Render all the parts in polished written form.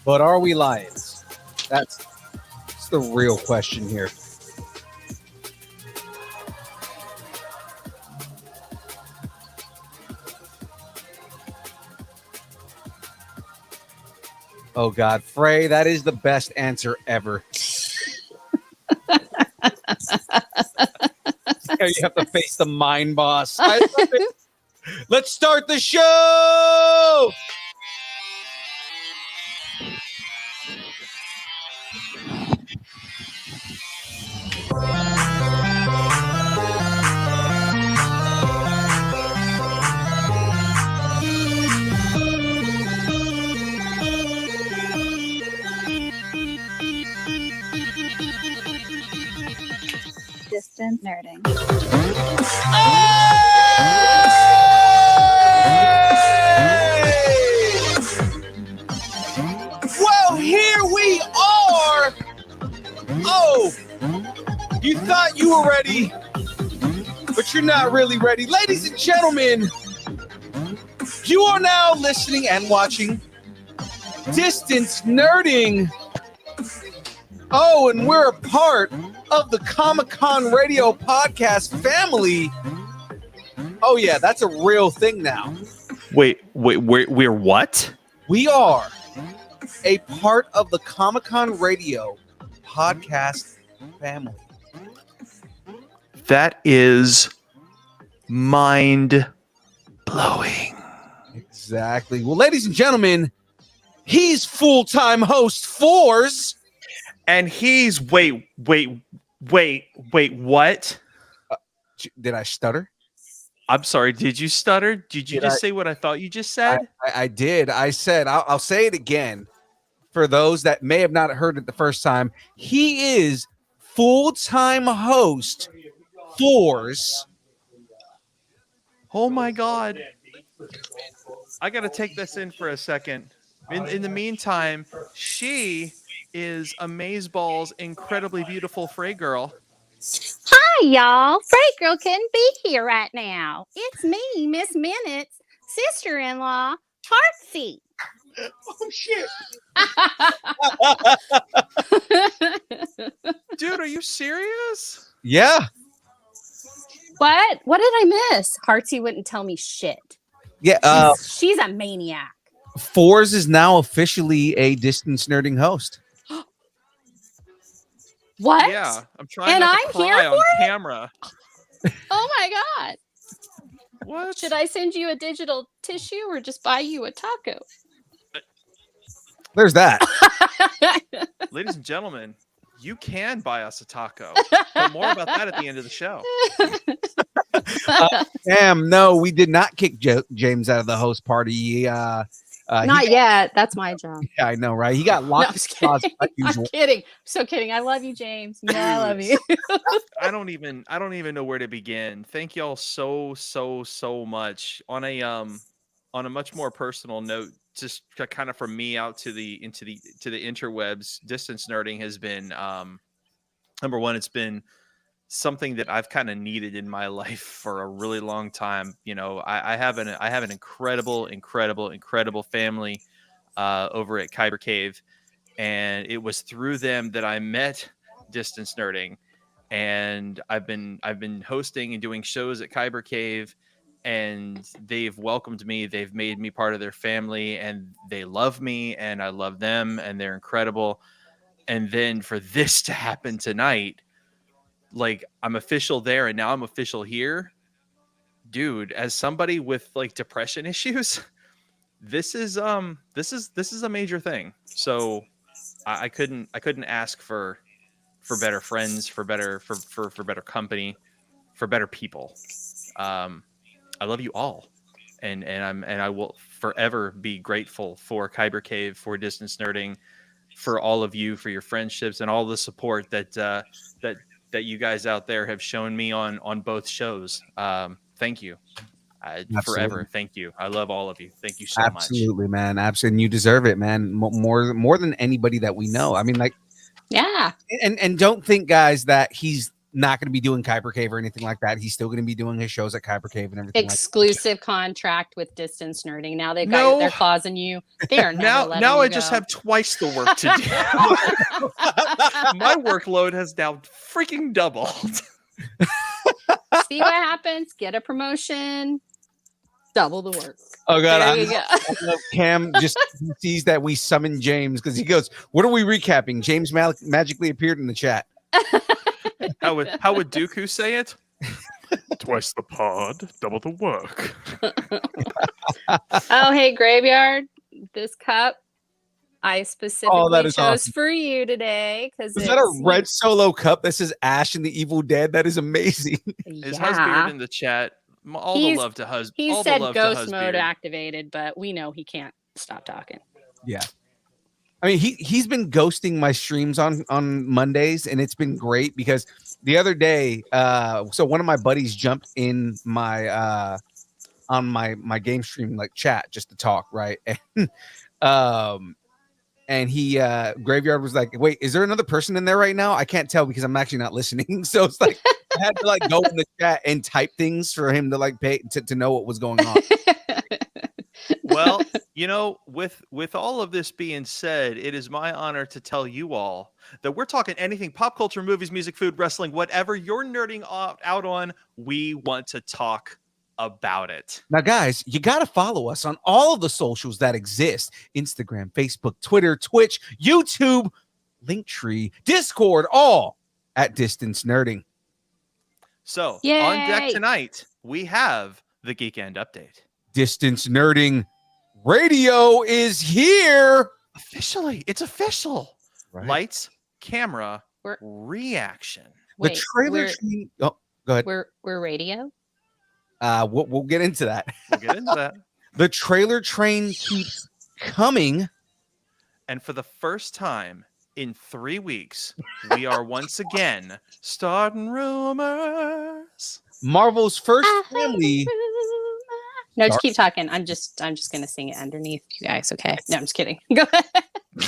But are we lions? That's the real question here. Oh, God. Frey, that is the best answer ever. You have to face the mind boss. I love it. Let's start the show. Distant nerding. Well, here we are. Oh, you thought you were ready, but you're not really ready. Ladies and gentlemen, you are now listening and watching Distance Nerding. Oh, and we're a part of the Comic-Con Radio podcast family. Oh, yeah, that's a real thing now. Wait, we're what? We are a part of the Comic-Con Radio podcast family. That is mind blowing. Exactly. Well, ladies and gentlemen, he's full-time host Fours. And he's wait, what? Did I stutter? I'm sorry. Did you stutter? Did you just say what I thought you just said? I did. I said, I'll say it again for those that may have not heard it the first time. He is full-time host Fours. Oh my God. I got to take this in for a second. In the meantime, she is Amazeballs' incredibly beautiful Frey girl. Hi, y'all. Freight Girl couldn't be here right now. It's me, Miss Minutes, sister-in-law, Heartsy. Oh shit! Dude, are you serious? Yeah, What? What did I miss? Heartsy wouldn't tell me shit. yeah. She's a maniac. Fours is now officially a distance nerding host. What? Yeah, I'm trying And not to I'm cry here on for camera. Oh my god. What? Should I send you a digital tissue or just buy you a taco? There's that. Ladies and gentlemen, you can buy us a taco. But more about that at the end of the show. Damn, no, we did not kick James out of the host party. Not yet. That's my job. Yeah, I know, right? He got No, locked I'm just in the closet kidding. like I'm usual. kidding. So kidding. I love you, James. You know I love you. I don't even know where to begin. Thank y'all so much. On a much more personal note, just kind of from me out to the interwebs, distance nerding has been number one, it's been something that I've kind of needed in my life for a really long time. You know, I have an incredible family over at Kyber Cave, and it was through them that I met distance nerding, and I've been hosting and doing shows at Kyber Cave, and they've welcomed me, they've made me part of their family, and they love me and I love them, and they're incredible. And then for this to happen tonight, like, I'm official there and now I'm official here, dude, as somebody with like depression issues, this is a major thing. So I couldn't ask for better friends, for better company, for better people. I love you all, and I will forever be grateful for Kyber Cave, for distance nerding, for all of you, for your friendships and all the support that you guys out there have shown me on both shows. Thank you. Forever. Thank you. I love all of you. Thank you so much. Absolutely, man. Absolutely. And you deserve it, man. More than anybody that we know. I mean, like, Yeah. and don't think, guys, that he's not going to be doing Kyber Cave or anything like that. He's still going to be doing his shows at Kyber Cave and everything. Exclusive contract with distance nerding. Now they've got No. they're clausing you. They are never letting now you I just go. have twice the work to do. My workload has now freaking doubled. See what happens? Get a promotion. Double the work. Oh god, There you go. I love Cam just sees that we summoned James because he goes, "What are we recapping?" James magically appeared in the chat. How would Dooku say it? Twice the pod, double the work. Oh, hey, Graveyard. This cup I specifically that is chose awesome. for you today because Is that a red Solo cup that says Ash and the Evil Dead? That is amazing. Is Husbeard in the chat? All the love to Husbeard. He said ghost mode activated, but we know he can't stop talking. Yeah. I mean, he's been ghosting my streams on Mondays, and it's been great because the other day, so one of my buddies jumped in my on my game stream like chat just to talk, right? And he Graveyard was like, "Wait, is there another person in there right now? I can't tell because I'm actually not listening." So it's like I had to like go in the chat and type things for him to like pay to know what was going on. Well, you know, with all of this being said, it is my honor to tell you all that we're talking anything pop culture, movies, music, food, wrestling, whatever you're nerding out on, we want to talk about it. Now, guys, you got to follow us on all of the socials that exist: Instagram, Facebook, Twitter, Twitch, YouTube, Linktree, Discord, all at Distance Nerding. So Yay! on deck tonight, we have the Geek End update. Distance Nerding Radio is here. Officially, it's official. Right. Lights, camera, We're- reaction. The Wait, trailer. Oh, go ahead. we're radio. We'll get into that. We'll get into that. The trailer train keeps coming. And for the first time in 3 weeks, we are once again starting rumors. Marvel's first family. No, just keep talking. I'm just gonna sing it underneath you guys. Okay. No, I'm just kidding. Go ahead.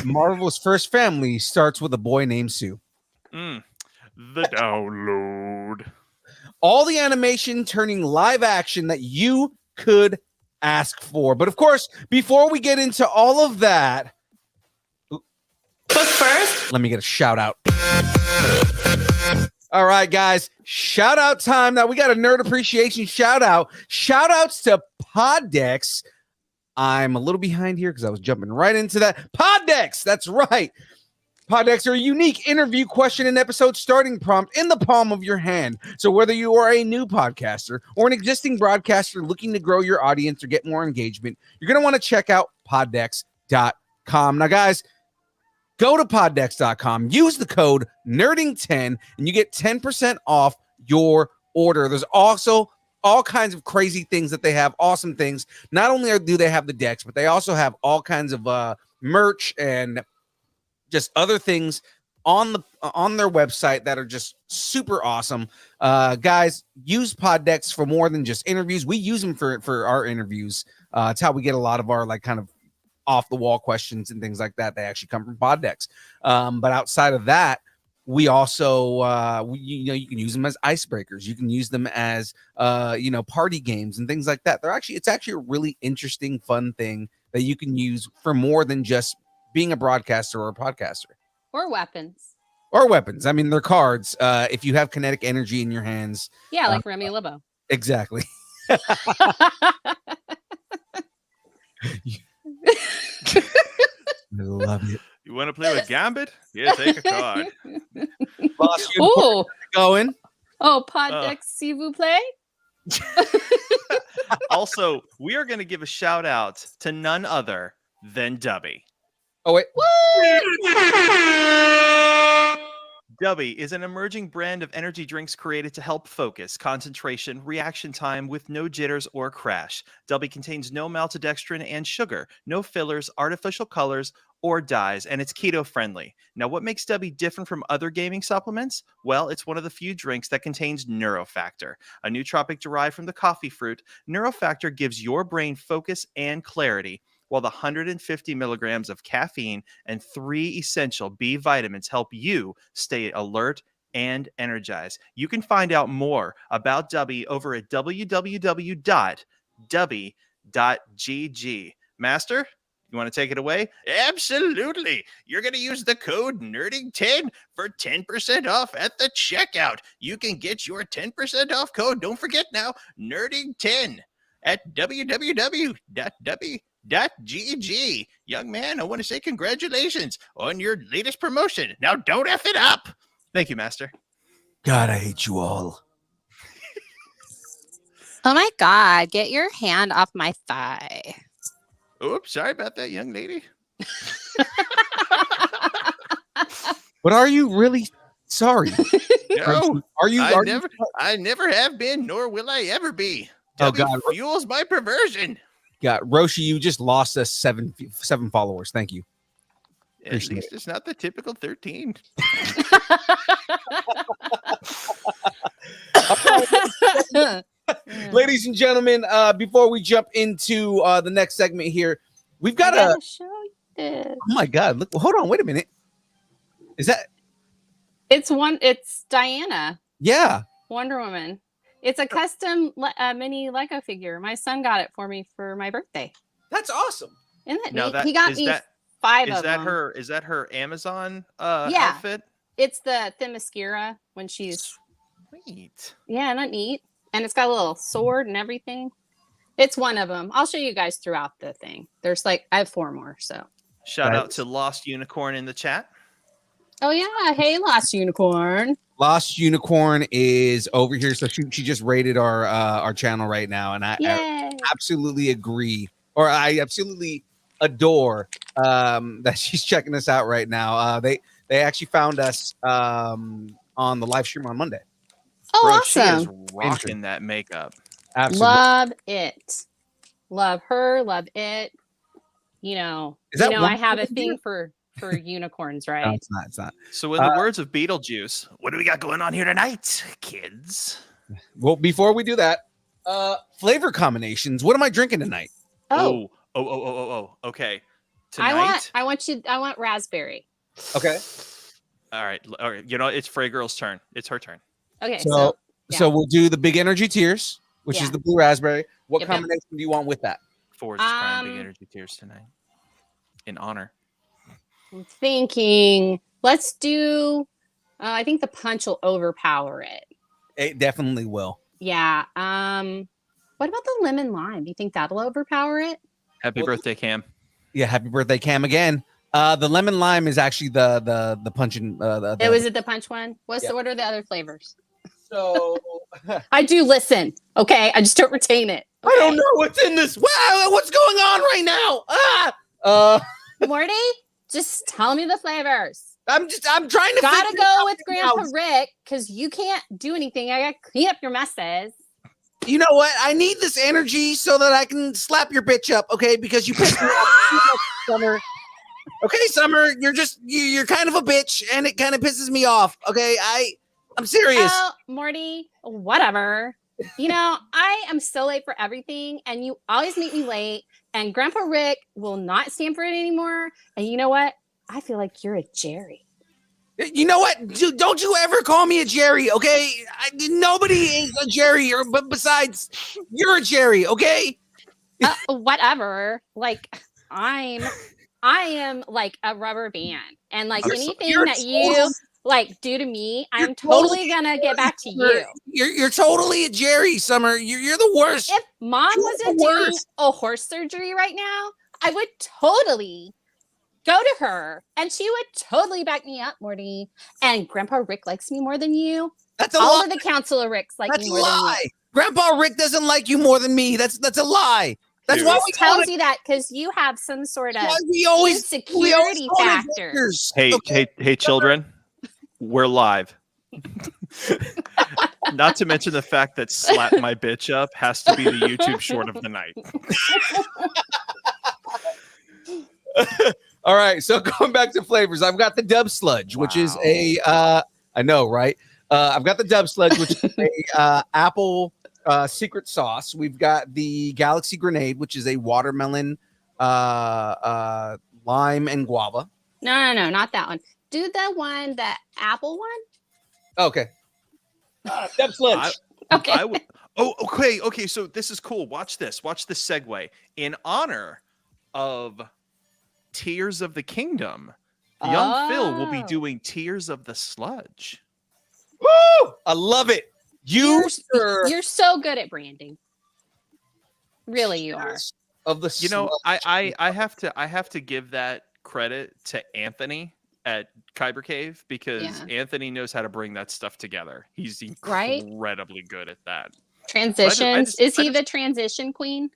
Marvel's first family starts with a boy named Sue. The download. All the animation turning live action that you could ask for. But of course, before we get into all of that, But first, let me get a shout out. All right, guys, shout out time. Now we got a nerd appreciation shout out. Shout outs to Poddex. I'm a little behind here because I was jumping right into that. Poddex, that's right. Poddex are a unique interview question and episode starting prompt in the palm of your hand. So whether you are a new podcaster or an existing broadcaster looking to grow your audience or get more engagement, you're going to want to check out poddex.com. Now, guys, go to poddex.com, use the code nerding10, and you get 10% off your order. There's also all kinds of crazy things that they have, awesome things. Not only do they have the decks, but they also have all kinds of merch and just other things on their website that are just super awesome. Guys, use Poddex for more than just interviews. We use them for our interviews. It's how we get a lot of our like kind of off the wall questions and things like that. They actually come from Poddex. But outside of that, we also you can use them as icebreakers. You can use them as party games and things like that. It's actually a really interesting, fun thing that you can use for more than just being a broadcaster or a podcaster. Or weapons. Or weapons. I mean, they're cards. If you have kinetic energy in your hands. Yeah, like Remy Libo. Exactly. I love it. You want to play with Gambit? Yeah, take a card. Boss, you Oh, going? Poddex, s'il vous plaît. Also, we are going to give a shout out to none other than Dubby. Oh, wait. Dubby is an emerging brand of energy drinks created to help focus, concentration, reaction time with no jitters or crash. Dubby contains no maltodextrin and sugar, no fillers, artificial colors, or dyes, and it's keto friendly. Now, what makes Dubby different from other gaming supplements? Well, it's one of the few drinks that contains Neurofactor, a nootropic derived from the coffee fruit. Neurofactor gives your brain focus and clarity, while the 150 milligrams of caffeine and 3 essential B vitamins help you stay alert and energized. You can find out more about Dubby over at www.dubby.gg. Master, you want to take it away? Absolutely. You're going to use the code NERDING10 for 10% off at the checkout. You can get your 10% off code. Don't forget now, NERDING10 at www.dubby.gg. Young man, I want to say congratulations on your latest promotion. Now don't F it up. Thank you, Master. God, I hate you all. Oh my God, get your hand off my thigh. Oops, sorry about that, young lady. But are you really sorry? No, Are you? I never have been, nor will I ever be. Oh, W God. fuels my perversion. God, Roshi, you just lost us seven followers. Thank you. At Appreciate least it's not the typical 13. Ladies and gentlemen, before we jump into the next segment here, we've got I gotta show you this. Oh my God! Look, hold on, wait a minute. Is that? It's Diana, Yeah. Wonder Woman. It's a custom mini Lego figure. My son got it for me for my birthday. That's awesome. Isn't that Now neat? that- He got is me that- 5 Is of that them. her? Is that her Amazon Yeah. outfit? It's the Themyscira when she's Sweet. not neat, and it's got a little sword and everything. It's one of them. I'll show you guys throughout the thing. There's I have 4 more. So. Shout out That's- to Lost Unicorn in the chat. Oh yeah, hey, Lost Unicorn. Lost Unicorn is over here, so she just rated our channel right now, and I Yay! absolutely agree, or I absolutely adore that she's checking us out right now. They actually found us on the live stream on Monday. Oh, Bro, awesome! She is rocking that makeup. Absolutely. Love it. Love her. Love it. Is I that have a Wonder thing for unicorns, No, right? it's not. It's not. So, in the words of Beetlejuice, what do we got going on here tonight, kids? Well, before we do that, flavor combinations. What am I drinking tonight? Oh, Okay. Tonight, I want raspberry. Okay. All right. All right. You know, it's Frey Girl's turn. It's her turn. Okay, So, yeah. so we'll do the big energy tears, which Yeah. is the blue raspberry. What Yep. combination do you want with that? Forge is crying big Um, energy tears tonight. In honor. I'm thinking let's do. I think the punch will overpower it. It definitely will. Yeah. What about the lemon lime? Do you think that'll overpower it? Happy Well- birthday, Cam. Yeah, happy birthday, Cam, again. The lemon lime is actually the punching. It was it the punch one? Yeah. What are the other flavors? So I do listen. Okay, I just don't retain it. I don't know what's in this. Wow, what's going on right now? Morty, just tell me the flavors. I'm trying to Gotta figure go it with out Grandpa now. Rick because you can't do anything. I gotta clean up your messes. You know what? I need this energy so that I can slap your bitch up, okay? Because you pissed me off, Summer. Okay, Summer, you're kind of a bitch, and it kind of pisses me off. Okay, I'm serious. Oh, Morty, whatever. You know, I am so late for everything, and you always make me late. And Grandpa Rick will not stand for it anymore. And you know what? I feel like you're a Jerry. You know what? Don't you ever call me a Jerry, okay? Nobody is a Jerry, but besides, you're a Jerry, okay? Whatever. Like I am like a rubber band, and like anything You're that you total- like do to me, You're I'm totally gonna get back to you. You're totally a Jerry, Summer. You're the worst. If Mom You're wasn't the doing worst. a horse surgery right now, I would totally go to her, and she would totally back me up, Morty. And Grandpa Rick likes me more than you. That's a All lie. of the Council Ricks like That's me a more than you. lie. Grandpa Rick doesn't like you more than me. That's a lie. That's Dude. why This we call tells it. you that because you have some sort of Why we always insecurity call it factor. Victors, Hey, okay? hey, children. We're live. Not to mention the fact that slap my bitch up has to be the YouTube short of the night. All right, so going back to flavors, I've got the Dub Sludge, which is a I know, right? I've got the Dub Sludge, which is a apple secret sauce. We've got the Galaxy Grenade, which is a watermelon, lime, and guava. No, not that one. Do the apple one. Okay. Dub Sludge. Okay. I would. Oh, okay. So this is cool. Watch this. Watch this segue. In honor of Tears of the Kingdom, young Phil will be Oh. doing Tears of the Sludge. Woo! I love it. You're so good at branding. Really, you are. Of the You know, sludge. I have to give that credit to Anthony at Kyber Cave because Anthony knows how to bring that stuff together. He's Right? incredibly good at that. Transitions. Is I he just- the transition queen?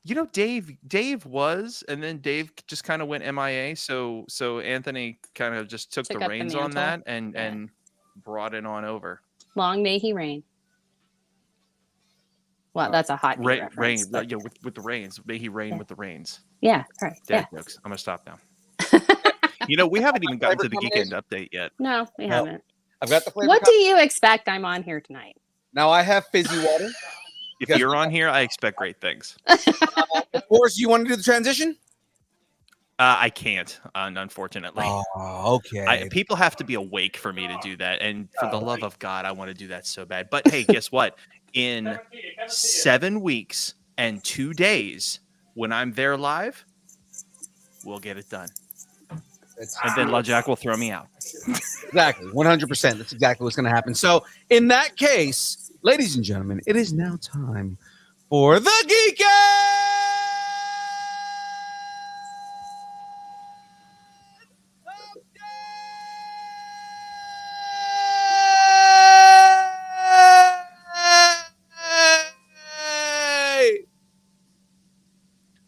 You know, Dave was, and then Dave just kind of went MIA. So Anthony kind of just took Took the up the reins on mantle. that and brought it on over. Long may he reign. Well, that's a hot Rain, reference, but- yeah, with the reins. May he reign Yeah. with the reins. Yeah, right. Dad Yeah. jokes. I'm gonna stop now. You know, we haven't even gotten to the Geek End update yet. No, we No. haven't. I've got the flavor. What do you expect I'm on here tonight? Now I have fizzy water. If Yes. you're on here, I expect great things. Of course, you want to do the transition? I can't, unfortunately. Oh, okay. People have to be awake for me to do that, and for the love of God, I want to do that so bad. But hey, guess what? In 7 weeks and 2 days, when I'm there live, we'll get it done, and then La Jack will throw me out. Exactly, 100%. That's exactly what's going to happen. So, in that case, ladies and gentlemen, it is now time for the Geek Update!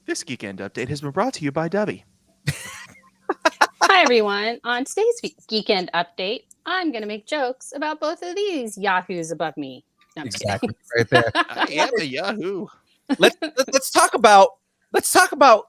This Geek End update has been brought to you by Dubby. Hi, everyone. On today's Geekend update, I'm going to make jokes about both of these yahoos above me. No, I'm just Exactly, right there. I am a Yahoo. Let's talk about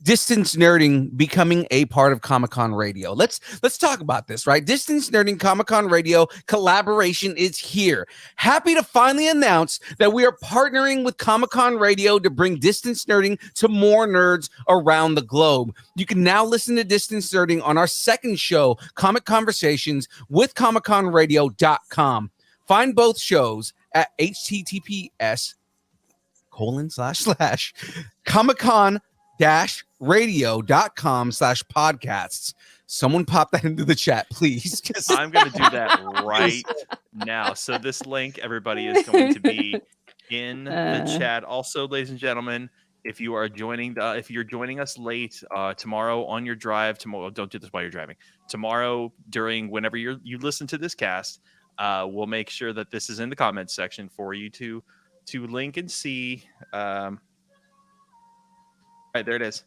distance nerding becoming a part of Comic-Con Radio. Let's talk about this, right? Distance nerding Comic-Con Radio collaboration is here. Happy to finally announce that we are partnering with Comic-Con Radio to bring distance nerding to more nerds around the globe. You can now listen to distance nerding on our second show, Comic Conversations, with ComicConRadio.com. Find both shows at https://comiccon-radio.com/podcasts. Someone pop that into the chat, please. I'm going to do that right now. So this link, everybody, is going to be in the chat. Also, ladies and gentlemen, if you're joining us late tomorrow on your drive, tomorrow, don't do this while you're driving. Tomorrow, during whenever you listen to this cast, we'll make sure that this is in the comments section for you to link and see. Right there it is.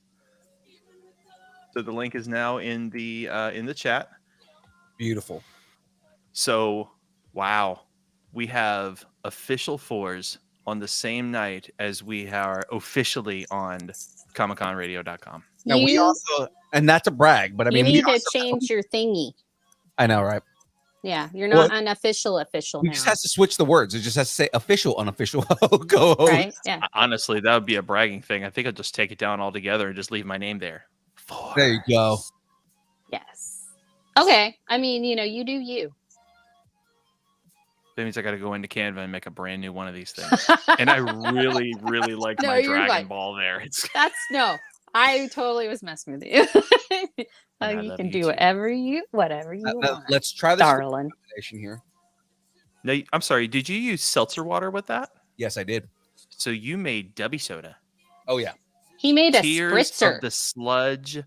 So the link is now in the chat. Beautiful. So, wow, we have official fours on the same night as we are officially on ComicConRadio.com. Now we also, and that's a brag, but I mean, you need we to also, change your thingy. I know, right? Yeah, you're not unofficial We now. just has to switch the words. It just has to say official, unofficial. Go host. Right? Yeah. Honestly, that would be a bragging thing. I think I'll just take it down altogether and just leave my name there. Fours. There you go. Yes. Okay. I mean, you do you. That means I got to go into Canva and make a brand new one of these things. And I really, really like No, my you're Dragon fine. Ball there. It's No. I totally was messing with you. I You love can you do too. whatever you want. Let's try this Darling. combination here. No, I'm sorry. Did you use seltzer water with that? Yes, I did. So you made Dubby soda. Oh yeah. He made a Tears spritzer. of the sludge.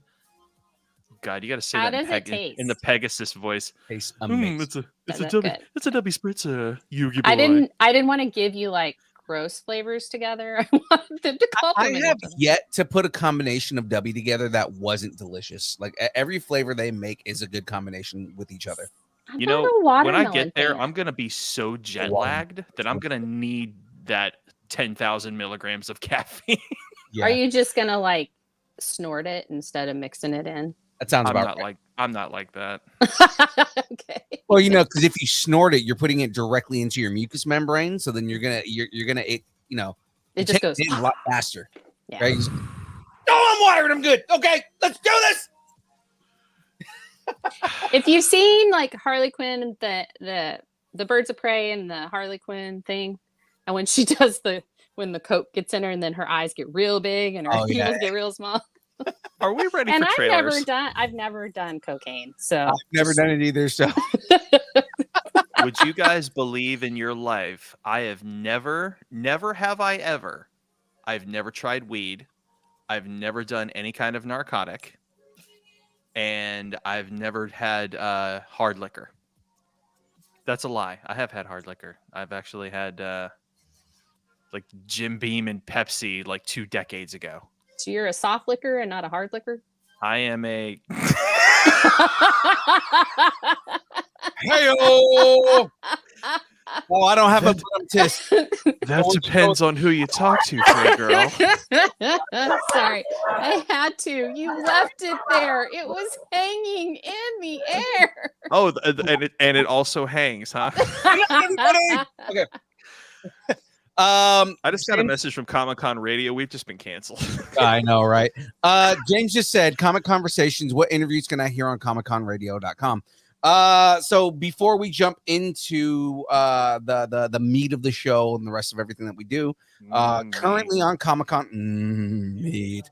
God, you got to say How that does it taste? in the Pegasus voice. Tastes amazing. It's a Does it Dubby, good? it's a Dubby spritzer. Yugi boy. I didn't want to give you like gross flavors together. I wanted them to I compliment have each other. yet to put a combination of W together that wasn't delicious. Like every flavor they make is a good combination with each other. I'm You not know, a when I watermelon get there, fan. I'm gonna be so jet lagged that I'm gonna need that 10,000 milligrams of caffeine. Yeah, Are you just gonna like snort it instead of mixing it in? that sounds I'm about not right. like that. Okay. Well, because if you snort it, you're putting it directly into your mucous membrane, so then you're gonna It it just takes goes. it in a lot faster. Yeah. Right? I'm wired. I'm good. Okay, let's do this. If you've seen like Harley Quinn, the Birds of Prey and the Harley Quinn thing, and when she does when the coke gets in her and then her eyes get real big and her Oh, yeah. pupils get real small. Are we ready And for trailers? I've never done cocaine. So I've never done it either. So Would you guys believe in your life? I have never have I ever. I've never tried weed. I've never done any kind of narcotic. And I've never had hard liquor. That's a lie. I have had hard liquor. I've actually had like Jim Beam and Pepsi like 2 decades ago. So you're a soft liquor and not a hard liquor? I am a hey, oh, I don't have a tisk. that depends on who you talk to, Free Girl. Sorry, I had to. You left it there. It was hanging in the air. Oh, and it also hangs, huh? Okay. I just got a message from Comic-Con Radio. We've just been canceled. I know, right? James just said, Comic Conversations, what interviews can I hear on ComicConRadio.com? So before we jump into the meat of the show and the rest of everything that we do, currently on Comic-Con meat.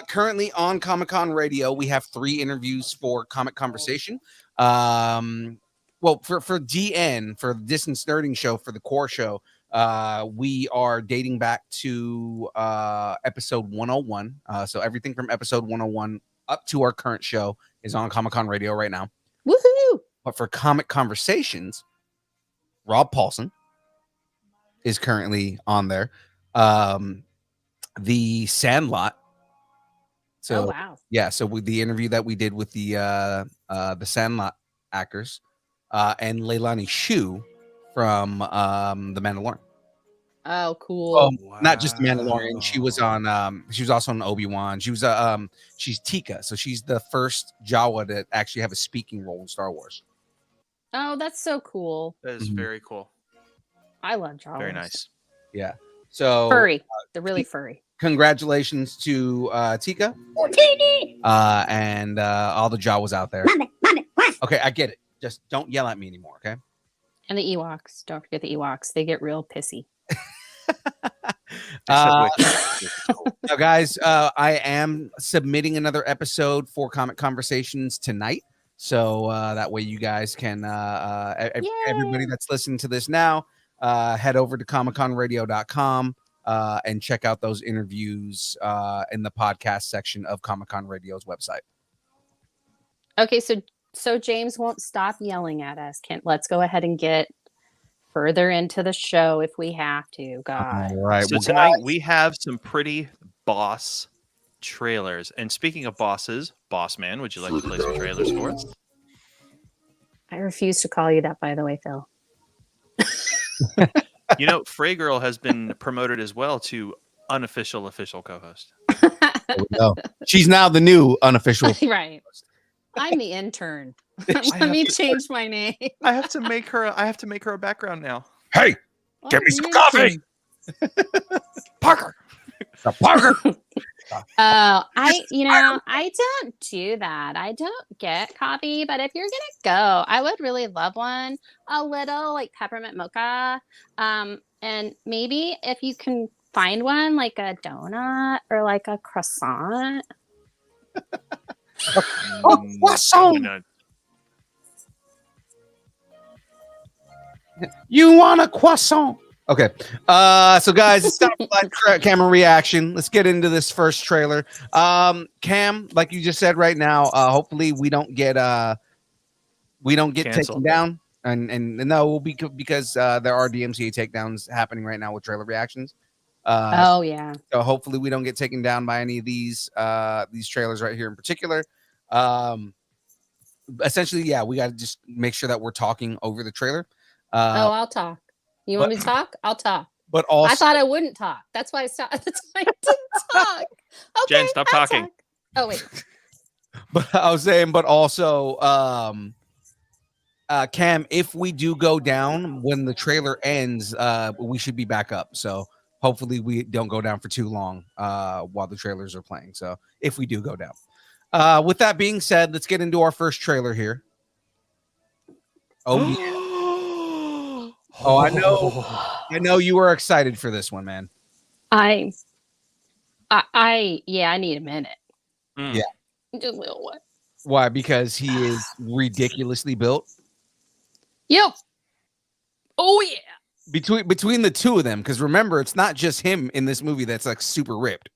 Currently on Comic-Con Radio, we have 3 interviews for Comic Conversation. Well, for DN, for the Distance Nerding Show, for the core show, we are dating back to episode 101. So everything from episode 101 up to our current show is on Comic-Con Radio right now. Woohoo! But for Comic Conversations, Rob Paulson is currently on there. The Sandlot. So Oh wow. yeah, so with the interview that we did with the Sandlot actors, and Leilani Shu from The Mandalorian. Oh, cool. Oh, not just Mandalorian. She was on. She was also on Obi-Wan. She was she's Tika, so she's the first Jawa to actually have a speaking role in Star Wars. Oh, that's so cool. That is Mhm. very cool. I love Jawas. Very nice. Yeah. So Furry. They're really furry. congratulations to Tika and all the Jawas out there. Okay, I get it. Just don't yell at me anymore, okay? And the Ewoks. Don't forget the Ewoks. They get real pissy. Now, guys, I am submitting another episode for Comic Conversations tonight. So that way you guys can, everybody that's listening to this now, head over to comicconradio.com and check out those interviews in the podcast section of Comic Con Radio's website. Okay, so James won't stop yelling at us. Let's go ahead and get further into the show if we have to, God. All right. So Well, tonight guys, we have some pretty boss trailers. And speaking of bosses, Boss Man, would you like to play some trailers for us? I refuse to call you that, by the way, Phil. You know, Frey Girl has been promoted as well to unofficial official co-host. there we go. She's now the new unofficial. Right. I'm the intern. Let have me to- change my name. I have to make her a background now. Hey, give me some coffee. Parker. Parker. I don't do that. I don't get coffee, but if you're gonna go, I would really love one. A little like peppermint mocha. And maybe if you can find one like a donut or like a croissant. croissant. No, You want a croissant? Okay. So guys, it's time for live camera reaction. Let's get into this first trailer. Cam, like you just said right now, hopefully we don't get taken Canceled. down. And no, because there are DMCA takedowns happening right now with trailer reactions. Oh yeah. So hopefully we don't get taken down by any of these trailers right here in particular. Essentially, yeah, we got to just make sure that we're talking over the trailer. I'll talk. You want me to talk? I'll talk. But also, I thought I wouldn't talk. That's why I stopped. That's why I didn't talk. Okay, Jen, stop I'll talking. talk. Oh wait. but I was saying, but also, Cam, if we do go down when the trailer ends, we should be back up. So hopefully we don't go down for too long while the trailers are playing. So if we do go down, with that being said, let's get into our first trailer here. Oh yeah. Oh, I know you were excited for this one, man. I need a minute. Mm. Yeah. Just a little what? Why? Because he is ridiculously built. Yo. Oh yeah. Between the two of them, because remember, it's not just him in this movie that's like super ripped.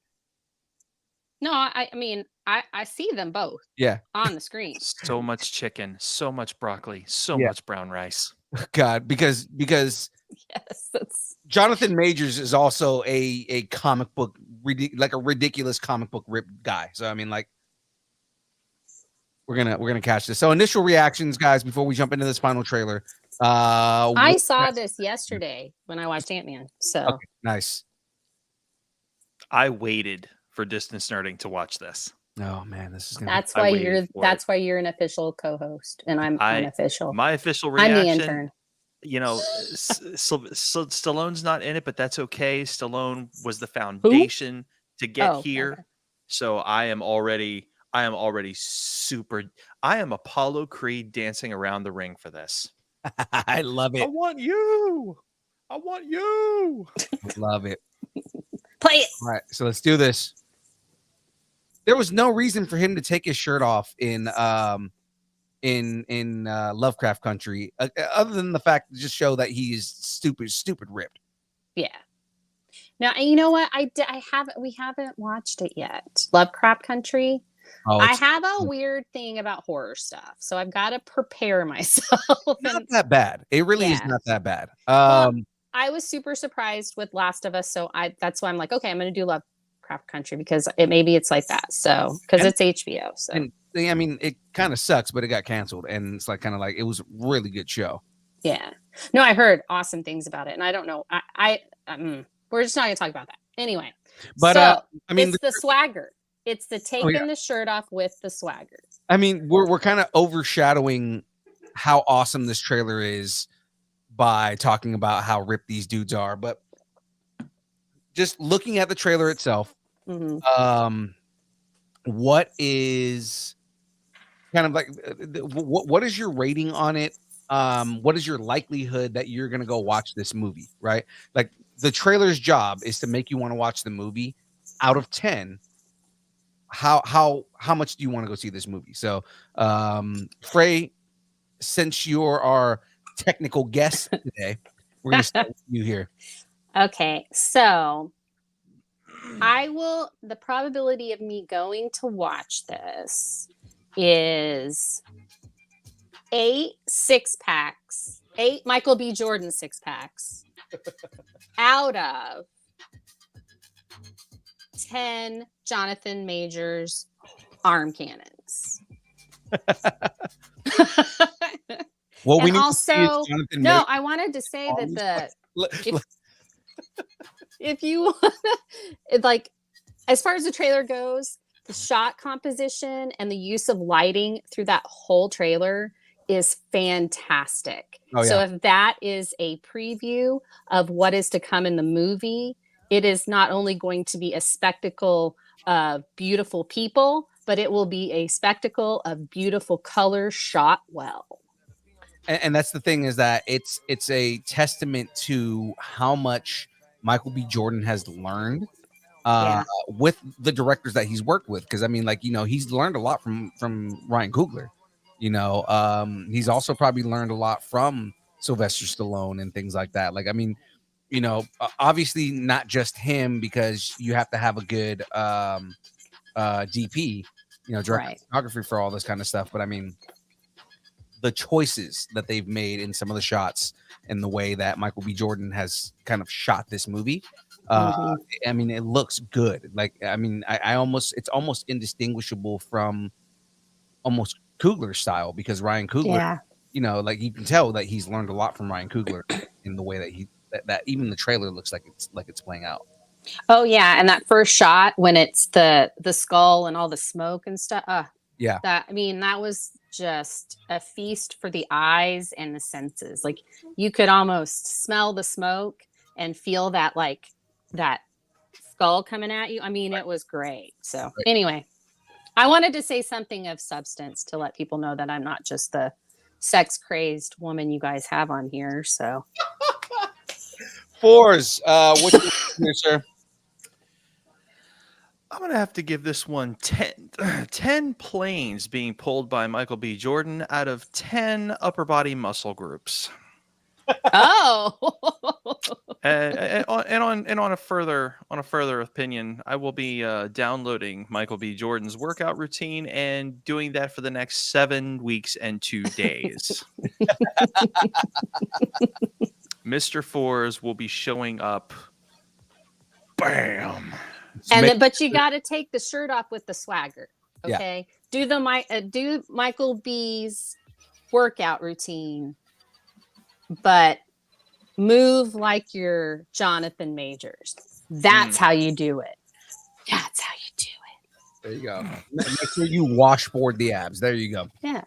No, I mean I see them both. Yeah. On the screen. So much chicken, so much broccoli, so Yeah. much brown rice. God, because Yes, that's Jonathan Majors is also a comic book, like a ridiculous comic book ripped guy. So I mean, like, we're gonna catch this. So initial reactions, guys, before we jump into this final trailer. I saw this yesterday when I watched Ant-Man. So Okay, nice. I waited for Distance Nerding to watch this. Oh man, this is gonna. that's I why waited for that's why you're an official co-host and I'm unofficial. My official I'm the reaction, intern. you know, Stallone's not in it, but that's okay. Stallone was the foundation to get Oh, here. okay. So I am already super. I am Apollo Creed dancing around the ring for this. I love I it. want you. I want you. Love it. Play it. All right, so let's do this. There was no reason for him to take his shirt off in Lovecraft Country, other than the fact to just show that he's stupid ripped. Yeah. Now you know what? We haven't watched it yet. Lovecraft Country. Oh, I it's have a weird thing about horror stuff, so I've got to prepare myself. not And that bad. It really is Yeah. not that bad. Well, I was super surprised with Last of Us, so that's why I'm like, okay, I'm going to do Lovecraft Country because maybe it's like that. So because And- it's HBO. So and I mean, it kind of sucks, but it got canceled, and it's like kind of like it was a really good show. Yeah. No, I heard awesome things about it, and I don't know. We're just not gonna talk about that anyway. But So I mean, it's the swagger. It's the taking yeah. the shirt off with the swagger. I mean, we're kind of overshadowing how awesome this trailer is by talking about how ripped these dudes are, but just looking at the trailer itself, Mhm. what is kind of like what is your rating on it? What is your likelihood that you're gonna go watch this movie, right? Like the trailer's job is to make you want to watch the movie. Out of 10, how much do you want to go see this movie? So Frey, since you're our technical guest today, we're gonna start with you here. Okay, so the probability of me going to watch this is 8 6-packs, 8 Michael B. Jordan 6-packs out of 10 Jonathan Majors arm cannons. Well, we And need to see is also, Jonathan no, Majors I wanted to say arms. that Let- if you like, as far as the trailer goes, the shot composition and the use of lighting through that whole trailer is fantastic. Oh, So yeah. if that is a preview of what is to come in the movie, it is not only going to be a spectacle of beautiful people, but it will be a spectacle of beautiful color shot well. and that's the thing, is that it's a testament to how much Michael B. Jordan has learned Yeah. with the directors that he's worked with. Because I mean, like, you know, he's learned a lot from Ryan Coogler. You know, he's also probably learned a lot from Sylvester Stallone and things like that. Like, I mean, you know, obviously not just him, because you have to have a good DP, you know, director of photography for all this kind of stuff. But I mean, the choices that they've made in some of the shots and the way that Michael B. Jordan has kind of shot this movie, I mean, it looks good. Like, I mean, it's almost indistinguishable from almost Coogler's style, because Ryan Coogler, you know, like, you can tell that he's learned a lot from Ryan Coogler in the way that that even the trailer looks like it's playing out. Oh yeah, and that first shot when it's the skull and all the smoke and stuff. Yeah. That was just a feast for the eyes and the senses. Like, you could almost smell the smoke and feel that, like, that skull coming at you. I mean, it was great. So anyway, I wanted to say something of substance to let people know that I'm not just the sex crazed woman you guys have on here. So Fours, what's your here, sir? I'm going to have to give this one 10 planes being pulled by Michael B. Jordan out of 10 upper body muscle groups. Oh. and on a further opinion, I will be downloading Michael B. Jordan's workout routine and doing that for the next 7 weeks and 2 days. Mr. Fours will be showing up. Bam. But you got to take the shirt off with the swagger. Okay. Yeah. Do Michael B's workout routine, but move like you're Jonathan Majors. That's how you do it. That's how you do it. There you go. Make sure you washboard the abs. There you go. Yeah.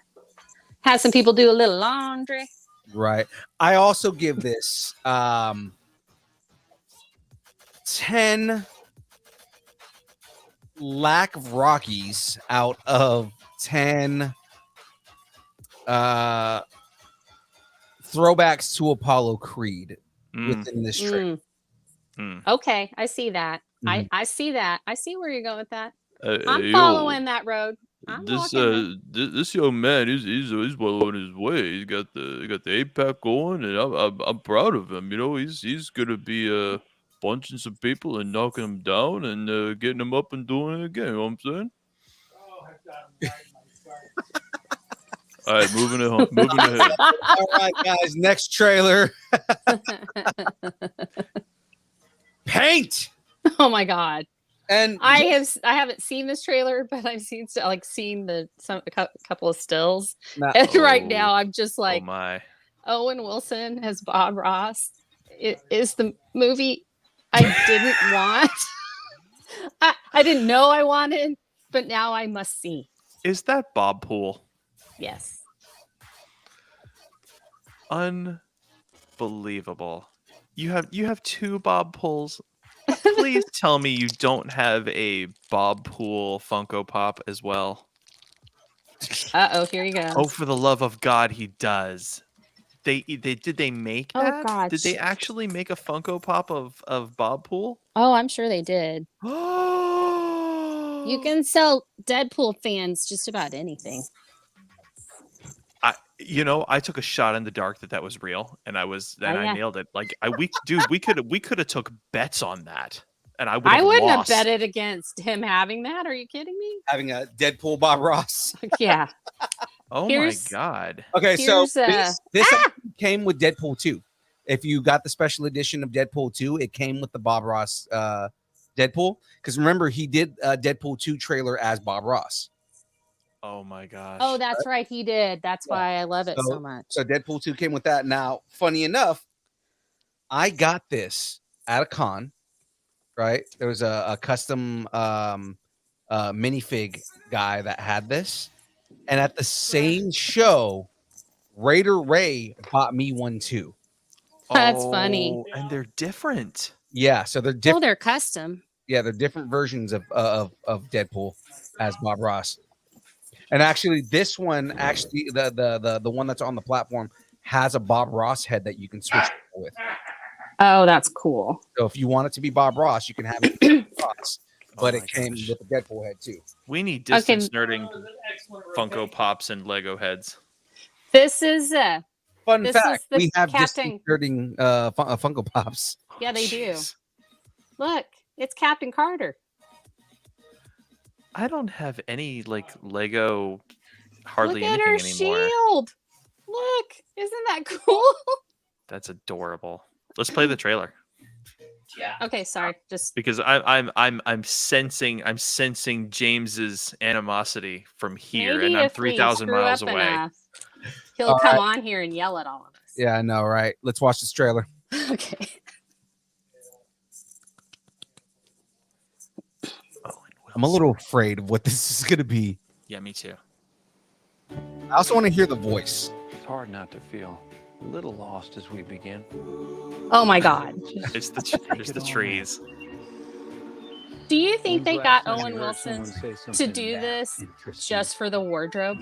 Have some people do a little laundry. Right. I also give this 10 lack of Rockies out of 10 throwbacks to Apollo Creed within this trailer. Okay, I see that. I see that. I see where you're going with that. I'm following that road. This young man, he's well on his way. He's got the 8-pack going, and I'm proud of him. You know, he's gonna be punching some people and knocking them down and getting them up and doing it again. You know what I'm saying? All right, moving ahead. All right, guys, next trailer. Paint. Oh my god. And I haven't seen this trailer, but I've seen a couple of stills. And right now I'm just like, oh my. Owen Wilson as Bob Ross is the movie I didn't want. I didn't know I wanted, but now I must see. Is that Bob Poole? Yes. Unbelievable. You have two Bob Pools. Please tell me you don't have a Bob Poole Funko Pop as well. Here you go. Oh, for the love of God, he does. They did they make Oh, that? God. Did they actually make a Funko Pop of Bob Poole? Oh, I'm sure they did. Oh, You can sell Deadpool fans just about anything. I took a shot in the dark that was real, and I yeah. nailed it. Like we could have took bets on that, and I I wouldn't lost. have betted against him having that. Are you kidding me? Having a Deadpool Bob Ross. Yeah. Oh Here's- my God! Okay, so Here's, this came with Deadpool 2. If you got the special edition of Deadpool 2, it came with the Bob Ross Deadpool. Because remember, he did a Deadpool 2 trailer as Bob Ross. Oh my gosh! Oh, that's right. He did. That's Yeah. why I love it So- so much. So Deadpool 2 came with that. Now, funny enough, I got this at a con, right? There was a custom minifig guy that had this. And at the same show, Raider Ray bought me one too. That's funny. Oh, and they're different. Yeah, so they're Oh, different. they're custom. Yeah, they're different versions of Deadpool as Bob Ross. And actually, this one, the one that's on the platform has a Bob Ross head that you can switch with. Oh, that's cool. So if you want it to be Bob Ross, you can have it be Bob Ross. But Oh it my came gosh. with a Deadpool head too. We need Okay. distance nerding Funko Pops and Lego heads. This is Fun This fact: is the we have Captain- disconcerting Funko Pops. yeah, they do. Jeez. Look, it's Captain Carter. I don't have any like Lego hardly Look at anything her anymore. shield. Look, isn't that cool? That's adorable. Let's play the trailer Okay, sorry. Just because I'm sensing James's animosity from here, maybe and I'm if we 3,000 screw miles up away. enough, he'll All come on here and yell at all of us. Yeah, I know, right? Let's watch this trailer. Okay. I'm a little afraid of what this is going to be. Yeah, me too. I also want to hear the voice. It's hard not to feel a little lost as we begin. Oh my God. It's there's the trees. Do you think they got Last time Owen you heard Wilson someone say to something do that this interesting, just for the wardrobe?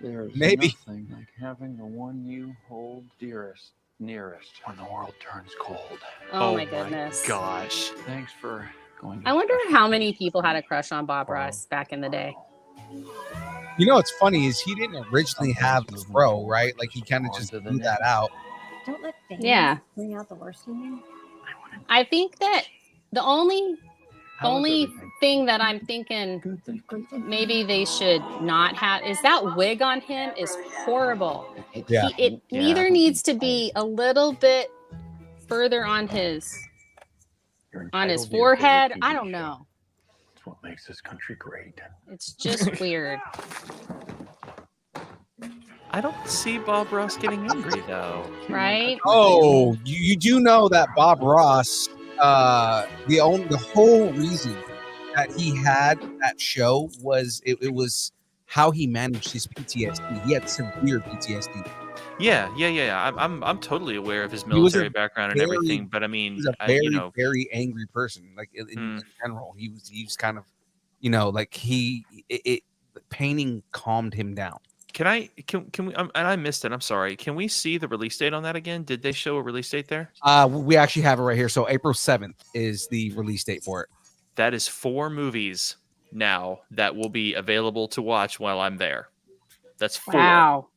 there's Maybe. nothing like having the one you hold dearest nearest when the world turns cold. Oh, my goodness. Gosh. Thanks for going. I wonder how many people had a crush on Bob Ross back in the day. You know what's funny is he didn't originally have the fro, right? Like he kind of just blew that out. Don't let fans Yeah. bring out the worst in you. I think that the only thing that I'm thinking maybe they should not have is that wig on him is horrible. Yeah. It Yeah. either needs to be a little bit further on his forehead. I don't know. It's what makes this country great. It's just weird. I don't see Bob Ross getting angry though. Right? Oh, you do know that Bob Ross, the whole reason that he had that show was it was how he managed his PTSD. He had severe PTSD. Yeah. I'm totally aware of his He was a military background and very- everything, but I mean, He was a very, I very angry person. Like in Hmm. general, he was kind of, like the painting calmed him down. can we? And I missed it. I'm sorry. Can we see the release date on that again? Did they show a release date there? We actually have it right here. So April 7th is the release date for it. That is 4 movies now that will be available to watch while I'm there. That's 4. Wow.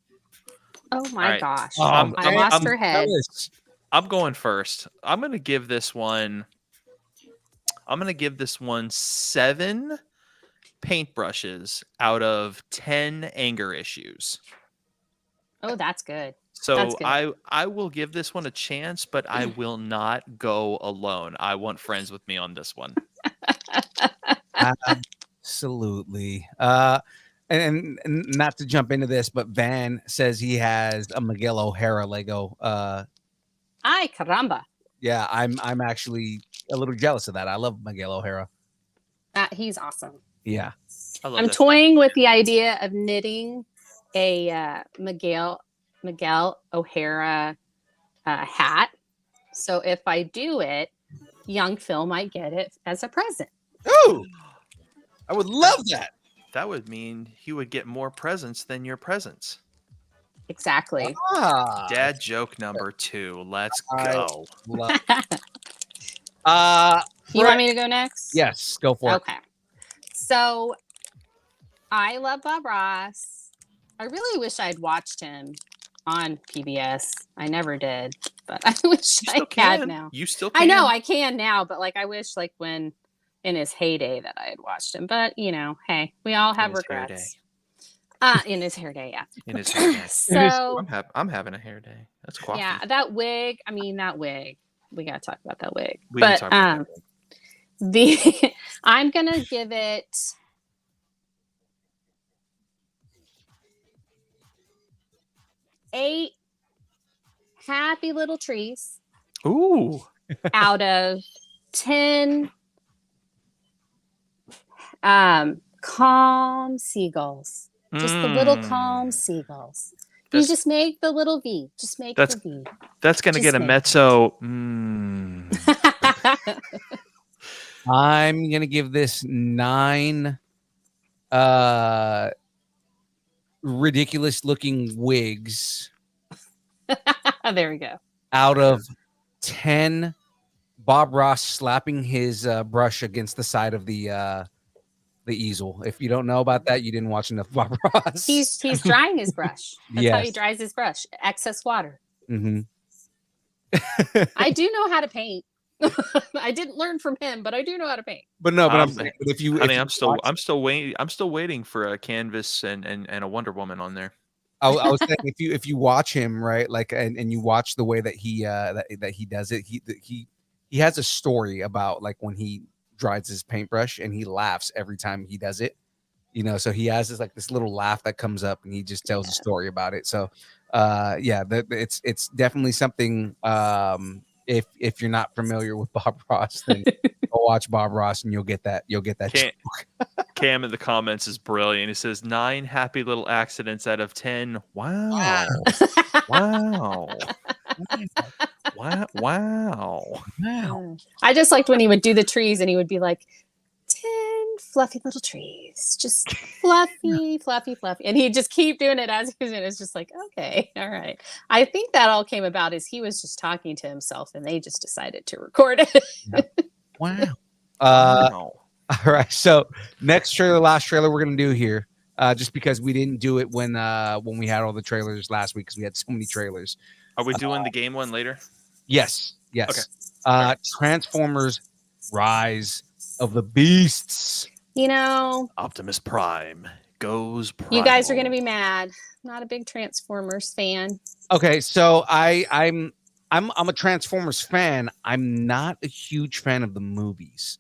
Oh my All right. gosh. I'm- I lost I'm her head. Fellas, I'm going first. I'm gonna give this one 7 paintbrushes out of 10 anger issues. Oh, that's good. So That's good. I will give this one a chance, but I will not go alone. I want friends with me on this one. Absolutely. and not to jump into this, but Van says he has a Miguel O'Hara Lego. Ay, caramba. Yeah, I'm actually a little jealous of that. I love Miguel O'Hara. He's awesome. Yeah. I love I'm that. toying with the idea of knitting a Miguel O'Hara hat. So if I do it, young Phil might get it as a present. Oh, I would love that. That would mean he would get more presents than your presents. Exactly. Ah, Dad joke number 2. Let's I- go. love. You want me to go next? Yes, go for it. Okay. So I love Bob Ross. I really wish I'd watched him on PBS. I never did, but I wish You I still had can. now. You still can. I know I can now, but like I wish like when in his heyday that I had watched him. But you know, hey, we all have his hair regrets. In his hair day, yeah. In his hair day. So I'm having a hair day. That's coffee. yeah, that wig. I mean, that wig. We gotta talk about that wig. We can but talk about that. the I'm gonna give it 8 happy little trees Ooh. out of 10 calm seagulls. Just the little calm seagulls. You That's- just make the little V. Just make That's- the V. That's gonna Just get a me. mezzo. I'm gonna give this 9 ridiculous looking wigs There we go. out of 10 Bob Ross slapping his brush against the side of the easel. If you don't know about that, you didn't watch enough Bob Ross. He's drying his brush. That's how he Yes. dries his brush. Excess water. Mhm. I do know how to paint. I didn't learn from him, but I do know how to paint. But no, but I'm Um, saying, but if you, Honey, if you watch- I'm still waiting for a canvas and a Wonder Woman on there. I was saying if you watch him, right, like and you watch the way that he that he does it, he has a story about like when he dries his paintbrush and he laughs every time he does it. You know, so he has this little laugh that comes up and he just tells a story about it. So yeah, it's definitely something if you're not familiar with Bob Ross, then go watch Bob Ross and you'll get that Cam, Cam in the comments is brilliant. He says 9 happy little accidents out of 10. Wow. Wow. Wow. Wow. I just liked when he would do the trees and he would be like, 10 fluffy little trees, just fluffy, fluffy, fluffy. And he'd just keep doing it as he was doing it. It's just like, okay, all right. I think that all came about as he was just talking to himself and they just decided to record it. Wow. Wow. All right. So next trailer, last trailer we're gonna do here, just because we didn't do it when we had all the trailers last week because we had so many trailers. Are we doing the game one later? Yes. Okay. Transformers: Rise of the Beasts. You know, Optimus Prime goes primal. you guys are going to be mad. Not a big Transformers fan. Okay, so I'm a Transformers fan. I'm not a huge fan of the movies.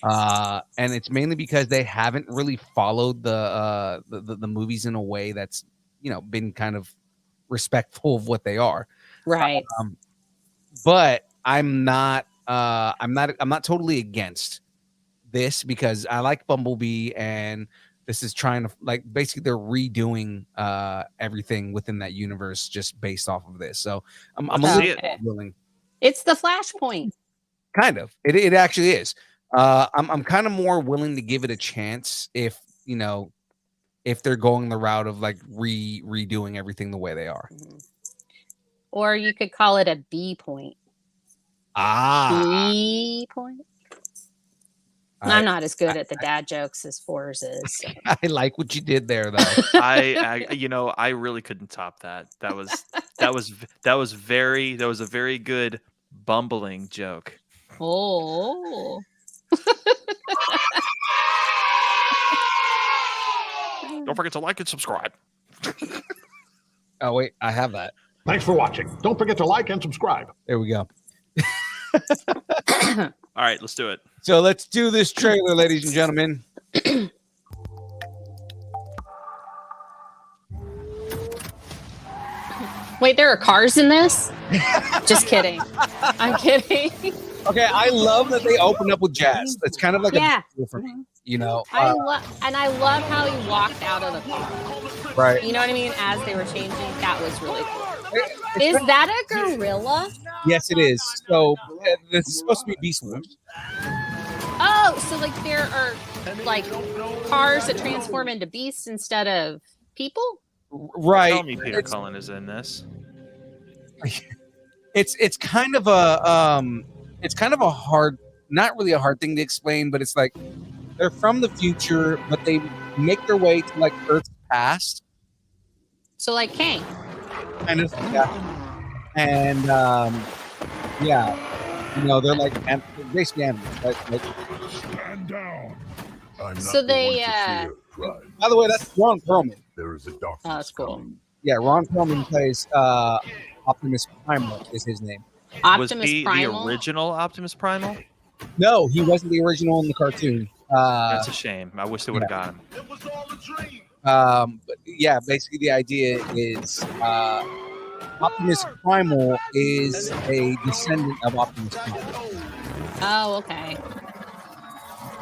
And it's mainly because they haven't really followed the movies in a way that's, you know, been kind of respectful of what they are. Right. But I'm not totally against this because I like Bumblebee and this is trying to basically they're redoing everything within that universe just based off of this. So I'm a Let's little see more it. willing. It's the Flashpoint. Kind of. It actually is. I'm kind of more willing to give it a chance if, you know, if they're going the route of like redoing everything the way they are. Or you could call it a B point. B point. I'm not as good at the dad jokes as Fours is. So. I like what you did there though. I really couldn't top that. That was a very good bumbling joke. Oh. Don't forget to like and subscribe. Oh wait, I have that. Thanks for watching. Don't forget to like and subscribe. There we go. All right, let's do it. So let's do this trailer, ladies and gentlemen. Wait, there are cars in this? Just kidding. I'm kidding. Okay, I love that they open up with jazz. It's kind of like Yeah. a for me, you know. I love how he walked out of the car. Right. You know what I mean? As they were changing, that was really cool. Is that a gorilla? Yes, it is. So this is supposed to be Beast Wars. Oh, so like there are like cars that transform into beasts instead of people? Right. Tell me Peter Cullen is in this. It's kind of a hard, not really a hard thing to explain, but it's like they're from the future, but they make their way to like Earth's past, So like Kang. kind of. Yeah. And yeah, you know, they're like basically animals. Like, Stand down. I'm not So the they, one to fear, Prime. by the way, that's Ron Perlman. There is a darkness Oh, that's cool. coming. Yeah, Ron Perlman plays Optimus Primal is his name. Was Optimus he Primal. the original Optimus Primal? No, he wasn't the original in the cartoon. That's a shame. I wish they would have got him. But yeah, basically the idea is Optimus Primal is a descendant of Optimus Primal. Oh, okay.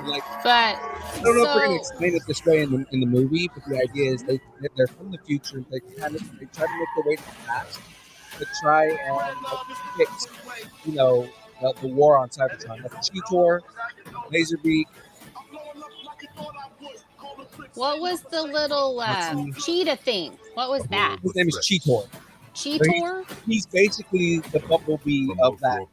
Like, But I don't know if we're gonna explain it this way in the movie, but the idea is they're from the future. They try to make their way to the past to try and fix, you know, the war on Cybertron. Like Cheetor, Laserbeak. what was the little cheetah thing? What was that? His name is Cheetor. Cheetor? He's basically the Bumblebee of that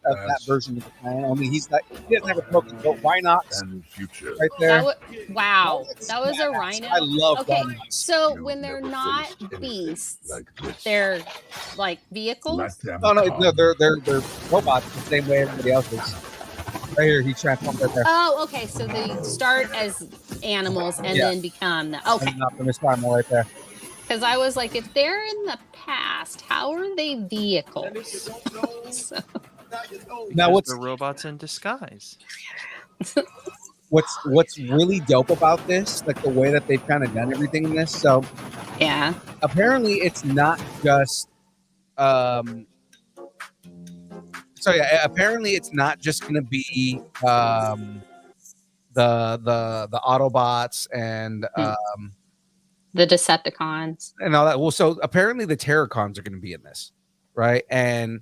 version of the planet. Only he doesn't have a broken but Rhinox And future. right there. Wow, that was a rhino. I love Okay, Rhinox. so You've when they're never not faced anything beasts, like this. they're like vehicles. Let them No, come. they're robots the same way everybody else is. Right here, he transformed right there. Oh, okay. So they start as animals and Yeah. then become the okay. And Optimus Primal right there. Because I was like, if they're in the past, how are they vehicles? So- Now, Because what's the robots in disguise? what's really dope about this, like the way that they've kind of done everything in this. So yeah. apparently, it's not just. Apparently, it's not just going to be the Autobots and The Decepticons. and all that. Well, so apparently the Terracons are going to be in this, right? And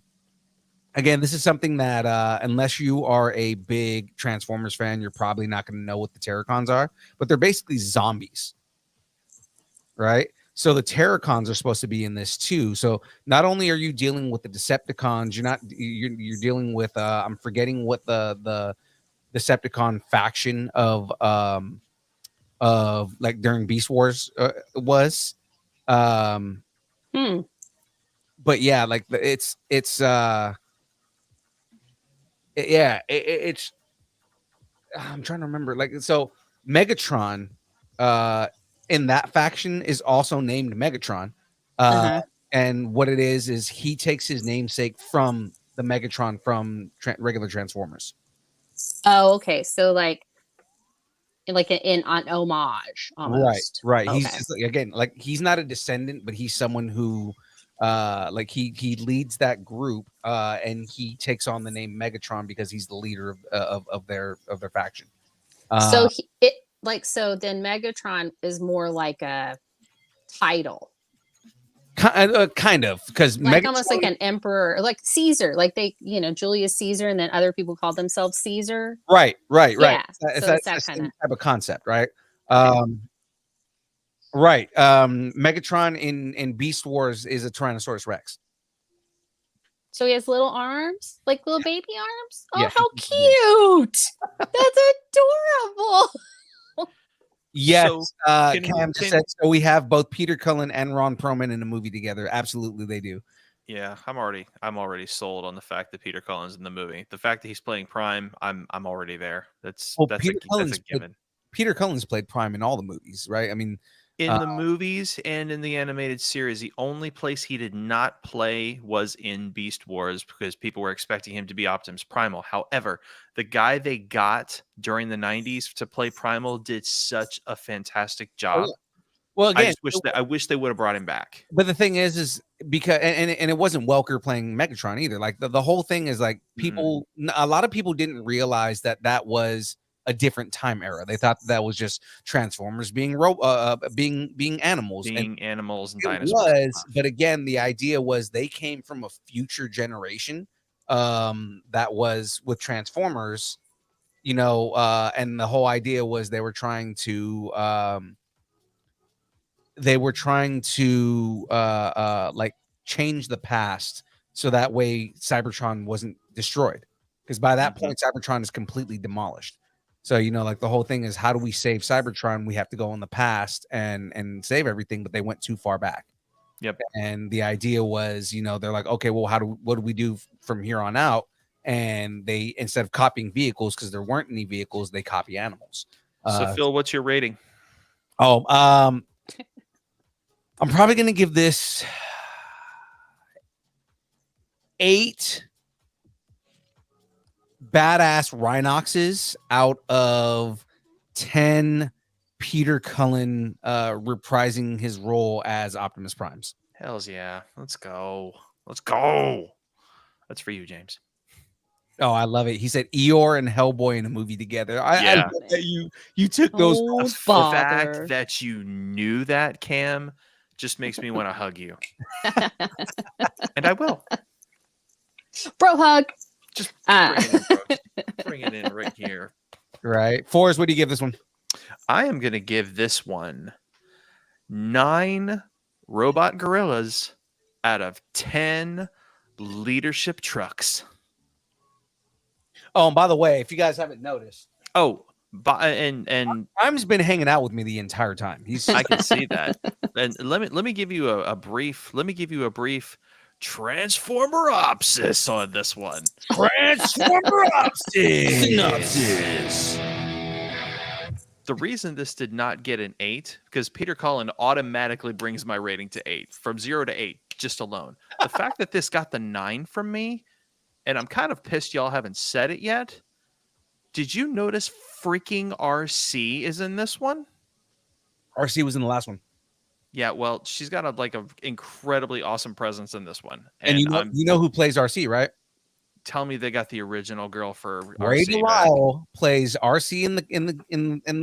again, this is something that unless you are a big Transformers fan, you're probably not going to know what the Terracons are. But they're basically zombies, right? So the Terracons are supposed to be in this too. So not only are you dealing with the Decepticons, you're dealing with I'm forgetting what the Decepticon faction of like during Beast Wars was. But yeah, like it's I'm trying to remember, like, so Megatron in that faction is also named Megatron. And what it is he takes his namesake from the Megatron from regular Transformers. Oh, okay. So like in on homage almost. Right. Okay. He's just, again, like he's not a descendant, but he's someone who like he leads that group and he takes on the name Megatron because he's the leader of their faction. So so then Megatron is more like a title. Kind of, because Like almost like an emperor, like Caesar, like they, Julius Caesar, and then other people call themselves Caesar. Right. Yeah, It's so that, it's that same kinda- type of concept, right? Right. Megatron in Beast Wars is a Tyrannosaurus Rex. So he has little arms, like little baby arms. Oh, Yeah. how cute! That's adorable. Yes, So, Cam just said so. We have both Peter Cullen and Ron Perlman in a movie together. Absolutely, they do. Yeah, I'm already sold on the fact that Peter Cullen's in the movie. The fact that he's playing Prime, I'm already there. That's a given. Peter Cullen's played Prime in all the movies, right? I mean, In the movies and in the animated series, the only place he did not play was in Beast Wars because people were expecting him to be Optimus Primal. However, the guy they got during the 90s to play Primal did such a fantastic job. Well, I again, just wish that I wish they would have brought him back. but the thing is because and it wasn't Welker playing Megatron either. Like the whole thing is like people, a lot of people didn't realize that was a different time era. They thought that was just Transformers being being animals, and Being animals and it dinosaurs. was. But again, the idea was they came from a future generation that was with Transformers, you know, and the whole idea was they were trying to like change the past so that way Cybertron wasn't destroyed, because by that point Cybertron is completely demolished. So, you know, like the whole thing is, how do we save Cybertron? We have to go in the past and save everything, but they went too far back. Yep. And the idea was, you know, they're like, okay, well, what do we do from here on out? And they, instead of copying vehicles, because there weren't any vehicles, they copy animals. So Phil, what's your rating? I'm probably gonna give this 8 badass Rhinoxes out of 10 Peter Cullen reprising his role as Optimus Primes. Hells yeah. Let's go. Let's go. That's for you, James. Oh, I love it. He said Eeyore and Hellboy in a movie together. I Yeah. love that you took those. Oh, The bother. fact that you knew that, Cam, just makes me want to hug you. And I will. Bro hug. Just Uh, bring it in, bro. Bring it in right here. Right. Forrest, what do you give this one? I am going to give this one 9 robot gorillas out of 10 leadership trucks. Oh, and by the way, if you guys haven't noticed, Oh, and Prime's been hanging out with me the entire time. He's I can see that. And let me give you a brief Transformer opsis on this one. Transformer Synopsis. The reason this did not get an 8, because Peter Cullen automatically brings my rating to 8, from 0 to 8, just alone. The fact that this got the 9 from me, and I'm kind of pissed y'all haven't said it yet. Did you notice freaking RC is in this one? RC was in the last one. Yeah, well, she's got a incredibly awesome presence in this one. And you know who plays RC, right? Tell me they got the original girl for Ray RC back. Delisle plays RC in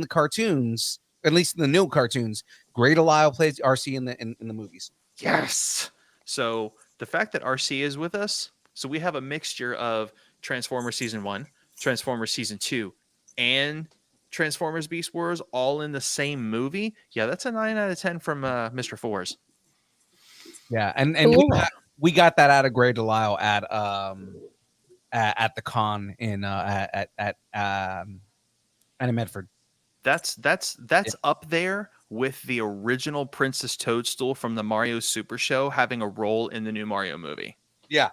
the cartoons, at least in the new cartoons. Ray Delisle plays RC in the movies. Yes. So the fact that RC is with us, so we have a mixture of Transformers Season 1, Transformers Season 2, and Transformers Beast Wars all in the same movie. Yeah, that's a 9 out of 10 from Mr. Fours. Yeah, and Cool. we got that out of Ray Delisle at the con in at Medford. That's up there with the original Princess Toadstool from the Mario Super Show having a role in the new Mario movie. Yeah.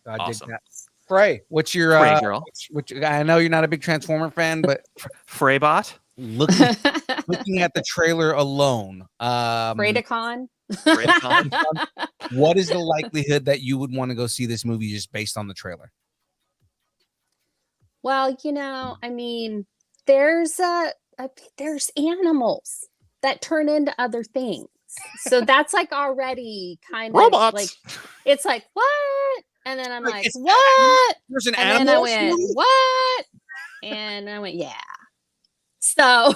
I Awesome. dig that. Frey, what's your Frey girl. I know you're not a big Transformer fan, but Freybot. looking at the trailer alone, Radicon. Radicon. what is the likelihood that you would want to go see this movie just based on the trailer? Well, I mean, there's animals that turn into other things. So that's like already kind of Robots. like, it's like, what? And then I'm Like, like, it's- what? There's an And then I animal. went, what? And I went, yeah. So,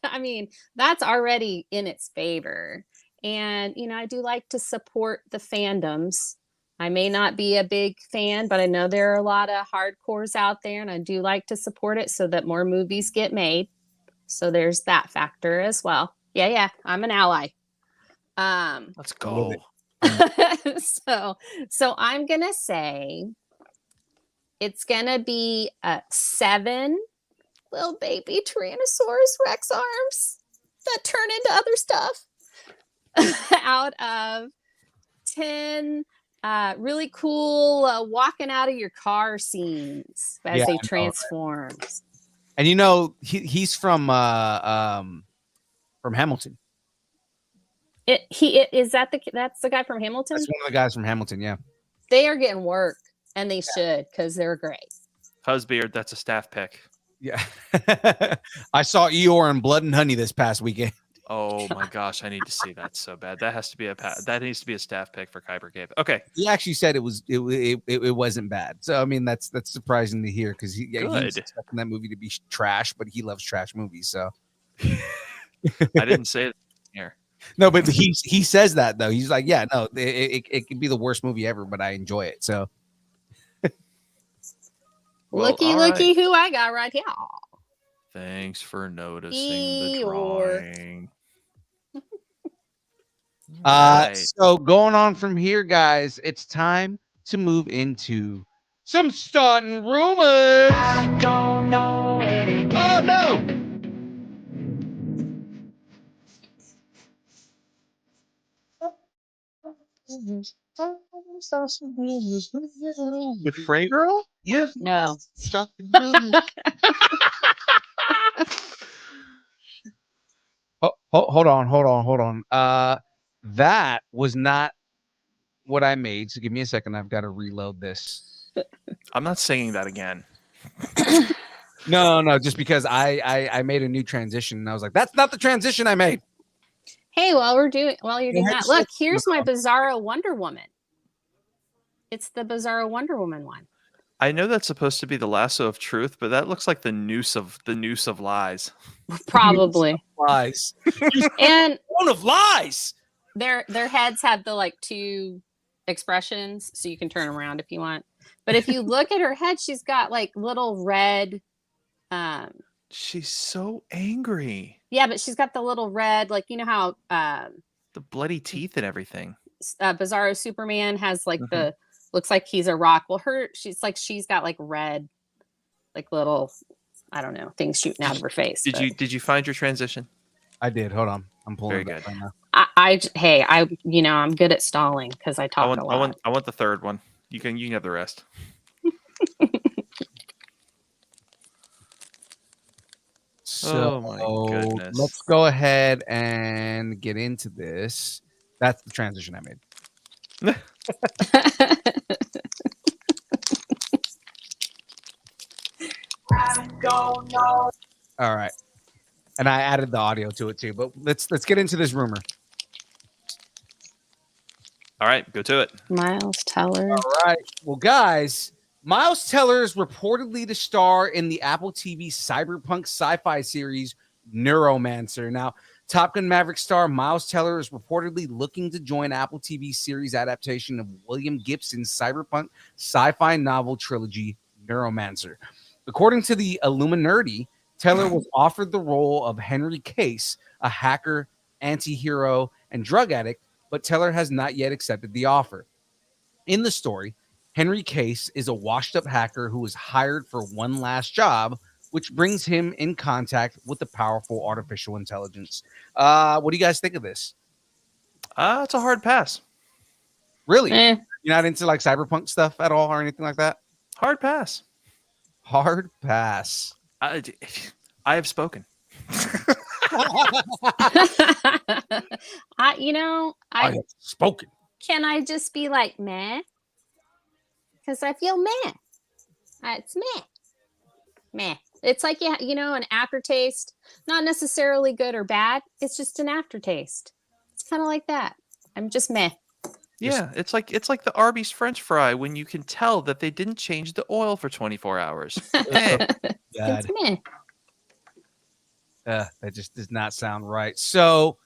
I mean, that's already in its favor. And, I do like to support the fandoms. I may not be a big fan, but I know there are a lot of hardcores out there, and I do like to support it so that more movies get made. So there's that factor as well. Yeah, I'm an ally. Let's go. So I'm gonna say it's gonna be 7 little baby Tyrannosaurus Rex arms that turn into other stuff out of 10 really cool walking out of your car scenes as Yeah, I they know, transform. And he's from Hamilton. That's the guy from Hamilton. That's one of the guys from Hamilton. Yeah. They are getting work, and they should, because they're great. Husbeard, that's a staff pick. Yeah. I saw Eeyore and Blood and Honey this past weekend. Oh my gosh, I need to see that so bad. That has to be that needs to be a staff pick for Kyber Cave. Okay, He actually said it wasn't bad. So I mean that's surprising to hear because he was Good. expecting that movie to be trash, but he loves trash movies. So I didn't say it here. no, but he says that though. He's like, yeah, no, it could be the worst movie ever, but I enjoy it. So Well, looky, all looky right. who I got right here. Thanks for noticing the Eeyore. drawing. so going on from here, guys, it's time to move into some starting rumors. I don't know anything. Oh no! With Frey Girl? Yes. No. Hold on. That was not what I made. So give me a second. I've got to reload this. I'm not singing that again. No, just because I made a new transition and I was like, that's not the transition I made. Hey, while you're doing ahead, that, say look, it. here's my Bizarro Wonder Woman. It's the Bizarro Wonder Woman one. I know that's supposed to be the lasso of truth, but that looks like the noose of lies. Probably. Lies. And One of lies. their heads have the like two expressions, so you can turn around if you want. But if you look at her head, she's got like little red She's so angry. yeah, but she's got the little red, like you know how The bloody teeth and everything. Bizarro Superman has like Mhm. the looks like he's a rock. Well, she's got like red, like little, I don't know, things shooting out of her face. Did you find your transition? I did. Hold on. I'm pulling Very it back good. right now. I'm good at stalling because I talk a lot. I want the third one. You can have the rest. So Oh my goodness. let's go ahead and get into this. That's the transition I made. All right. And I added the audio to it too. But let's get into this rumor. All right, go to it. Miles Teller. All right. Well, guys, Miles Teller is reportedly to star in the Apple TV cyberpunk sci-fi series Neuromancer. Now, Top Gun Maverick star Miles Teller is reportedly looking to join Apple TV series adaptation of William Gibson's cyberpunk sci-fi novel trilogy Neuromancer. According to the Illuminati, Teller was offered the role of Henry Case, a hacker, anti-hero, and drug addict, but Teller has not yet accepted the offer. In the story, Henry Case is a washed-up hacker who is hired for one last job, which brings him in contact with the powerful artificial intelligence. What do you guys think of this? It's a hard pass. Really? Eh. You're not into like cyberpunk stuff at all or anything like that? Hard pass. Hard pass. I have spoken. I have spoken. Can I just be like meh? Because I feel meh. It's meh. Meh. It's like an aftertaste, not necessarily good or bad. It's just an aftertaste. It's kind of like that. I'm just meh. Yeah, it's like the Arby's French fry when you can tell that they didn't change the oil for 24 hours. Eh. God. It's meh. That just does not sound right. So,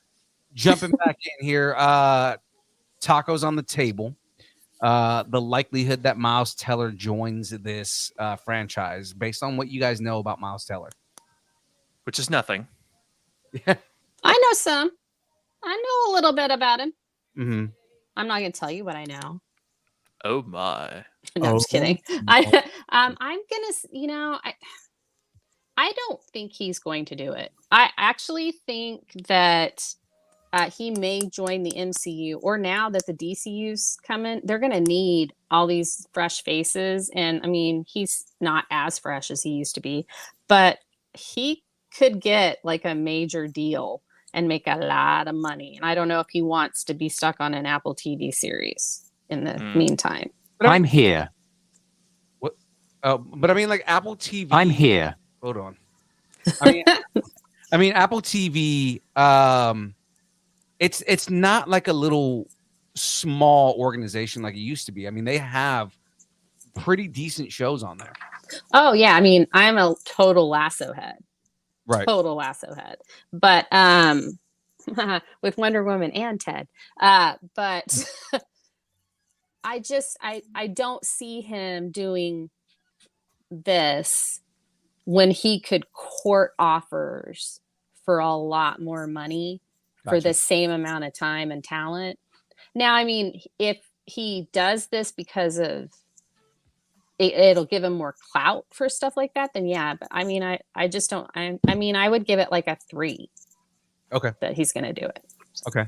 jumping back in here, tacos on the table. The likelihood that Miles Teller joins this franchise, based on what you guys know about Miles Teller. Which is nothing. I know some. I know a little bit about him. Mm-hmm. I'm not going to tell you what I know. Oh my. No, I'm just kidding. I'm gonna, I don't think he's going to do it. I actually think that he may join the MCU, or now that the DCU's coming, they're gonna need all these fresh faces. And I mean, he's not as fresh as he used to be, but he could get like a major deal and make a lot of money. And I don't know if he wants to be stuck on an Apple TV series in the meantime. I'm here. But I mean, like Apple TV. I'm here. Hold on. I mean, Apple TV. It's not like a little small organization like it used to be. I mean, they have pretty decent shows on there. Oh yeah, I mean, I'm a total Lasso head. Right. Total Lasso head. But with Wonder Woman and Ted. But I don't see him doing this when he could court offers for a lot more money for Gotcha. the same amount of time and talent. Now, I mean, if he does this because of it'll give him more clout for stuff like that, then yeah. But I mean, I just don't. I mean, I would give it like a 3. Okay. That he's gonna do it. Okay.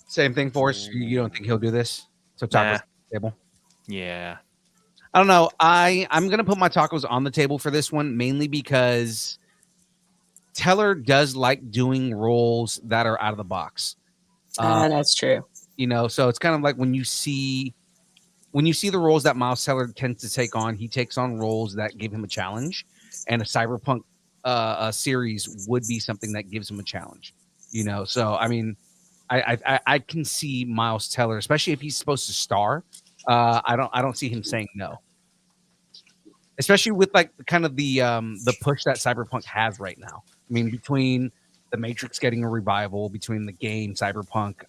Same thing for us. You don't think he'll do this? So tacos on the table. Yeah. I don't know. I'm gonna put my tacos on the table for this one, mainly because Teller does like doing roles that are out of the box. That's true. You know, so it's kind of like when you see the roles that Miles Teller tends to take on, he takes on roles that give him a challenge, and a cyberpunk series would be something that gives him a challenge. You know, so I mean, I can see Miles Teller, especially if he's supposed to star. I don't see him saying no, especially with like kind of the push that cyberpunk has right now. I mean, between the Matrix getting a revival, between the game Cyberpunk,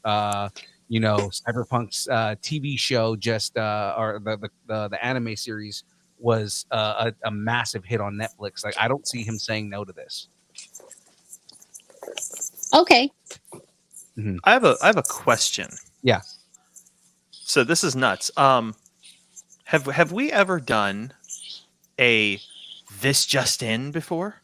you know, Cyberpunk's TV show or the anime series was a massive hit on Netflix. Like, I don't see him saying no to this. Okay. Mm-hmm. I have a question. Yeah. So this is nuts. Have we ever done a this just in before?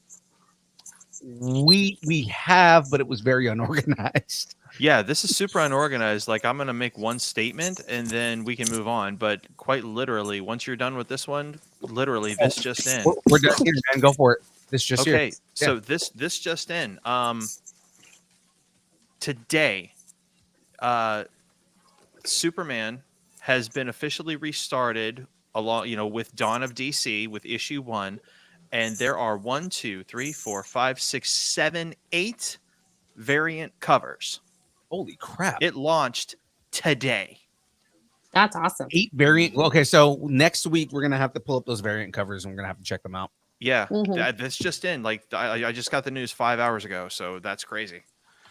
We have, but it was very unorganized. Yeah, this is super unorganized. Like, I'm gonna make one statement and then we can move on. But quite literally, once you're done with this one, literally this just in. We're done here, man. Go for it. This just here. Okay, so this just in. Today, Superman has been officially restarted along, with Dawn of DC with issue 1, and there are 1, 2, 3, 4, 5, 6, 7, 8 variant covers. Holy crap! It launched today. That's awesome. 8 variant. Okay, so next week we're gonna have to pull up those variant covers and we're gonna have to check them out. Yeah, Mhm. that's just in. Like, I just got the news 5 hours ago, so that's crazy.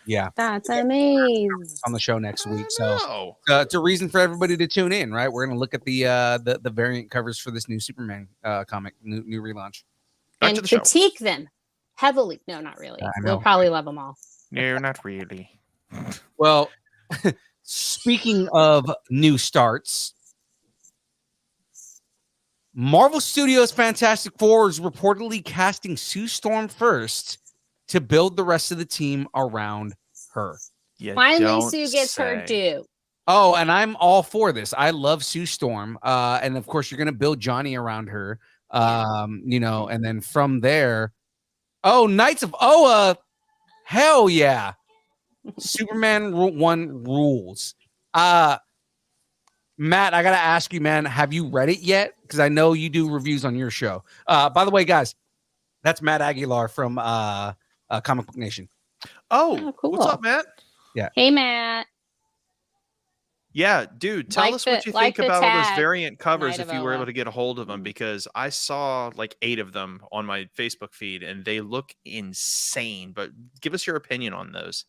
Yeah, That's amazing. on the show next week. So Oh, it's a reason for everybody to tune in, right? We're gonna look at the variant covers for this new Superman comic, new relaunch. back And to the show. critique them heavily. No, not really. I know. We'll probably love them all. No, not really. Well, speaking of new starts, Marvel Studios' Fantastic Four is reportedly casting Sue Storm first to build the rest of the team around her. You Finally, don't Sue gets her say. due. Oh, and I'm all for this. I love Sue Storm. And of course, you're going to build Johnny around her. You know, and then from there, Knights of Oa. Hell yeah. Superman 1 rules. Matt, I got to ask you, man, have you read it yet? Because I know you do reviews on your show. By the way, guys, that's Matt Aguilar from Comic Book Nation. Oh, cool. What's up, Matt? Hey, Matt. Yeah, dude, tell Like us what the- you like think the about all those tag, variant covers Night if of you were Oa. able to get a hold of them, because I saw like 8 of them on my Facebook feed and they look insane. But give us your opinion on those.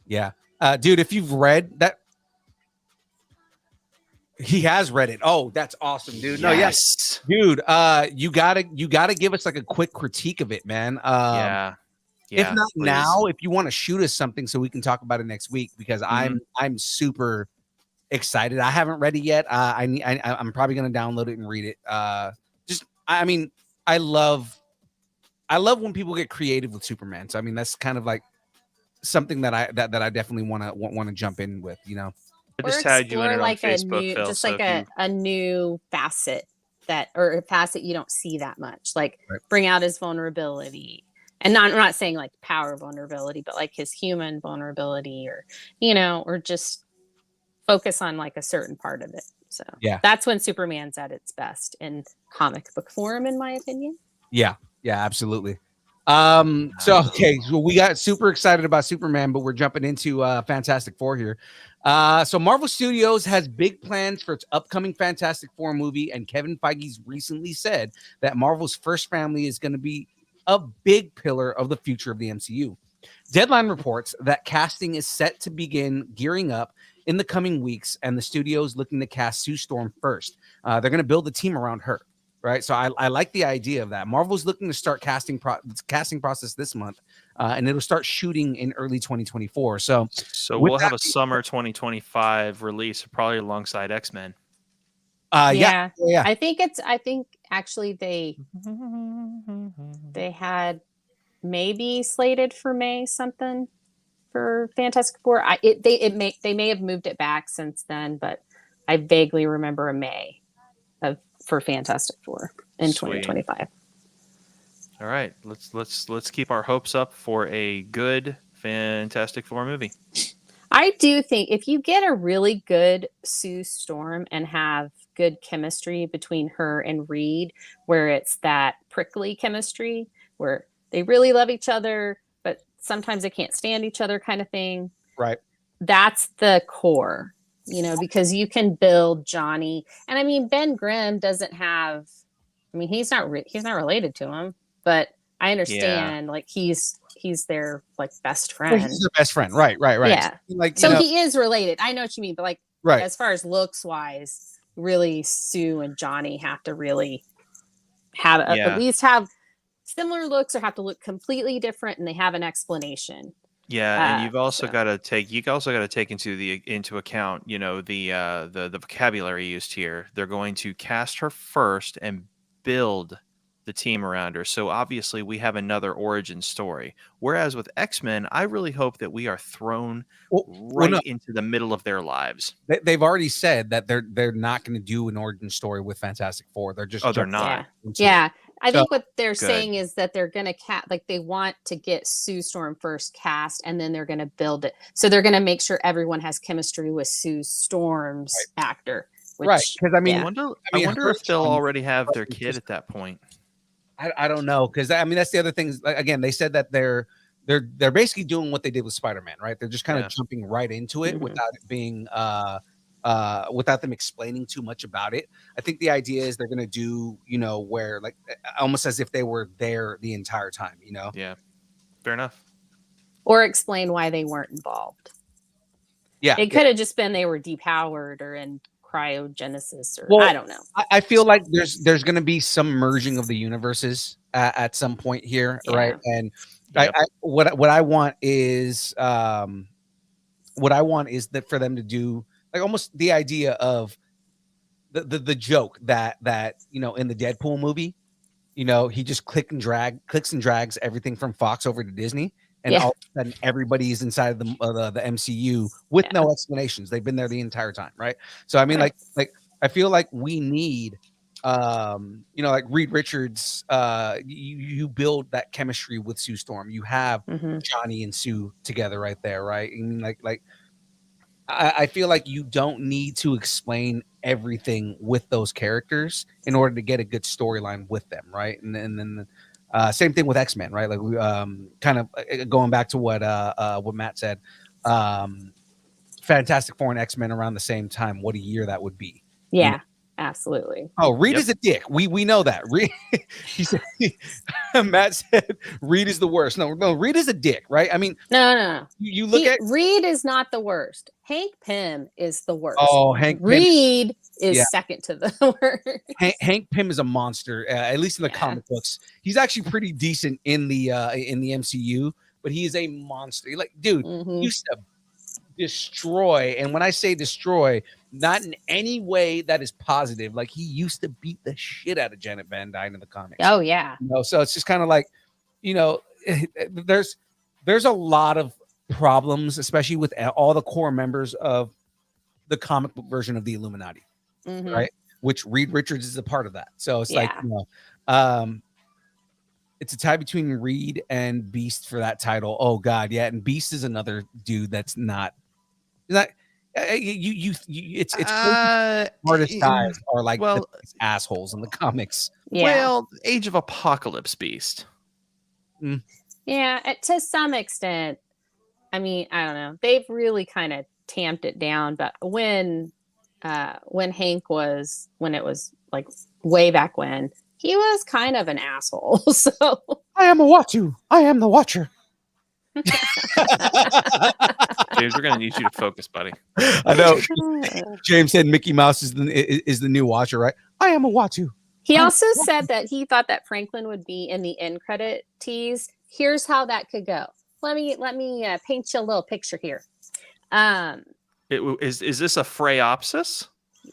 Yeah. Dude, if you've read that, he has read it. Oh, that's awesome, dude. No, yes, dude. You gotta give us like a quick critique of it, man. Yeah. If not please. now, if you want to shoot us something so we can talk about it next week, because I'm super excited. I haven't read it yet. I'm probably gonna download it and read it. I mean, I love when people get creative with Superman. So I mean, that's kind of like something that I definitely want to jump in with, you know. I just tagged you in it on like Facebook, a new, Phil. just So like if a new facet or a facet you don't see that much. Like Right. bring out his vulnerability, and I'm not saying like power vulnerability, but like his human vulnerability, or or just focus on like a certain part of it. So Yeah. that's when Superman's at its best in comic book form, in my opinion. Yeah, absolutely. So okay, so we got super excited about Superman, but we're jumping into Fantastic Four here. So Marvel Studios has big plans for its upcoming Fantastic Four movie, and Kevin Feige's recently said that Marvel's first family is going to be a big pillar of the future of the MCU. Deadline reports that casting is set to begin gearing up in the coming weeks, and the studio's looking to cast Sue Storm first. They're going to build a team around her. Right, so I like the idea of that. Marvel's looking to start casting process this month, and it'll start shooting in early 2024. So with we'll have that a summer 2025 release, probably alongside X-Men. yeah. I think actually they had maybe slated for May something for Fantastic Four. They may have moved it back since then, but I vaguely remember a May for Fantastic Four in Sweet. 2025. All right, let's keep our hopes up for a good Fantastic Four movie. I do think if you get a really good Sue Storm and have good chemistry between her and Reed, where it's that prickly chemistry where they really love each other, but sometimes they can't stand each other kind of thing. Right. That's the core, because you can build Johnny. And I mean, Ben Grimm doesn't have, he's not related to him, but I understand like he's their like best friend. He's their best friend. Right. Yeah. Like, so he is related. I know what you mean, but like, right. as far as looks wise, really Sue and Johnny have to really have at least have similar looks or have to look completely different, and they have an explanation. Yeah, and you've also got to take into account, the vocabulary used here. They're going to cast her first and build the team around her. So obviously we have another origin story. Whereas with X-Men, I really hope that we are thrown into the middle of their lives. They've already said that they're not going to do an origin story with Fantastic Four. They're just they're not. Yeah. I think what they're saying is that they're going to they want to get Sue Storm first cast, and then they're going to build it. So they're going to make sure everyone has chemistry with Sue Storm's actor. Right. Because I wonder if they'll already have their kid at that point. I don't know, because that's the other thing. Again, they said that they're basically doing what they did with Spider-Man, right? They're just kind of jumping right into it without it being without them explaining too much about it. I think the idea is they're gonna do, where like almost as if they were there the entire time, Yeah, fair enough. Or explain why they weren't involved. Yeah, it could have just been they were depowered or in cryogenesis, or I don't know. I feel like there's going to be some merging of the universes at some point here, right? And what I want is that for them to do like almost the idea of the joke that in the Deadpool movie, he just clicks and drags everything from Fox over to Disney. And all of a sudden, everybody is inside of the MCU with no explanations. They've been there the entire time, right? So I mean, like I feel like we need, like Reed Richards. You build that chemistry with Sue Storm. You have Johnny and Sue together right there, right? I mean, I feel like you don't need to explain everything with those characters in order to get a good storyline with them, right? And then. Same thing with X-Men, right? Like we kind of going back to what Matt said. Fantastic Four and X-Men around the same time. What a year that would be. Yeah, absolutely. Oh, Reed is a dick. We know that. Reed, he said, Matt said Reed is the worst. No, Reed is a dick, right? I mean, no. You look at Reed is not the worst. Hank Pym is the worst. Oh, Hank Reed is second to the worst. Hank Pym is a monster, at least in the comic books. He's actually pretty decent in the MCU, but he is a monster. Like, dude, he used to destroy, and when I say destroy, not in any way that is positive. Like, he used to beat the shit out of Janet Van Dyne in the comics. Oh yeah. So it's just kind of like, there's a lot of problems, especially with all the core members of the comic book version of the Illuminati, right? Which Reed Richards is a part of that. So it's like, it's a tie between Reed and Beast for that title. Oh God, yeah. And Beast is another dude that's not It's Uh, hardest guys are like well, these assholes in the comics. Yeah. well, Age of Apocalypse Beast. Yeah, to some extent. I mean, I don't know. They've really kind of tamped it down, but when Hank was, when it was like way back when, he was kind of an asshole. So I am a Watu. I am the Watcher. James, we're gonna need you to focus, buddy. I know. James said Mickey Mouse is the new Watcher, right? I am a Watu. he also said that he thought that Franklin would be in the end credit tease. Here's how that could go. Let me paint you a little picture here. Is this a Freyopsis?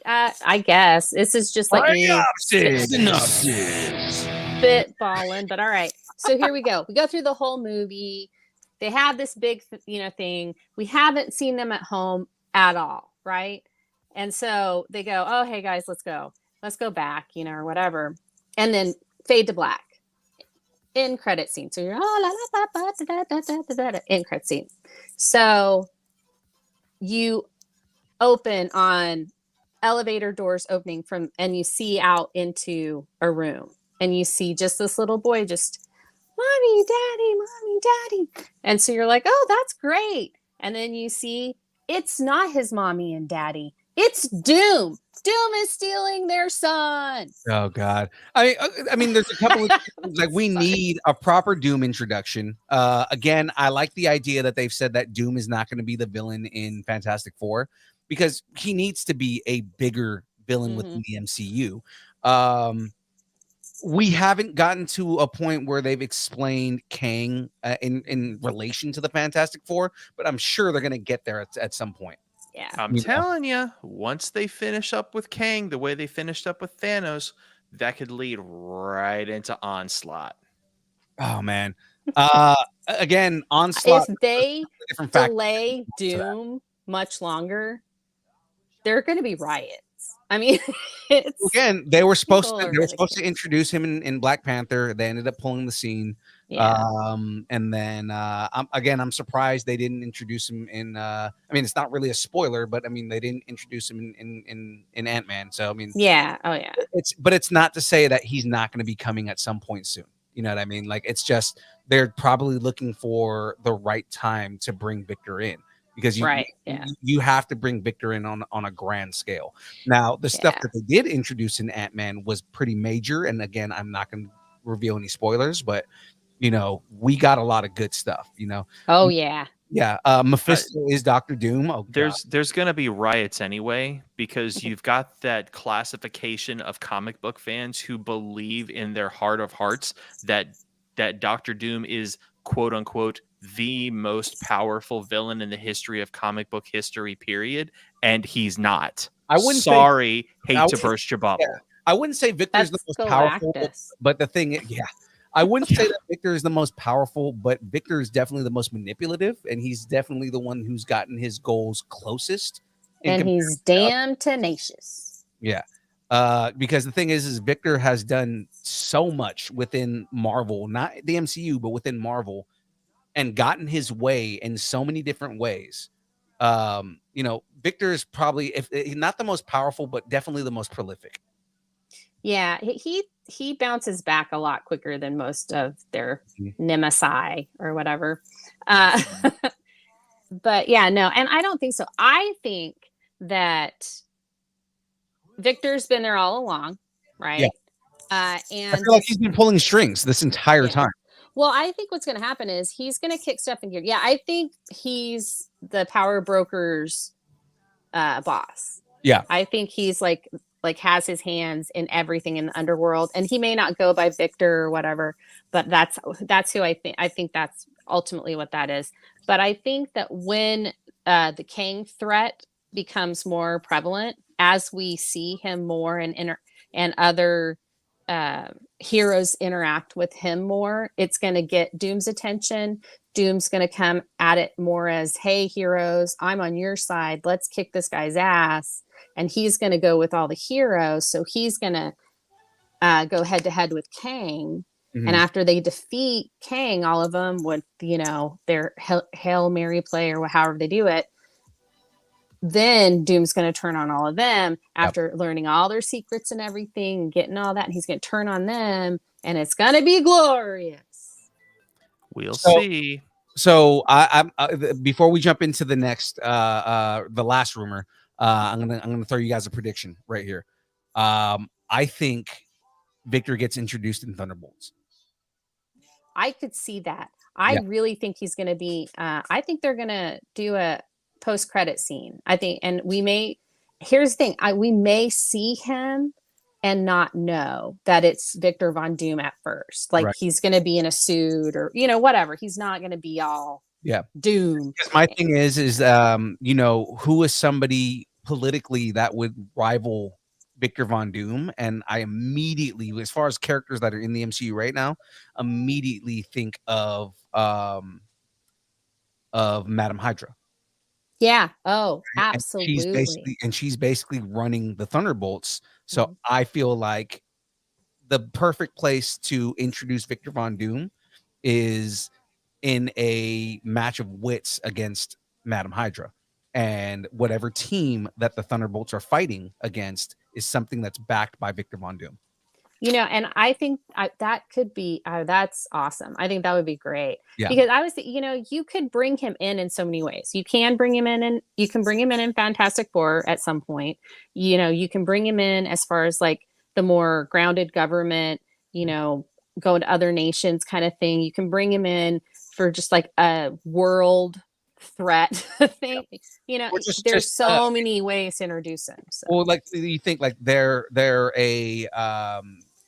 I guess this is just like me Synopsis. spitballing, but all right. So here we go. We go through the whole movie. They have this big, thing. We haven't seen them at home at all, right? And so they go, "Oh, hey guys, let's go back, or whatever," and then fade to black. End credit scene. So you're end credit scene. So you open on elevator doors opening and you see out into a room, and you see just this little boy just, mommy, daddy. And so you're like, oh, that's great. And then you see it's not his mommy and daddy. It's Doom. Doom is stealing their son. Oh God. I mean, there's a couple of things, like we need a proper Doom introduction. Again, I like the idea that they've said that Doom is not going to be the villain in Fantastic Four, because he needs to be a bigger villain within the MCU. We haven't gotten to a point where they've explained Kang in relation to the Fantastic Four, but I'm sure they're going to get there at some point. Yeah. I'm telling you, once they finish up with Kang the way they finished up with Thanos, that could lead right into Onslaught. Oh man. Again, Onslaught. If they different fact. delay Doom much longer, there are going to be riots. I mean, it's Again, they were supposed people to are they were supposed to ridiculous. introduce him in Black Panther. They ended up pulling the scene. yeah. And then I'm surprised they didn't introduce him in I mean, it's not really a spoiler, but I mean they didn't introduce him in Ant-Man. So I mean, Yeah. Oh yeah. it's not to say that he's not going to be coming at some point soon. You know what I mean? Like, it's just they're probably looking for the right time to bring Victor in, because Right. Yeah. you have to bring Victor in on a grand scale. Now, the stuff Yeah. that they did introduce in Ant-Man was pretty major, and again, I'm not going to reveal any spoilers, but we got a lot of good stuff. Oh yeah. Yeah, Mephisto is Doctor Doom. Oh, God. There's going to be riots anyway, because you've got that classification of comic book fans who believe in their heart of hearts that Doctor Doom is, quote unquote, the most powerful villain in the history of comic book history, period, and he's not. I wouldn't say- Sorry, hate I to would- burst your bubble. yeah. I wouldn't say Victor's That's the most powerful, Galactus. but the thing, I wouldn't say that Victor is the most powerful, but Victor is definitely the most manipulative, and he's definitely the one who's gotten his goals closest. in And he's damn tenacious. because the thing is Victor has done so much within Marvel, not the MCU, but within Marvel, and gotten his way in so many different ways. Victor is probably, if not the most powerful, but definitely the most prolific. Yeah, he bounces back a lot quicker than most of their nemesis or whatever. But yeah, no, and I don't think so. I think that Victor's been there all along, right? Yeah. And I feel like he's been pulling strings this entire Yeah. time. well, I think what's going to happen is he's going to kick stuff in gear. Yeah, I think he's the power broker's boss. Yeah. I think he's like has his hands in everything in the underworld, and he may not go by Victor or whatever, but that's who I think. I think that's ultimately what that is. But I think that when the Kang threat becomes more prevalent, as we see him more and other heroes interact with him more, it's going to get Doom's attention. Doom's going to come at it more as, hey, heroes, I'm on your side. Let's kick this guy's ass. And he's going to go with all the heroes. So he's going to go head to head with Kang. Mhm. And after they defeat Kang, all of them with, their Hail Mary play or however they do it, then Doom's going to turn on all of them after learning all their secrets and everything and getting all that. And he's going to turn on them and it's going to be glorious. We'll So- see. So I'm before we jump into the next the last rumor, I'm gonna throw you guys a prediction right here. I think Victor gets introduced in Thunderbolts. I could see that. I Yeah. really think he's going to be, I think they're going to do a post-credit scene. I think, and here's the thing, we may see him and not know that it's Victor Von Doom at first. Like Right. he's going to be in a suit or, whatever. He's not going to be all Doom. Because my thing is who is somebody politically that would rival Victor Von Doom? And I immediately, as far as characters that are in the MCU right now, immediately think of Madam Hydra. Yeah. Oh, And absolutely. she's basically running the Thunderbolts. So I feel like the perfect place to introduce Victor Von Doom is in a match of wits against Madam Hydra. And whatever team that the Thunderbolts are fighting against is something that's backed by Victor Von Doom. And I think that could be, that's awesome. I think that would be great. Yeah. Because I was, you could bring him in so many ways. You can bring him in and you can bring him in Fantastic Four at some point. You can bring him in as far as like the more grounded government, go to other nations kind of thing. You can bring him in for just like a world threat thing. There's so many ways to introduce him. So. Well, like you think like they're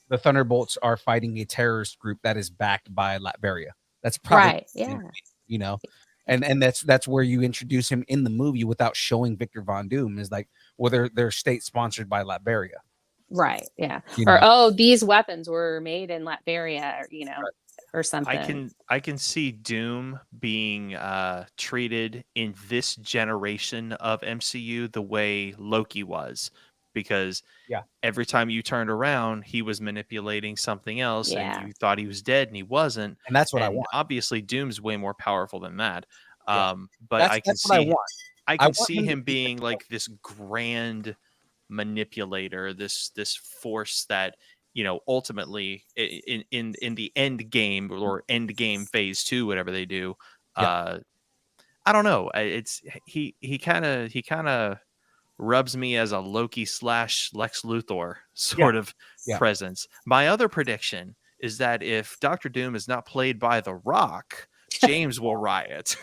the Thunderbolts are fighting a terrorist group that is backed by Latveria. That's probably right. Yeah. And that's where you introduce him in the movie without showing Victor Von Doom is like, well, they're state sponsored by Latveria. Right. Yeah. You Or know? these weapons were made in Latveria, or something. I can see Doom being treated in this generation of MCU the way Loki was, because every time you turned around, he was manipulating something else, and you thought he was dead, and he wasn't. And that's what I want. Obviously, Doom's way more powerful than that. Yeah. But That's what I want. I I can want see him to him be being like this grand manipulator, this force that ultimately in the end game or end game phase 2, whatever they do. I don't know. It's he kind of rubs me as a Loki / Lex Luthor sort of presence. My other prediction is that if Dr. Doom is not played by The Rock, James will riot.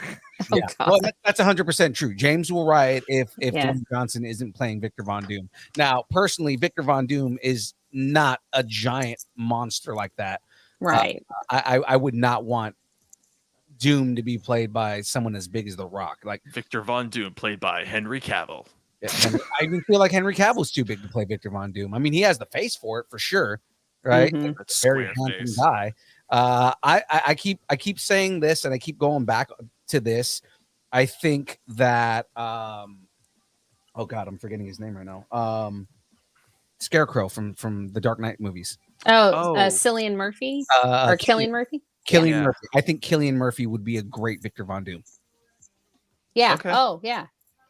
Well, that's 100% true. James will riot if Dwayne Johnson isn't playing Victor Von Doom. Now, personally, Victor Von Doom is not a giant monster like that. Right. I would not want Doom to be played by someone as big as The Rock. Like Victor Von Doom, played by Henry Cavill. I even feel like Henry Cavill's too big to play Victor Von Doom. I mean, he has the face for it for sure, right? Mhm. Like, very handsome guy. I keep saying this, and I keep going back to this. I think that oh god, I'm forgetting his name right now. Scarecrow from the Dark Knight movies. Cillian Murphy or Cillian Murphy. Cillian Murphy. I think Cillian Murphy would be a great Victor Von Doom. Yeah. Okay. Oh, yeah.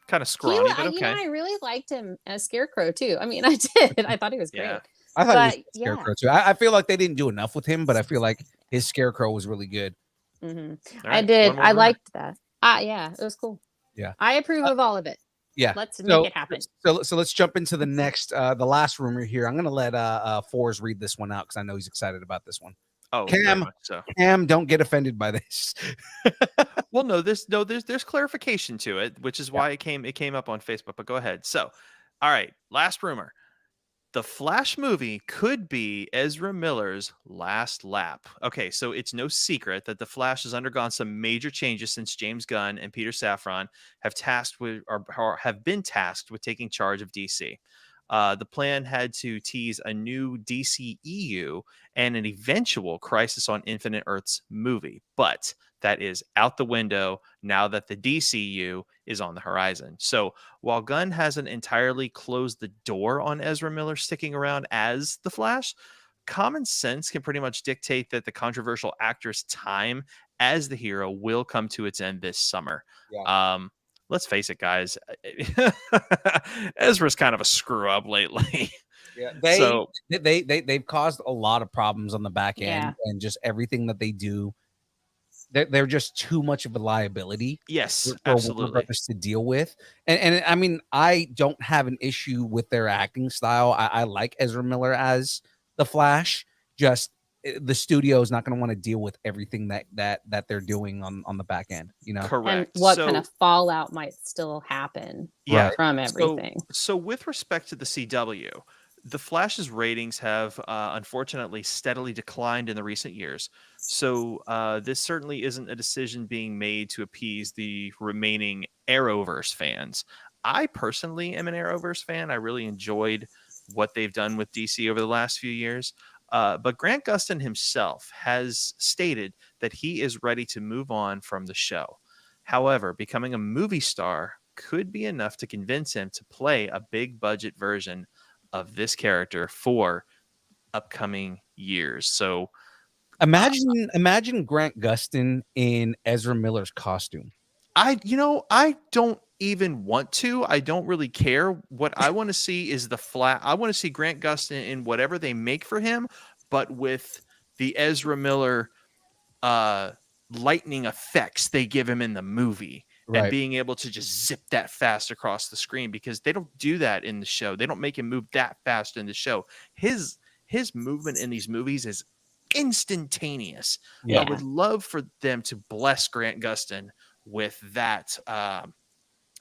Kind of scrawny, but okay. I really liked him as Scarecrow too. I mean, I did. I thought he was great. Yeah. I thought he was Scarecrow too. I feel like they didn't do enough with him, but I feel like his Scarecrow was really good. Mm-hmm. All I right, did. one more I rumor. liked that. Yeah, it was cool. Yeah. I approve of all of it. Yeah. Let's make it happen. So let's jump into the next the last rumor here. I'm gonna let Fours read this one out because I know he's excited about this one. Oh, very Cam, much so. Cam, don't get offended by this. Well, there's clarification to it, which is why it came up on Facebook. But go ahead. So, all right, last rumor: the Flash movie could be Ezra Miller's last lap. Okay, so it's no secret that the Flash has undergone some major changes since James Gunn and Peter Safran have been tasked with taking charge of DC. The plan had to tease a new DCEU and an eventual Crisis on Infinite Earths movie, but that is out the window now that the DCU is on the horizon. So while Gunn hasn't entirely closed the door on Ezra Miller sticking around as the Flash, common sense can pretty much dictate that the controversial actor's time as the hero will come to its end this summer. let's face it, guys. Ezra's kind of a screw up lately. Yeah, they've caused a lot of problems on the back end, Yeah. and just everything that they do, they're just too much of a liability Yes, for Warner absolutely. Brothers to deal with. And I mean, I don't have an issue with their acting style. I like Ezra Miller as the Flash. Just the studio is not going to want to deal with everything that they're doing on the back end. You know, And Correct. what So, kind of fallout might still happen yeah. Right. from So, everything. so with respect to the CW, the Flash's ratings have unfortunately steadily declined in the recent years. So this certainly isn't a decision being made to appease the remaining Arrowverse fans. I personally am an Arrowverse fan. I really enjoyed what they've done with DC over the last few years. But Grant Gustin himself has stated that he is ready to move on from the show. However, becoming a movie star could be enough to convince him to play a big budget version of this character for upcoming years. So imagine Grant Gustin in Ezra Miller's costume. I don't even want to. I don't really care. What I want to see is I want to see Grant Gustin in whatever they make for him, but with the Ezra Miller lightning effects they give him in the movie. And Right. being able to just zip that fast across the screen, because they don't do that in the show. They don't make him move that fast in the show. His movement in these movies is instantaneous. Yeah. I would love for them to bless Grant Gustin with that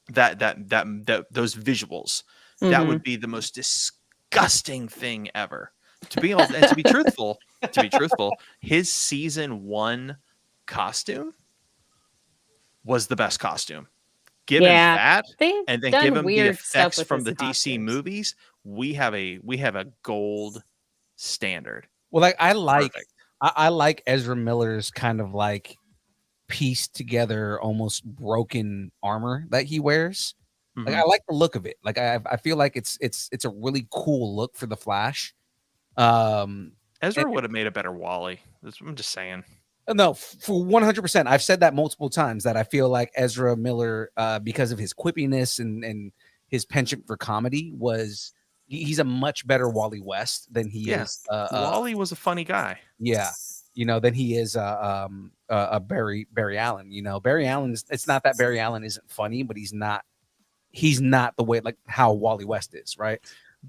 those visuals. That Mhm. would be the most disgusting thing ever. To be truthful, his season 1 costume was the best costume. Given Yeah. that, They've and then done given the weird stuff effects with from his the DC costumes. movies, we have a gold standard. Well, like I like Perfect. I like Ezra Miller's kind of like pieced together, almost broken armor that he wears. Like I like the look of it. Like I feel like it's a really cool look for the Flash. Ezra would have made a better Wally. I'm just saying. No, for 100%. I've said that multiple times that I feel like Ezra Miller, because of his quippiness and his penchant for comedy, he's a much better Wally West than he Yeah. is. Wally was a funny guy. Yeah, than he is a Barry Allen. Barry Allen's. It's not that Barry Allen isn't funny, but he's not the way like how Wally West is, right?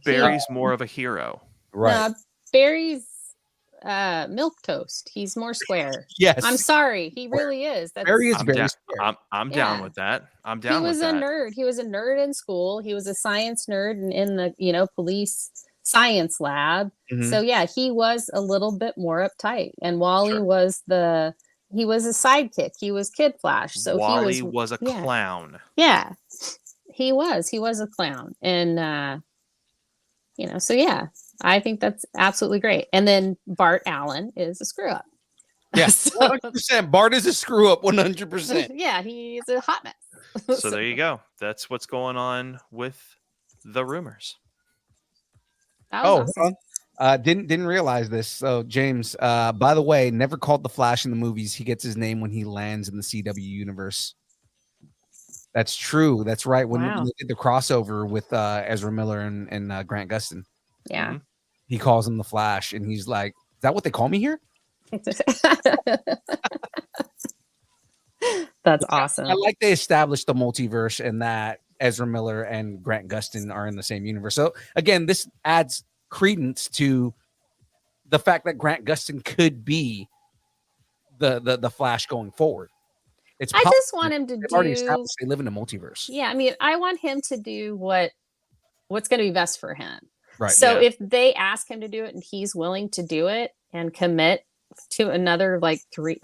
Barry's more of a hero. Right. Barry's milk toast. He's more square. Yes. I'm sorry. He really is. Barry is I'm very down, square. I'm down Yeah. with that. I'm He down with was a that. nerd. He was a nerd in school. He was a science nerd in the police science lab. Mhm. So yeah, he was a little bit more uptight. And Wally Sure. was a sidekick. He was Kid Flash. So Wally he was a yeah. clown. Yeah. He was a clown. And so yeah, I think that's absolutely great. And then Bart Allen is a screw up. Yeah, So- 100%. Bart is a screw up, 100%. yeah, he's a hot mess. So there you go. That's what's going on with the rumors. That was awesome. hold on. Didn't realize this. So James, by the way, never called the Flash in the movies. He gets his name when he lands in the CW universe. That's true. That's right. When Wow. they did the crossover with Ezra Miller and Grant Gustin, Yeah. he calls him the Flash, and he's like, "Is that what they call me here?" That's awesome. I like they established the multiverse and that Ezra Miller and Grant Gustin are in the same universe. So again, this adds credence to the fact that Grant Gustin could be the Flash going forward. It's I possible. just want him to They've already do. established they live in a multiverse. Yeah, I mean, I want him to do what's going to be best for him. Right. So yeah. if they ask him to do it and he's willing to do it and commit to another three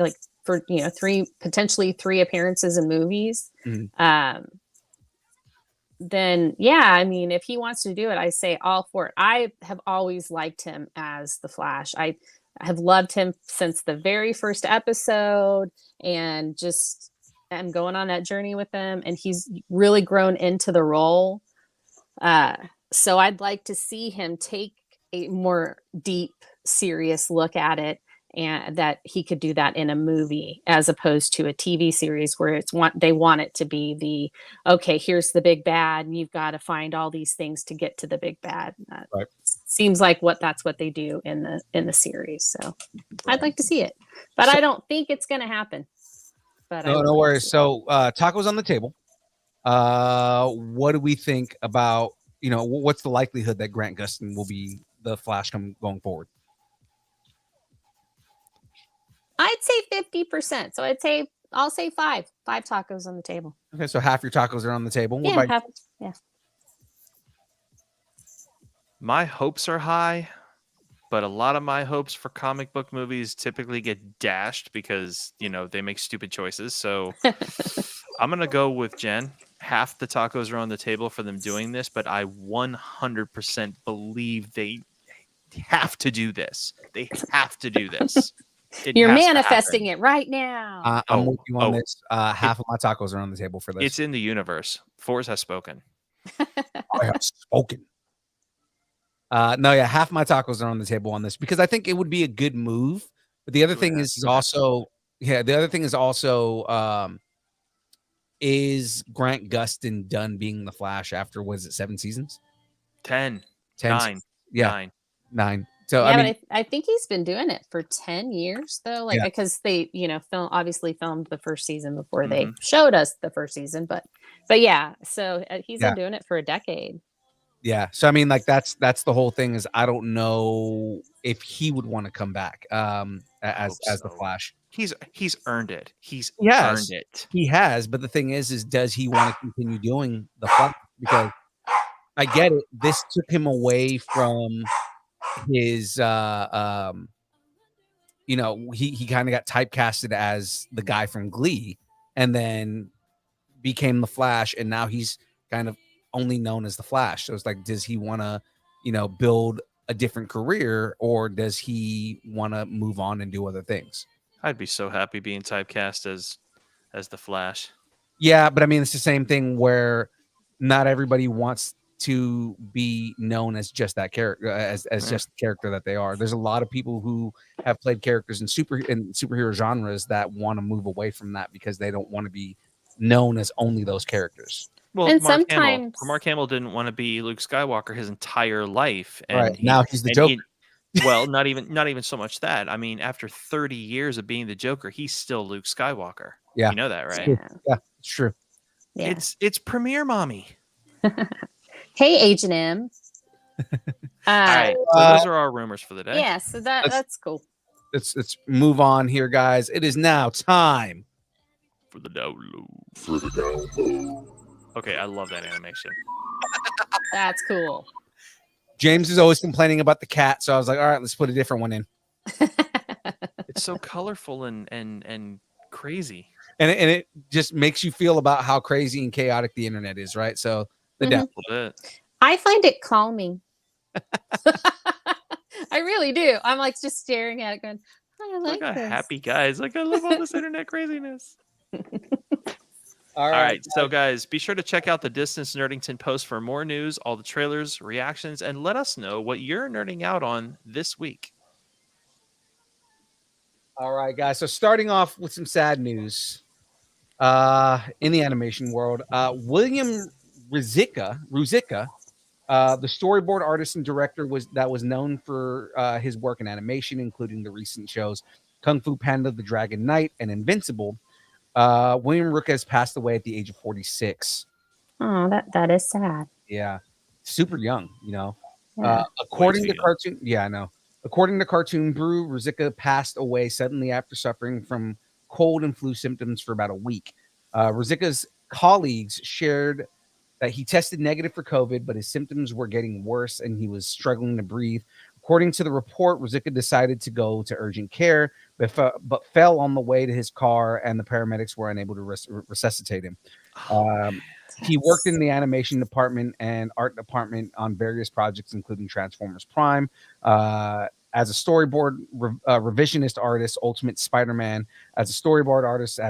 potentially three appearances in movies, Mhm. then yeah, I mean, if he wants to do it, I say all for it. I have always liked him as the Flash. I have loved him since the very first episode, and just am going on that journey with him, and he's really grown into the role. So I'd like to see him take a more deep, serious look at it and that he could do that in a movie as opposed to a TV series where they want it to be the, okay, here's the big bad and you've got to find all these things to get to the big bad. Right. Seems like that's what they do in the series. So I'd like to see it, but I don't think it's going to happen. But no worries. So tacos on the table. What do we think about, what's the likelihood that Grant Gustin will be the Flash going forward? I'd say 50%. So I'll say five tacos on the table. Okay, so half your tacos are on the table. What Yeah, about yeah. My hopes are high, but a lot of my hopes for comic book movies typically get dashed because, they make stupid choices. So I'm going to go with Jen. Half the tacos are on the table for them doing this, but I 100% believe they have to do this. They have to do this. You're manifesting it right now. I'm with you on this. Half of my tacos are on the table for this. It's in the universe. Force has spoken. I have spoken. No, yeah, half my tacos are on the table on this because I think it would be a good move. But the other thing is also is Grant Gustin done being the Flash after, was it 7 seasons? 10. 9. Yeah. 9. So yeah, I mean, but I think he's been doing it for 10 years though, because they, obviously filmed the first season before they showed us the first season, but yeah, so he's been doing it for a decade. Yeah, so I mean, like that's the whole thing is I don't know if he would want to come back as the Flash. He's earned it. Earned it. He has, but the thing is does he want to continue doing the Flash? Because I get it. This took him away from his he kind of got typecasted as the guy from Glee and then became the Flash, and now he's kind of only known as the Flash. So it's like, does he want to build a different career, or does he want to move on and do other things? I'd be so happy being typecast as the Flash. Yeah, but I mean, it's the same thing where not everybody wants to be known as just that character, as just the character that they are. There's a lot of people who have played characters in superhero genres that want to move away from that because they don't want to be known as only those characters. Well, And Mark Hamill didn't want to be Luke Skywalker his entire life, and right now he's the Joker. Well, not even so much that. I mean, after 30 years of being the Joker, he's still Luke Skywalker. Yeah, you know that, right? Yeah, it's true. Yeah. It's Premiere Mommy. Hey, H&M. All right, so those are our rumors for the day. Yeah, so that's cool. Let's move on here, guys. It is now time for the download. Okay, I love that animation. That's cool. James is always complaining about the cat, so I was like, all right, let's put a different one in. It's so colorful and crazy. And it just makes you feel about how crazy and chaotic the internet is, right? So a bit. I find it calming. I really do. I'm like just staring at it going, I like this. Happy guys. Like, I love all this internet craziness. All right. So guys, be sure to check out the Distance Nerdington post for more news, all the trailers, reactions, and let us know what you're nerding out on this week. All right, guys. So starting off with some sad news in the animation world, William Ruzicka, the storyboard artist and director was known for his work in animation, including the recent shows Kung Fu Panda, The Dragon Knight, and Invincible. William Rook has passed away at the age of 46. Oh, that is sad. Yeah, super young, Yeah. According to Cartoon, I know. According to Cartoon Brew, Ruzicka passed away suddenly after suffering from cold and flu symptoms for about a week. Ruzicka's colleagues shared that he tested negative for COVID, but his symptoms were getting worse and he was struggling to breathe. According to the report, Ruzicka decided to go to urgent care, but fell on the way to his car, and the paramedics were unable to resuscitate him. He worked in the animation department and art department on various projects, including Transformers Prime, as a storyboard revisionist artist, Ultimate Spider-Man, as a storyboard artist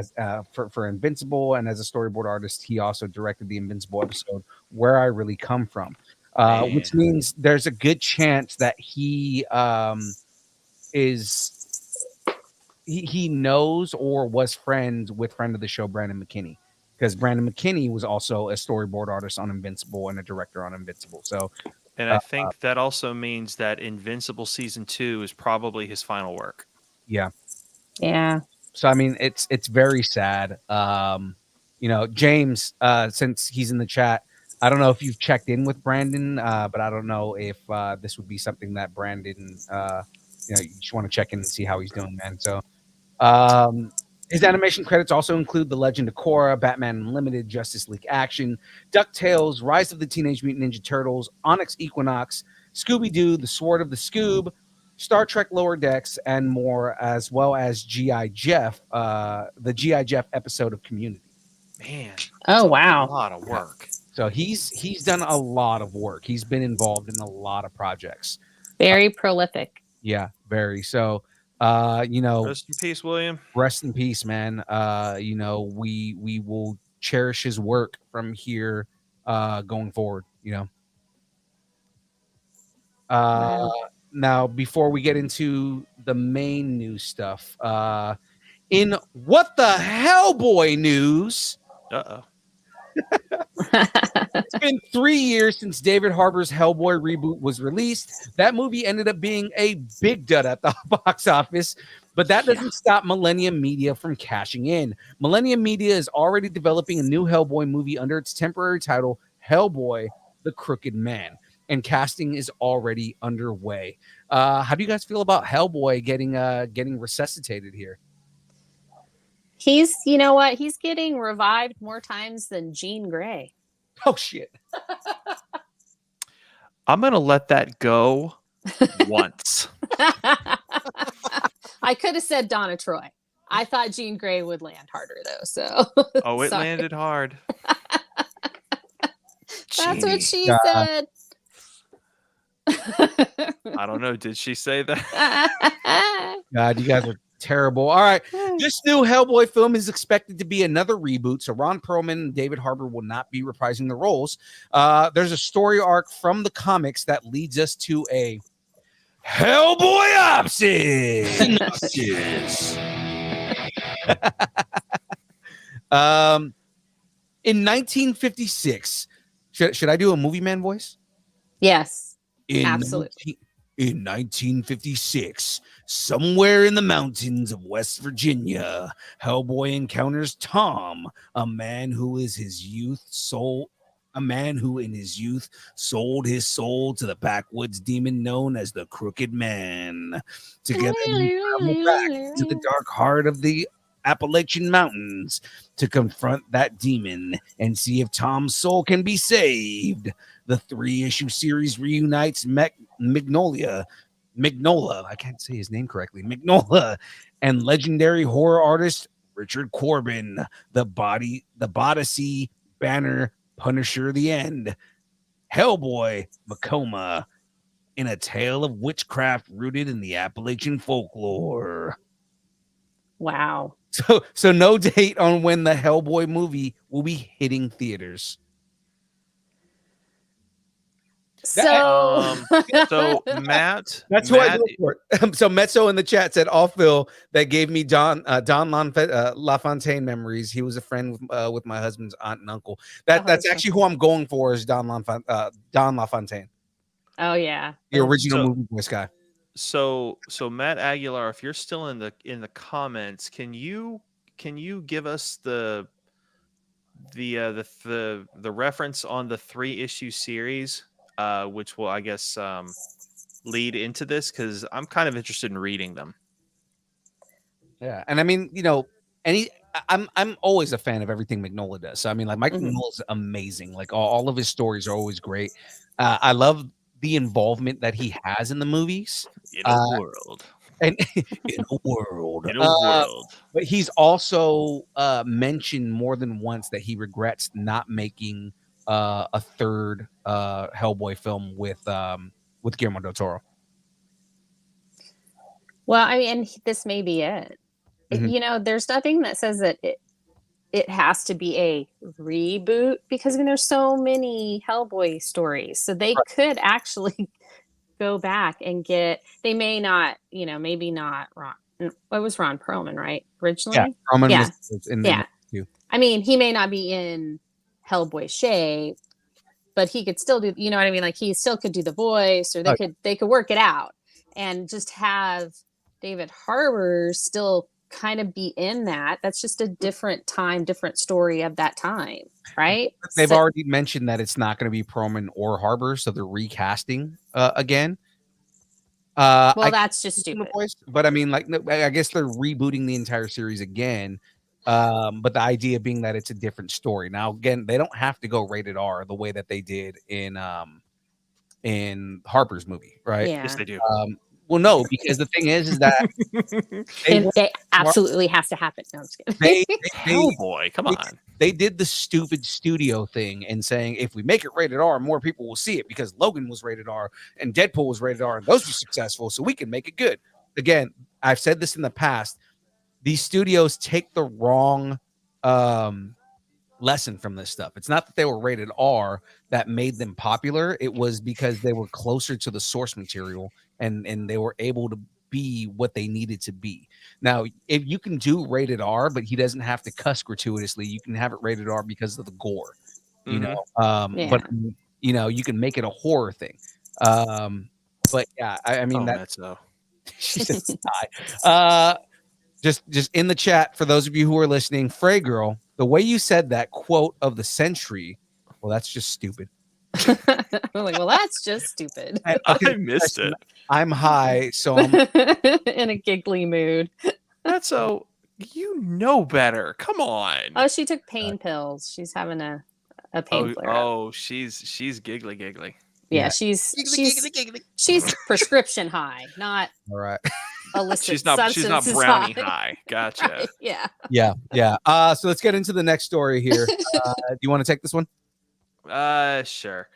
for Invincible, and as a storyboard artist, he also directed the Invincible episode Where I Really Come From. Which means there's a good chance that he is he knows or was friends with friend of the show Brandon McKinney, because Brandon McKinney was also a storyboard artist on Invincible and a director on Invincible. So And I think that also means that Invincible season 2 is probably his final work. yeah. Yeah. So I mean, it's very sad. You know, James, since he's in the chat, I don't know if you've checked in with Brandon, but I don't know if this would be something that Brandon, you know, you just want to check in and see how he's doing, man. So his animation credits also include The Legend of Korra, Batman Unlimited, Justice League Action, DuckTales, Rise of the Teenage Mutant Ninja Turtles, Onyx Equinox, Scooby-Doo, The Sword of the Scoob, Star Trek Lower Decks, and more, as well as G.I. Jeff, the G.I. Jeff episode of Community. Man. Oh, A wow. lot of work. So he's done a lot of work. He's been involved in a lot of projects. Very prolific. Yeah, very. So you know, Rest in peace, William. rest in peace, man. You know, we will cherish his work from here going forward, you know. Now, before we get into the main news stuff, in What the Hellboy news, Uh-oh. it's been 3 years since David Harbour's Hellboy reboot was released. That movie ended up being a big dud at the box office, but that doesn't stop Millennium Media from cashing in. Millennium Media is already developing a new Hellboy movie under its temporary title, Hellboy: The Crooked Man, and casting is already underway. How do you guys feel about Hellboy getting resuscitated here? He's, you know what? He's getting revived more times than Jean Grey. Oh shit! I'm going to let that go once. I could have said Donna Troy. I thought Jean Grey would land harder though. So Oh, it sorry. landed hard. That's what she God. said. I don't know. Did she say that? God, you guys are terrible. All right. This new Hellboy film is expected to be another reboot, so Ron Perlman and David Harbour will not be reprising the roles. There's a story arc from the comics that leads us to a Hellboy synopsis. In 1956, should I do a movie man voice? Yes, In absolutely. In 1956, somewhere in the mountains of West Virginia, Hellboy encounters Tom, a man who in his youth sold his soul to the backwoods demon known as the Crooked Man. Together, they travel back to the dark heart of the Appalachian Mountains to confront that demon and see if Tom's soul can be saved. The 3-issue series reunites Mignola, I can't say his name correctly, Mignola, and legendary horror artist Richard Corbin, the Bodyssey, Banner, Punisher, the End, Hellboy, Macoma, in a tale of witchcraft rooted in the Appalachian folklore. Wow. So no date on when the Hellboy movie will be hitting theaters. So, So Matt, That's who I Matt, go for. So Mezzo in the chat said, "All Phil that gave me Don LaFontaine memories. He was a friend with my husband's aunt and uncle. That's okay. actually who I'm going for is Don LaFontaine, oh yeah. the original So- movie voice guy." So Matt Aguilar, if you're still in the comments, can you give us the reference on the 3-issue series, which will, I guess, lead into this, because I'm kind of interested in reading them. Yeah, and I mean, you know, I'm always a fan of everything Mignola does. So I mean, like Mike Mignola's amazing. Like all of his stories are always great. I love the involvement that he has in the movies. In a world. And in a world. In a world. But he's also mentioned more than once that he regrets not making a third Hellboy film with Guillermo del Toro. Well, I mean, this may be it. Mhm. You know, there's nothing that says that it has to be a reboot, because I mean, there's so many Hellboy stories, so they could actually go back and they may not, you know, maybe not It was Ron Perlman, right? Originally? Yeah, Roman Yeah. was in Yeah. the I mean, he may not be in Hellboy shape, but he could still do, you know what I mean? Like he still could do the voice, or Oh, they could work it out and just have David Harbour still kind of be in that. That's just a different time, different story of that time, right? They've So- already mentioned that it's not going to be Perlman or Harbor, so they're recasting again. well, I that's just can't remember stupid. the voice, but I mean, like, no, I guess they're rebooting the entire series again. But the idea being that it's a different story. Now, again, they don't have to go rated R the way that they did in Harper's movie, right? Yeah. Yes, they do. Well, no, because the thing is that And it absolutely has to happen. No, I'm just kidding. they Hellboy, come they- on. they did the stupid studio thing and saying if we make it rated R, more people will see it because Logan was rated R and Deadpool was rated R and those were successful, so we can make it good. Again, I've said this in the past. These studios take the wrong lesson from this stuff. It's not that they were rated R that made them popular. It was because they were closer to the source material and they were able to be what they needed to be. Now, if you can do rated R, but he doesn't have to cuss gratuitously, you can have it rated R because of the gore, you know. But you know, you can make it a horror thing. But yeah, I mean That's so. she says die. Just in the chat for those of you who are listening, Frey Girl, the way you said that quote of the century, well, that's just stupid. I'm like, well, that's just stupid. And, I okay, missed it. I'm high, so I'm In a giggly mood. That's so. You know better. Come on. Oh, she took pain pills. She's having a pain flare. Oh, she's giggly. Yeah, yeah. she's prescription high, not all right. illicit She's not substances brownie high. high. Gotcha. Right, yeah. Yeah. So let's get into the next story here. Do you want to take this one? Sure.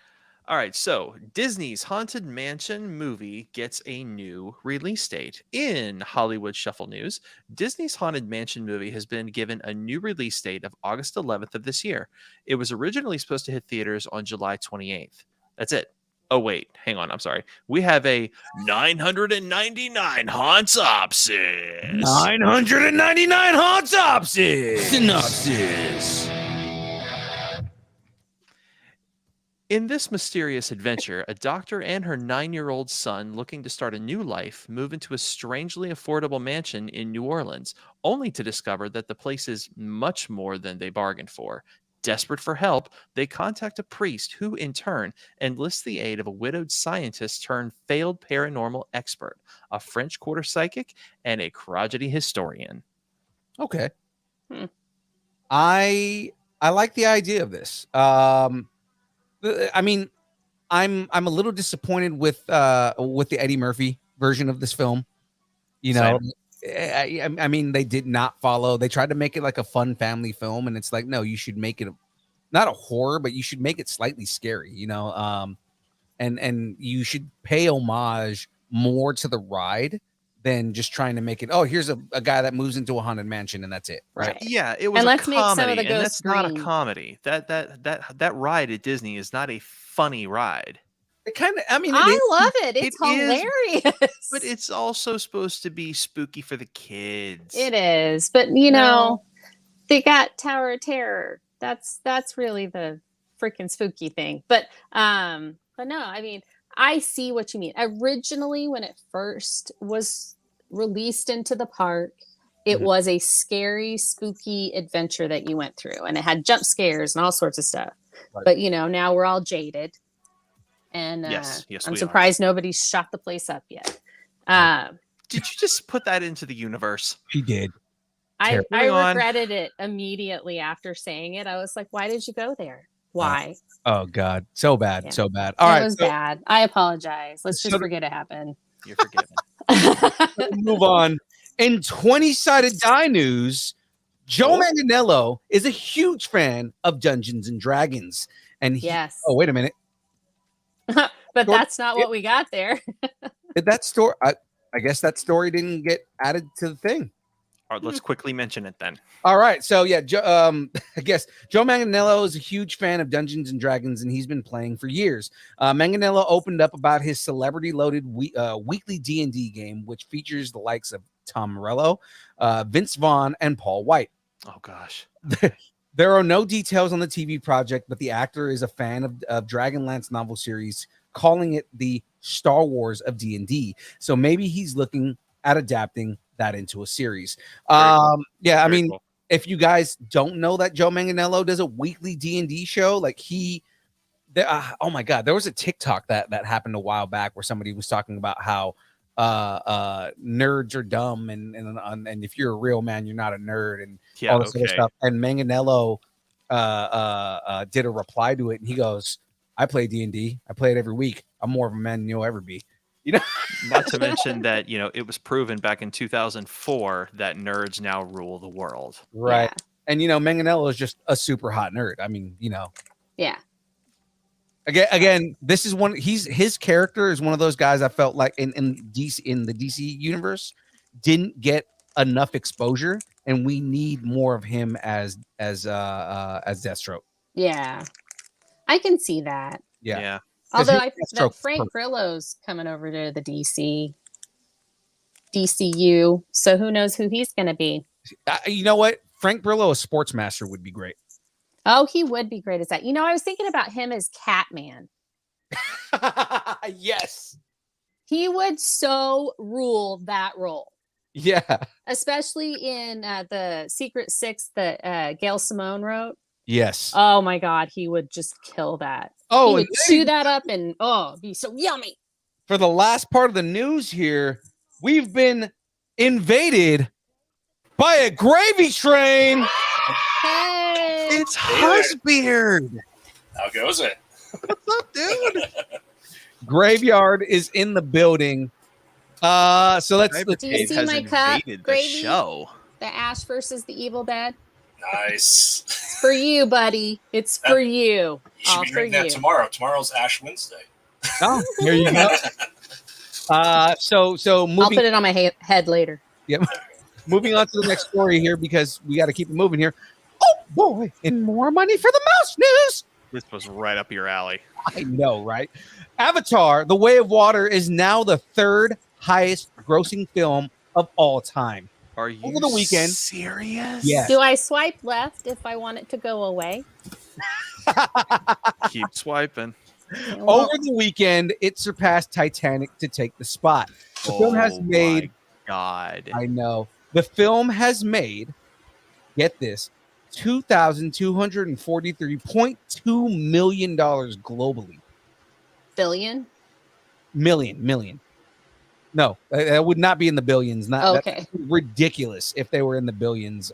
All right, so Disney's Haunted Mansion movie gets a new release date. In Hollywood Shuffle news, Disney's Haunted Mansion movie has been given a new release date of August 11th of this year. It was originally supposed to hit theaters on July 28th. That's it. Oh, wait, hang on. I'm sorry. We have a 999 hauntsopsis. 999 hauntsopsis. Synopsis. In this mysterious adventure, a doctor and her 9-year-old son, looking to start a new life, move into a strangely affordable mansion in New Orleans, only to discover that the place is much more than they bargained for. Desperate for help, they contact a priest who, in turn, enlists the aid of a widowed scientist turned failed paranormal expert, a French Quarter psychic, and a crotchety historian. Okay. Hmm. I like the idea of this. I mean, I'm a little disappointed with the Eddie Murphy version of this film. You know, I mean, they did not follow. They tried to make it like a fun family film, and it's like, no, you should make it not a horror, but you should make it slightly scary. You know, and you should pay homage more to the ride than just trying to make it. Oh, here's a guy that moves into a haunted mansion, and that's it, right? Yeah, it was And a let's make some of comedy, the and ghosts that's not a green. comedy. That ride at Disney is not a funny ride. It kind of. I mean, I love it. It's It is, hilarious. but it's also supposed to be spooky for the kids. It is, but you know, they got Tower of Terror. That's really the freaking spooky thing. But no, I mean, I see what you mean. Originally, when it first was released into the park, it was a scary, spooky adventure that you went through, and it had jump scares and all sorts of stuff. Right. But you know, now we're all jaded, and Yes, I'm we are. surprised nobody's shot the place up yet. Did you just put that into the universe? She did. I Moving on. regretted it immediately after saying it. I was like, why did you go there? Why? Oh God, so bad, Yeah. so bad. All it right, was so bad. I apologize. Let's just So- forget it happened. You're forgiven. move on. In 20-sided die news, Joe Manganiello is a huge fan of Dungeons and Dragons, and he, Yes. oh wait a minute, But Sure. that's not what we got there. did that story? I guess that story didn't get added to the thing. All right, let's quickly mention it then. All right, so yeah, I guess Joe Manganiello is a huge fan of Dungeons and Dragons, and he's been playing for years. Manganiello opened up about his celebrity-loaded weekly D&D game, which features the likes of Tom Morello, Vince Vaughn, and Paul White. Oh gosh. There are no details on the TV project, but the actor is a fan of Dragonlance novel series, calling it the Star Wars of D&D. So maybe he's looking at adapting that into a series. Cool. Yeah, I Very mean, cool. if you guys don't know that Joe Manganiello does a weekly D&D show, like oh my God, there was a TikTok that happened a while back where somebody was talking about how nerds are dumb and if you're a real man, you're not a nerd and Yeah, all this other okay. stuff. And Manganiello did a reply to it, and he goes, "I play D&D. I play it every week. I'm more of a man than you'll ever be." You know, Not to mention that, it was proven back in 2004 that nerds now rule the world. right? Yeah. And Manganiello is just a super hot nerd. I mean, Yeah. again, this is his character is one of those guys I felt like in the DC universe didn't get enough exposure, and we need more of him as Deathstroke. Yeah. I can see that. Yeah. Although his I Deathstroke that is Frank perfect. Grillo's coming over to the DCU, so who knows who he's going to be? You know what? Frank Grillo, a sports master, would be great. Oh, he would be great as that. I was thinking about him as Catman. Yes. He would so rule that role, Yeah. especially in the Secret Six that Gail Simone wrote. Yes. Oh my God, he would just kill that. He Oh, would and chew that up and it'd be so yummy. for the last part of the news here, we've been invaded by a gravy train. Hey, It's Husbeard. How goes it? What's up, dude? Graveyard is in the building. So let's Do you see my cup, invaded the Gravy? show. the Ash versus the Evil Dead. Nice. It's for you, buddy. It's for you. You should All be for drinking you. that tomorrow. Tomorrow's Ash Wednesday. Oh, there you go. So I'll moving put it on my head later. moving on to the next story here because we got to keep it moving here. Oh boy, and more money for the mouse news. This was right up your alley. I know, right? Avatar: The Way of Water is now the third highest grossing film of all time. Are you Over the weekend. serious? Yes. Do I swipe left if I want it to go away? Keep swiping. Over the weekend, it surpassed Titanic to take the spot. The film has Oh made, my God. I know, the film has made, get this, $2,243.2 million globally. Million. No, that would not be in the billions. Not Okay. that's ridiculous if they were in the billions.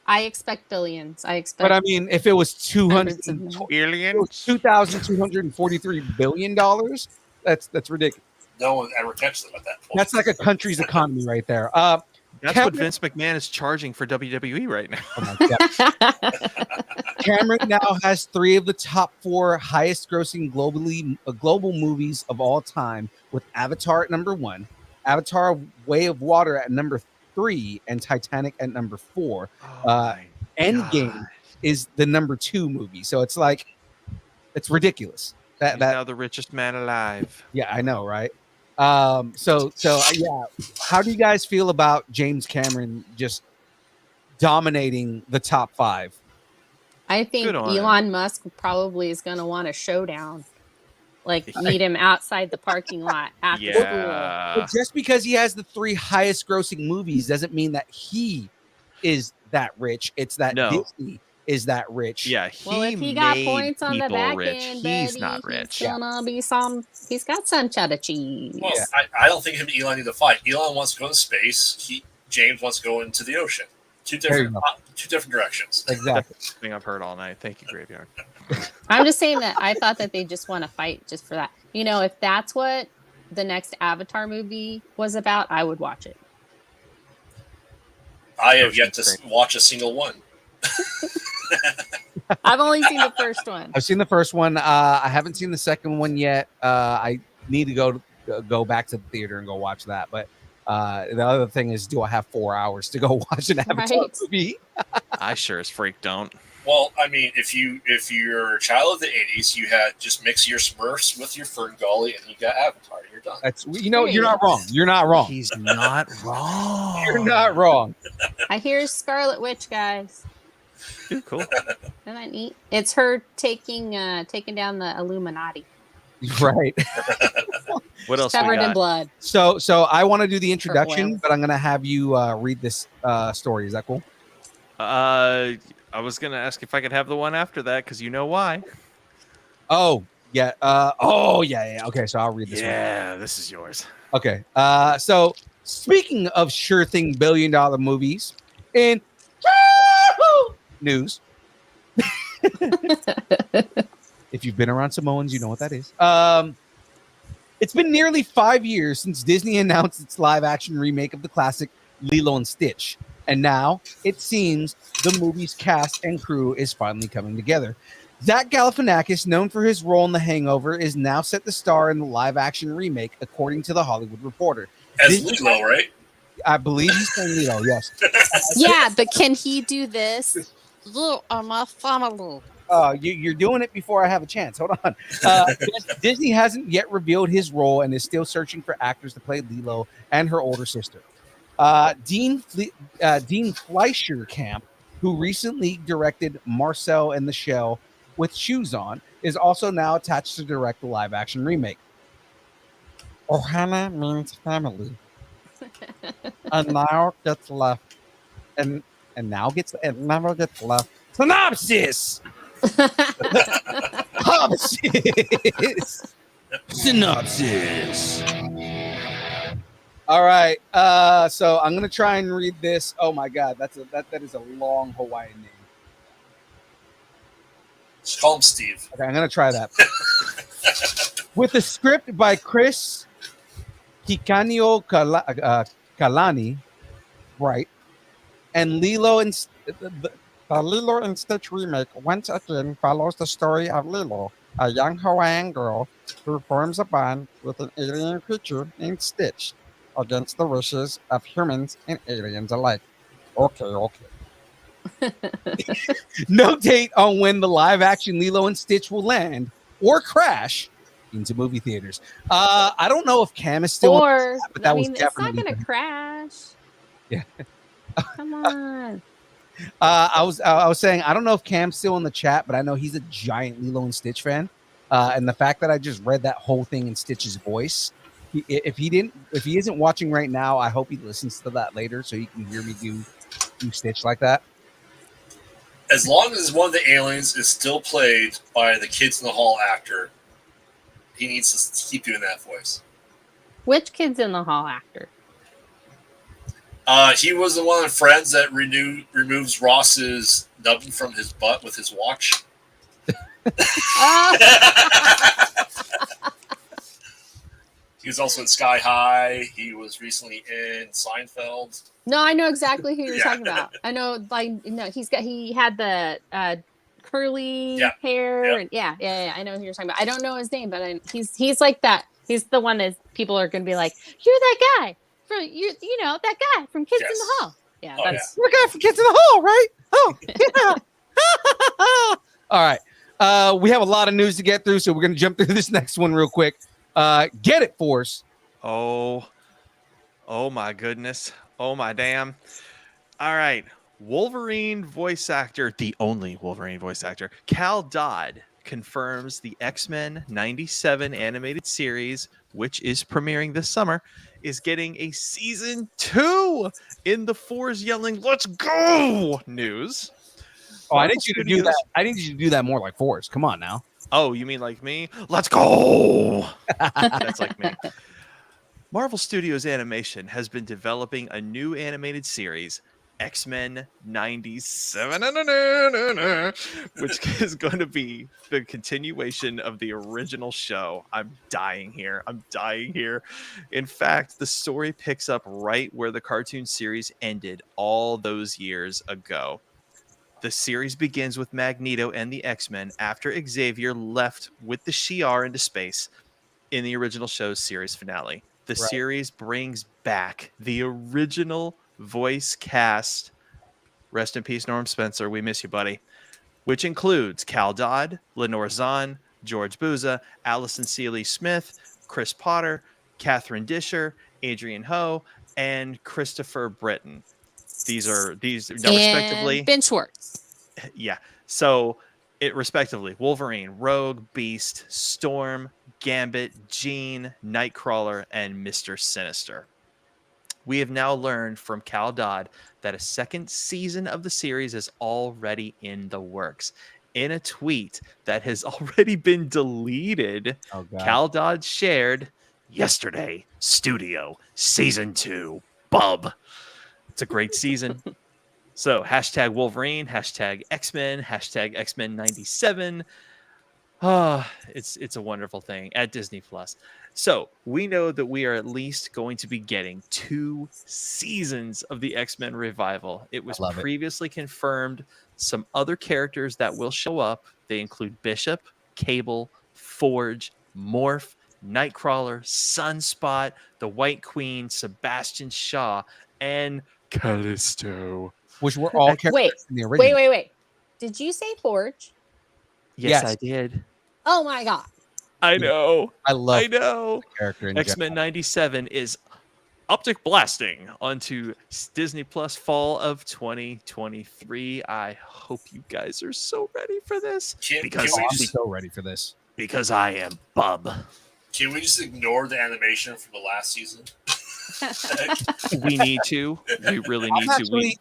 I expect billions. I expect. But I mean, if it was Hundreds of millions. $2,243 billion, that's ridiculous. No one ever catches them at that point. That's like a country's economy right there. That's what Cameron- Vince McMahon is charging for WWE right now. Oh my God. Cameron now has 3 of the top 4 highest grossing global movies of all time, with Avatar at number 1, Avatar: Way of Water at number 3, and Titanic at number 4. Endgame is the number 2 movie, so it's like it's ridiculous. He's now the richest man alive. Yeah, I know, right? So yeah, how do you guys feel about James Cameron just dominating the top 5? I think Good on him. Elon Musk probably is going to want a showdown. Like meet him outside the parking lot after school. Yeah. But just because he has the 3 highest grossing movies doesn't mean that he is that rich. It's that No. Disney is that rich. Yeah. Well, if he got made points on the people back rich. end, He's buddy, not rich. He's gonna be some. He's got some cheddar cheese. Well, I don't think him and Elon need to fight. Elon wants to go into space. James wants to go into the ocean. Two There you different directions. Exactly. Thing I've heard all night. Thank you, Graveyard. I'm just saying that I thought that they just want to fight just for that. If that's what the next Avatar movie was about, I would watch it. I have yet to watch a single one. I've only seen the first one. I've seen the first one. I haven't seen the second one yet. I need to go back to the theater and go watch that. But the other thing is, do I have 4 hours to go watch an Avatar Right. movie? I sure as freak don't. Well, I mean, if you're a child of the '80s, you had just mix your Smurfs with your Ferngully, and you got Avatar. You're done. That's you're not wrong. You're not wrong. He's not wrong. You're not wrong. I hear Scarlet Witch, guys. Dude, cool. Isn't that neat? It's her taking down the Illuminati. Right. What else we Covered in got? blood. So I want to do the introduction, oil. but I'm gonna have you read this story. Is that cool? I was gonna ask if I could have the one after that because you know why. Oh yeah. Yeah. Okay, so I'll read this one. Yeah, this is yours. Okay. So speaking of sure thing $1 billion movies, in news. If you've been around Samoans, you know what that is. It's been nearly 5 years since Disney announced its live-action remake of the classic Lilo and Stitch. And now it seems the movie's cast and crew is finally coming together. Zach Galifianakis, known for his role in The Hangover, is now set to star in the live-action remake, according to The Hollywood Reporter. As Lilo, right? I believe he's playing Lilo, yes. Yeah, but can he do this? Look, I'm a family. You're doing it before I have a chance. Hold on. Disney hasn't yet revealed his role and is still searching for actors to play Lilo and her older sister. Dean Fleischer Camp, who recently directed Marcel and the Shell with Shoes On, is also now attached to direct the live-action remake. Ohana means family, and now gets left, and never gets left. Synopsis. Synopsis. All right. So I'm gonna try and read this. Oh my god, that is a long Hawaiian name. Just call him Steve. Okay, I'm gonna try that. With a script by Chris Kikanio Kalani, right? And Lilo and the Lilo and Stitch remake once again follows the story of Lilo, a young Hawaiian girl who forms a bond with an alien creature named Stitch against the wishes of humans and aliens alike. Okay. No date on when the live-action Lilo and Stitch will land or crash into movie theaters. I don't know if Cam is still Or, but that was it's not definitely going to crash. Yeah. Come on. I was saying I don't know if Cam's still in the chat, but I know he's a giant Lilo and Stitch fan. And the fact that I just read that whole thing in Stitch's voice, if he isn't watching right now, I hope he listens to that later so he can hear me do Stitch like that. As long as one of the aliens is still played by the Kids in the Hall actor, he needs to keep doing that voice. Which Kids in the Hall actor? He was the one of Friends that removes Ross's nubbin from his butt with his watch. He was also in Sky High. He was recently in Seinfeld. No, I know exactly who you're talking about. I know, he had the curly hair. Yeah. And I know who you're talking about. I don't know his name, but he's like that. He's the one that people are going to be like, you're that guy from that guy from Kids in the Hall. Yeah, that's the guy from Kids in the Hall, right? Oh, yeah. All right. We have a lot of news to get through, so we're going to jump through this next one real quick. Get it, Force. Oh my goodness. Oh my damn. All right. Wolverine voice actor, the only Wolverine voice actor, Cal Dodd, confirms the X-Men 97 animated series, which is premiering this summer, is getting a season 2 in the Fours yelling, "Let's go!" news. Oh, I need you to do that. I need you to do that more like Forrest. Come on now. Oh, you mean like me? Let's go! That's like me. Marvel Studios Animation has been developing a new animated series, X-Men 97, which is going to be the continuation of the original show. I'm dying here. In fact, the story picks up right where the cartoon series ended all those years ago. The series begins with Magneto and the X-Men after Xavier left with the Shi'ar into space in the original show's series finale. The series brings back the original voice cast. Rest in peace, Norm Spencer. We miss you, buddy. which includes Cal Dodd, Lenore Zahn, George Buza, Allison Seeley Smith, Chris Potter, Catherine Disher, Adrian Ho, and Christopher Britton. These now respectively. And Ben Schwartz. Yeah. So it respectively Wolverine, Rogue, Beast, Storm, Gambit, Jean, Nightcrawler, and Mr. Sinister. We have now learned from Cal Dodd that a second season of the series is already in the works. In a tweet that has already been deleted, Cal Dodd shared yesterday, Studio Season 2, Bub. It's a great season. So hashtag Wolverine, hashtag X-Men, hashtag X-Men 97. It's a wonderful thing at Disney Plus. So we know that we are at least going to be getting 2 seasons of the X-Men revival. It was previously confirmed some other characters that will show up. They include Bishop, Cable, Forge, Morph, Nightcrawler, Sunspot, the White Queen, Sebastian Shaw, and Callisto. Which were all characters Wait, in the original. wait. Did you say Forge? Yes, I did. Oh my god. I know. I love the character in X-Men 97 is optic blasting onto Disney Plus fall of 2023. I hope you guys are so ready for this. I'm so ready for this. Because I am Bub. Can we just ignore the animation from the last season? We need to. We really need to.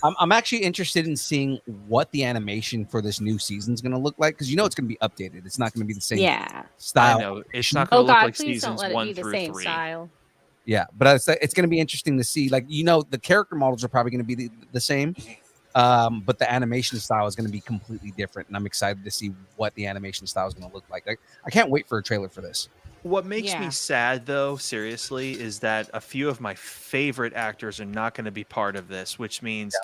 I'm actually interested in seeing what the animation for this new season is going to look like, because it's going to be updated. It's not going to be the same style. I know. It's not going to look like please seasons don't let it 1 be the through same 3. style. Yeah, but it's going to be interesting to see. The character models are probably going to be the same, but the animation style is going to be completely different, and I'm excited to see what the animation style is going to look like. I can't wait for a trailer for this. What makes me sad, though, seriously, is that a few of my favorite actors are not going to be part of this, which means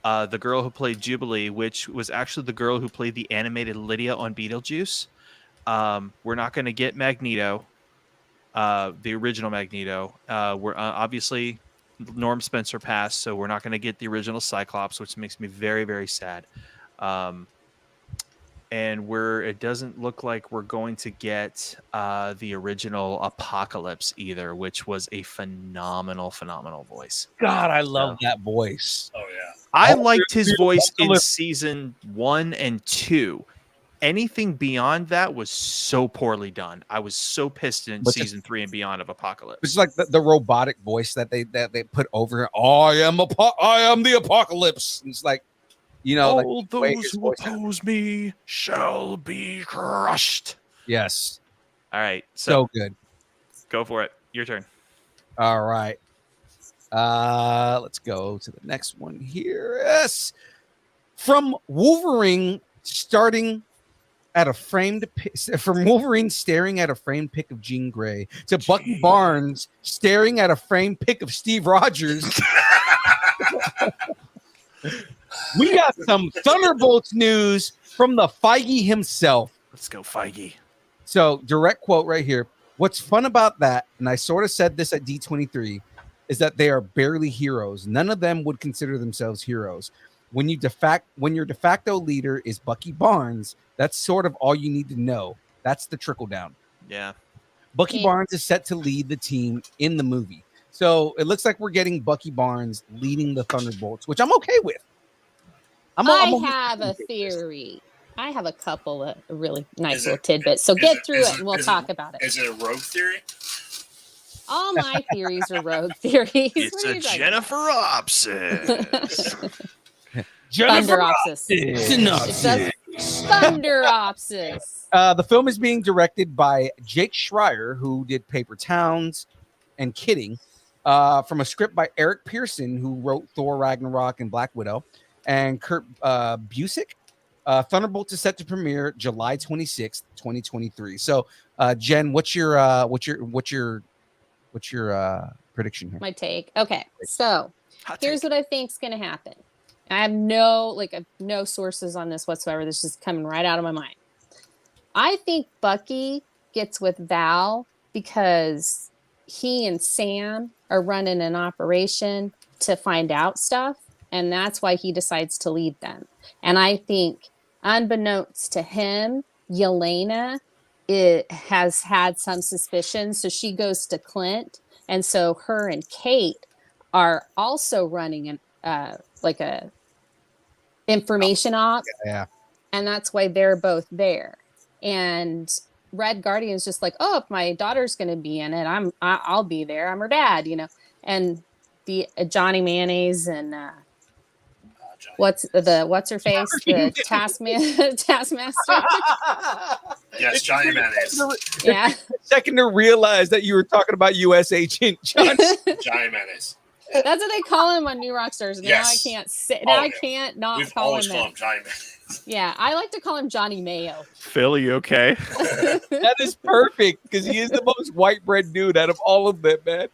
the girl who played Jubilee, which was actually the girl who played the animated Lydia on Beetlejuice. We're not going to get Magneto, the original Magneto. We're obviously Norm Spencer passed, so we're not going to get the original Cyclops, which makes me very, very sad. And it doesn't look like we're going to get the original Apocalypse either, which was a phenomenal voice. God, I love that voice. Oh yeah, I liked his voice in season 1 and 2. Anything beyond that was so poorly done. I was so pissed in season 3 and beyond of Apocalypse. It's like the robotic voice that they put over. I am the Apocalypse. And it's like, all those who oppose me shall be crushed. Yes. All right. So good. Go for it. Your turn. All right. Let's go to the next one here. Yes. From Wolverine staring at a framed pic of Jean Grey to Bucky Barnes staring at a framed pic of Steve Rogers. We got some Thunderbolts news from the Feige himself. Let's go, Feige. So, direct quote right here. What's fun about that, and I sort of said this at D23, is that they are barely heroes. None of them would consider themselves heroes. When your de facto leader is Bucky Barnes, that's sort of all you need to know. That's the trickle down. Yeah. Bucky Barnes is set to lead the team in the movie. So it looks like we're getting Bucky Barnes leading the Thunderbolts, which I'm okay with. I have a theory. I have a couple of really nice little tidbits. So get through it and we'll talk about it. Is it a rogue theory? All my theories are rogue theories. It's a Jennifer Opsis. Thunderopsis. The film is being directed by Jake Schreier, who did Paper Towns and Kidding, from a script by Eric Pearson, who wrote Thor Ragnarok and Black Widow, and Kurt Busiek. Thunderbolts is set to premiere July 26th, 2023. So, Jen, what's your prediction here? My take. Okay, so here's what I think is going to happen. I have no sources on this whatsoever. This is coming right out of my mind. I think Bucky gets with Val because he and Sam are running an operation to find out stuff, and that's why he decides to lead them. And I think unbeknownst to him, Yelena has had some suspicion, so she goes to Clint, and so her and Kate are also running an like a information op, Yeah. and that's why they're both there. And Red Guardian's just like, oh, if my daughter's going to be in it, I'll be there. I'm her dad, you know. And the Johnny Mayonnaise and Johnny. what's her face, the Taskmaster. Yes, Johnny Mayonnaise. Yeah, Second to realize that you were talking about U.S. Agent John. Johnny Mayonnaise. that's what they call him on New Rockstars. Now Yes. I can't say. Now Oh, I yeah. can't not We've call him always called that. him Johnny Mayonnaise. Yeah, I like to call him Johnny Mayo. Phil, you okay? That is perfect because he is the most white bread dude out of all of them, man.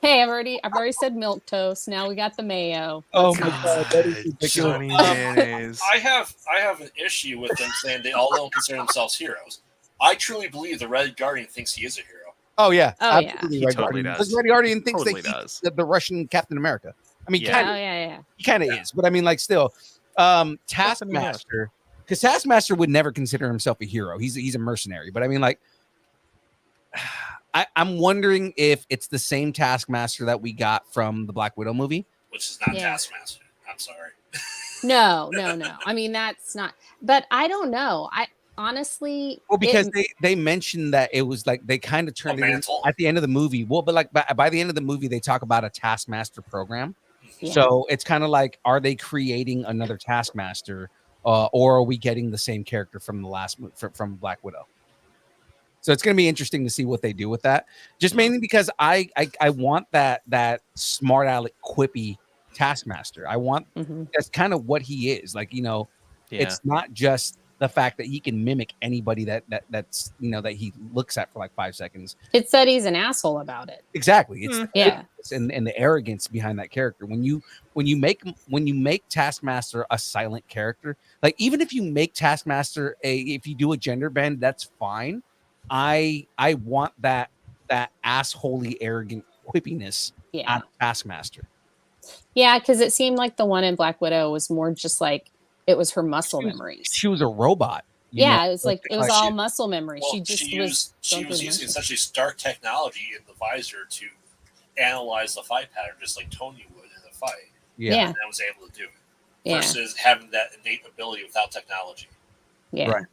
Hey, I've already said milk toast. Now we got the mayo. Oh my god, that is ridiculous. Johnny Mayonnaise. I have an issue with them saying they all don't consider themselves heroes. I truly believe the Red Guardian thinks he is a hero. Oh yeah, Oh, yeah. absolutely. He Red totally Guardian. does. Because Red Guardian thinks Totally that does. he's the Russian Captain America. I mean, Yeah. Oh yeah. he kind of is, but I mean, like, still, Taskmaster, because Taskmaster would never consider himself a hero. He's a mercenary, but I mean, like, I'm wondering if it's the same Taskmaster that we got from the Black Widow movie. Which is not Yeah. Taskmaster. I'm sorry. No. I mean, that's not. But I don't know. I honestly. Well, because they mentioned that it was like they kind of turned it in mantle. at the end of the movie. Well, but like by the end of the movie, they talk about a Taskmaster program. Yeah. So it's kind of like, are they creating another Taskmaster, or are we getting the same character from the last from Black Widow? So it's going to be interesting to see what they do with that. Just mainly because I want that smart aleck quippy Taskmaster. I want Mhm. that's kind of what he is. Like, you know, Yeah. it's not just the fact that he can mimic anybody that's you know that he looks at for like 5 seconds. It said he's an asshole about it. Exactly. It's the Yeah. arrogance and the arrogance behind that character. When you make Taskmaster a silent character, like even if you make Taskmaster if you do a gender bend, that's fine. I want that assholey arrogant quippiness Yeah. out of Taskmaster. Yeah, because it seemed like the one in Black Widow was more just like it was her muscle memories. She was a robot. you Yeah, know? it was like it was Like, all muscle memory. Well, she just she was going through was the using motions. essentially Stark technology in the visor to analyze the fight pattern, just like Tony would in the fight. yeah. Yeah. And I was able to do it Yeah. versus having that innate ability without technology. Yeah. Right.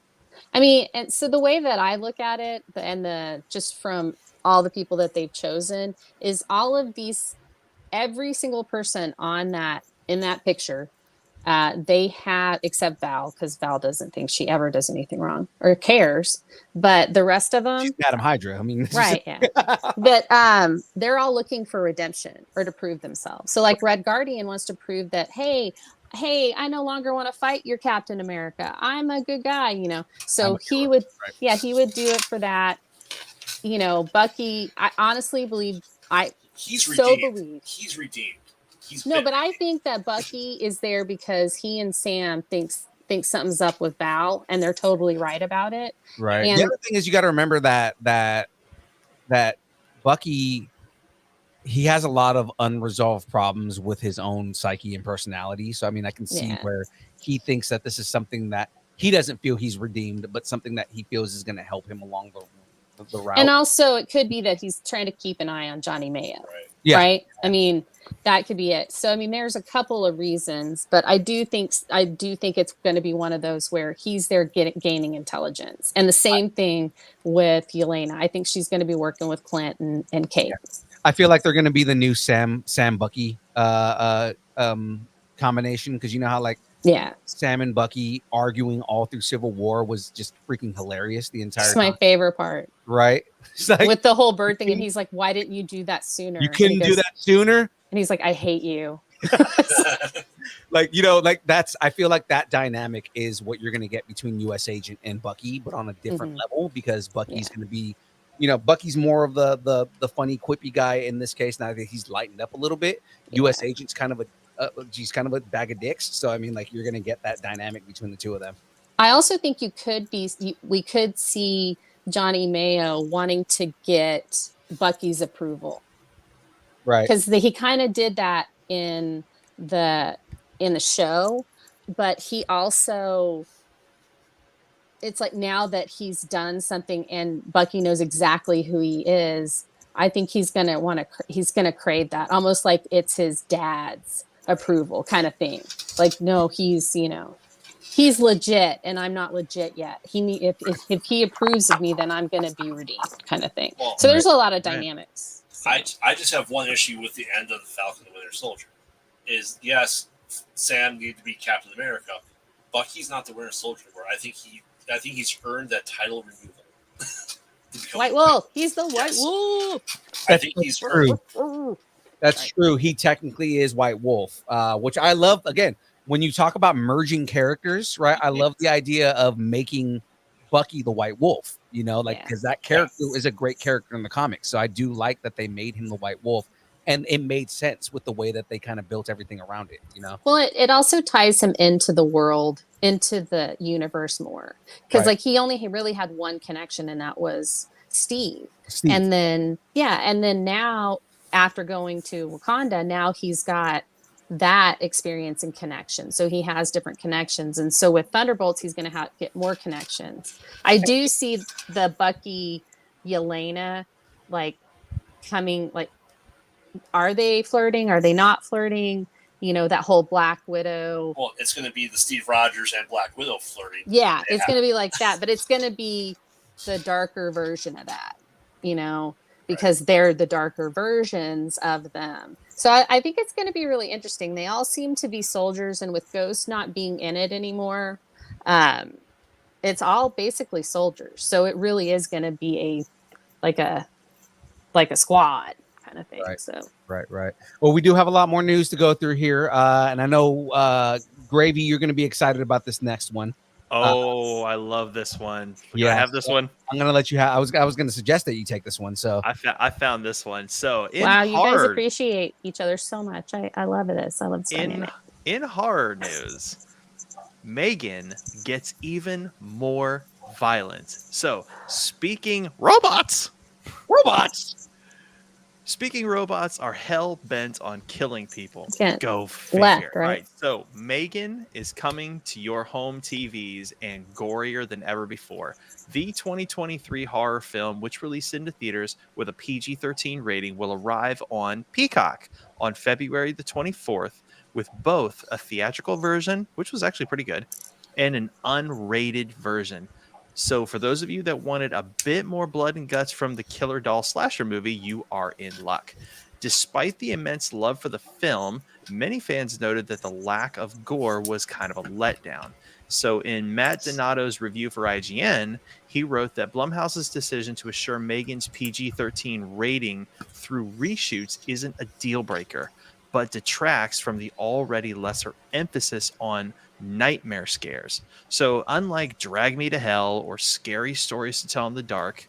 I mean, and so the way that I look at it, and the just from all the people that they've chosen, is all of these, every single person on that in that picture, they have, except Val, because Val doesn't think she ever does anything wrong or cares, but the rest of them, She's Madam Hydra. I mean, right? Yeah. But they're all looking for redemption or to prove themselves. So like Red Guardian wants to prove that, hey, I no longer want to fight your Captain America. I'm a good guy, you know. I'm So a he hero, would, right. yeah, he would do it for that. You know, Bucky, I honestly believe, He's so redeemed. believe. He's redeemed. He's No, been but I redeemed. think that Bucky is there because he and Sam thinks something's up with Val, and they're totally right about it. Right. And- The other thing is you got to remember that Bucky, he has a lot of unresolved problems with his own psyche and personality. So I mean, I can see Yeah. where he thinks that this is something that he doesn't feel he's redeemed, but something that he feels is going to help him along the route. And also, it could be that he's trying to keep an eye on Johnny Mayo. Right. Yeah. Right. I mean, that could be it. So I mean, there's a couple of reasons, but I do think it's going to be one of those where he's there gaining intelligence. And the same thing with Yelena. I think she's going to be working with Clint and Kate. I feel like they're going to be the new Sam Bucky combination, because you know how like Yeah, Sam and Bucky arguing all through Civil War was just freaking hilarious the entire it's my time, favorite part right? It's like, with the whole bird thing. And he's like, "Why didn't you do that sooner?" you And he couldn't do goes- that sooner. And he's like, "I hate you." Like, you know, like that's, I feel like that dynamic is what you're going to get between US Agent and Bucky, but on a different Mhm. level, because Bucky's Yeah. going to be, you know, Bucky's more of the funny quippy guy in this case. Now that he's lightened up a little bit, US Agent's kind of she's kind of a bag of dicks. So I mean, like, you're going to get that dynamic between the two of them. I also think we could see Johnny Mayo wanting to get Bucky's approval, Right. because he kind of did that in the show, but he also it's like now that he's done something and Bucky knows exactly who he is, I think he's gonna he's gonna crave that, almost like it's his dad's approval kind of thing. Like, no, he's he's legit and I'm not legit yet. If he approves of me, then I'm gonna be redeemed, kind of thing. Well, So there's a lot of dynamics. I just have one issue with the end of the Falcon and the Winter Soldier. Is yes, Sam needed to be Captain America, Bucky's not the Winter Soldier anymore. I think he's earned that title removal. White Wolf. He's the White Yes. Wolf. I think he's true. Ooh. That's true. He technically is White Wolf, which I love. Again, when you talk about merging characters, right? I love the idea of making Bucky the White Wolf, because that character is a great character in the comics. So I do like that they made him the White Wolf, and it made sense with the way that they kind of built everything around it, Well, it also ties him into the world, into the universe more. Because Right. he really had one connection, and that was Steve. Steve. And then now, after going to Wakanda, now he's got that experience and connection. So he has different connections. And so with Thunderbolts, he's going to get more connections. I do see the Bucky, Yelena, coming, are they flirting? Are they not flirting? That whole Black Widow. Well, it's going to be the Steve Rogers and Black Widow flirting. Yeah, it's going to be like that, but it's going to be the darker version of that, because they're the darker versions of them. So I think it's going to be really interesting. They all seem to be soldiers, and with Ghost not being in it anymore, it's all basically soldiers. So it really is going to be a squad kind of thing. Right. So Right. Well, we do have a lot more news to go through here, and I know Gravy, you're going to be excited about this next one. Oh, I love this one. Yeah, I have this one. I'm going to let you have. I was going to suggest that you take this one. So I found this one. So wow, you guys appreciate each other so much. I love this. I love this dynamic. In horror news, Megan gets even more violent. So speaking robots. Speaking robots are hell bent on killing people. Yeah. Go figure. Left, right? So Megan is coming to your home TVs and gorier than ever before. The 2023 horror film, which released into theaters with a PG-13 rating, will arrive on Peacock on February the 24th with both a theatrical version, which was actually pretty good, and an unrated version. So for those of you that wanted a bit more blood and guts from the killer doll slasher movie, you are in luck. Despite the immense love for the film, many fans noted that the lack of gore was kind of a letdown. So in Matt Donato's review for IGN, he wrote that Blumhouse's decision to assure Megan's PG-13 rating through reshoots isn't a deal breaker, but detracts from the already lesser emphasis on nightmare scares. So unlike Drag Me to Hell or Scary Stories to Tell in the Dark,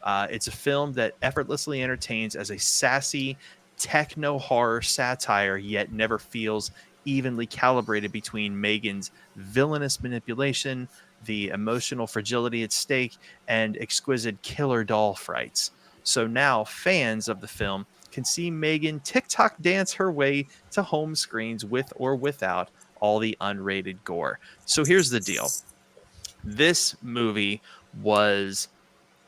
it's a film that effortlessly entertains as a sassy techno horror satire, yet never feels evenly calibrated between Megan's villainous manipulation, the emotional fragility at stake, and exquisite killer doll frights. So now fans of the film can see Megan TikTok dance her way to home screens with or without all the unrated gore. So here's the deal. This movie was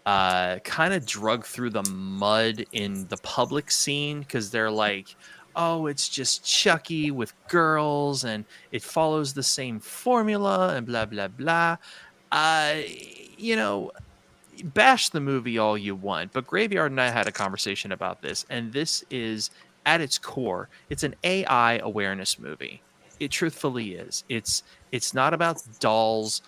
kind of drug through the mud in the public scene because they're like, oh, it's just Chucky with girls and it follows the same formula and blah, blah, blah. Bash the movie all you want, but Graveyard and I had a conversation about this, and this is, at its core, it's an AI awareness movie. It truthfully is. It's not about dolls,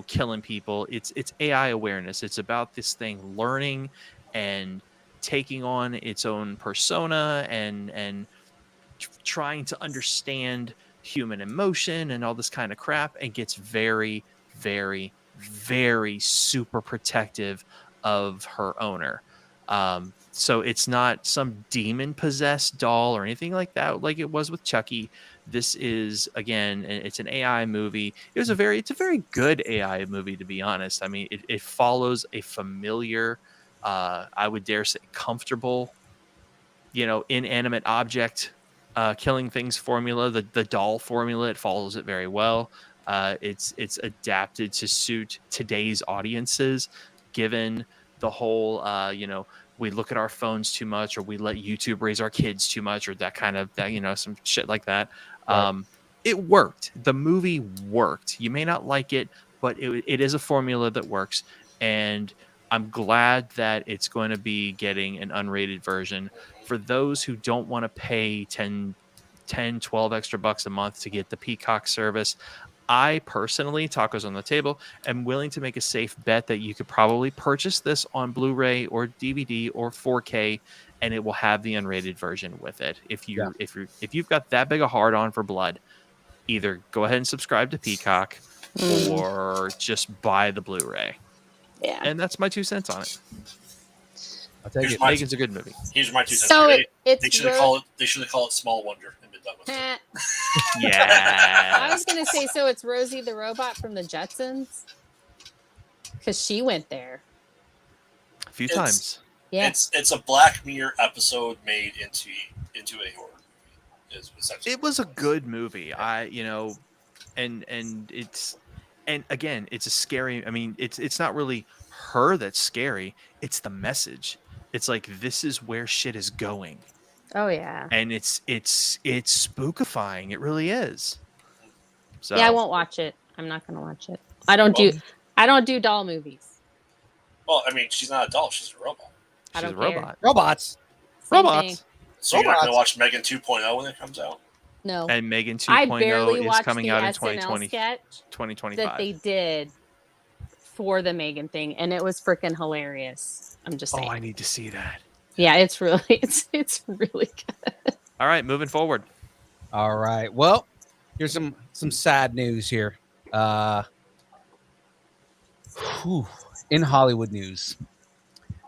killing people. It's AI awareness. It's about this thing learning and taking on its own persona and trying to understand human emotion and all this kind of crap, and gets very, very, very super protective of her owner. So it's not some demon possessed doll or anything like that, like it was with Chucky. This is, again, it's an AI movie. It's a very good AI movie, to be honest. I mean, it follows a familiar, I would dare say, comfortable, inanimate object killing things formula. The doll formula, it follows it very well. It's adapted to suit today's audiences, given the whole we look at our phones too much, or we let YouTube raise our kids too much, or that kind of some shit like that. Right. It worked. The movie worked. You may not like it, but it is a formula that works, and I'm glad that it's going to be getting an unrated version. For those who don't want to pay 10, 12 extra bucks a month to get the Peacock service, I personally, tacos on the table, am willing to make a safe bet that you could probably purchase this on Blu-ray or DVD or 4K, and it will have the unrated version with it. If you've got that big a hard on for blood, either go ahead and subscribe to Peacock or just buy the Blu-ray. Yeah. And that's my 2 cents on it. I'll take it. Megan's a good movie. Here's my 2 cents. So They it's should have called it Small Wonder and been done with it. I Yeah. was gonna say, so it's Rosie the robot from the Jetsons, because she went there. A few It's- times. Yeah. It's a Black Mirror episode made into a horror movie. Is essentially It was a good movie. And again, it's a scary. I mean, it's not really her that's scary. It's the message. It's like, this is where shit is going, Oh yeah. and it's spookifying. It really is. So Yeah, I won't watch it. I'm not gonna watch it. I don't do doll movies. Well, I mean, she's not a doll; she's a robot. I She's a don't care. robot. Robots. Same Robots. thing. So you're not going to Robots. watch Megan 2.0 when it comes out? No. And Megan I 2.0 barely is watched coming the out in SNL 2020, sketch 2025. that they did for the Megan thing, and it was freaking hilarious. I'm just saying. Oh, I need to see that. Yeah, it's really it's really good. All right, moving forward. All right. Well, here's some sad news here. In Hollywood news,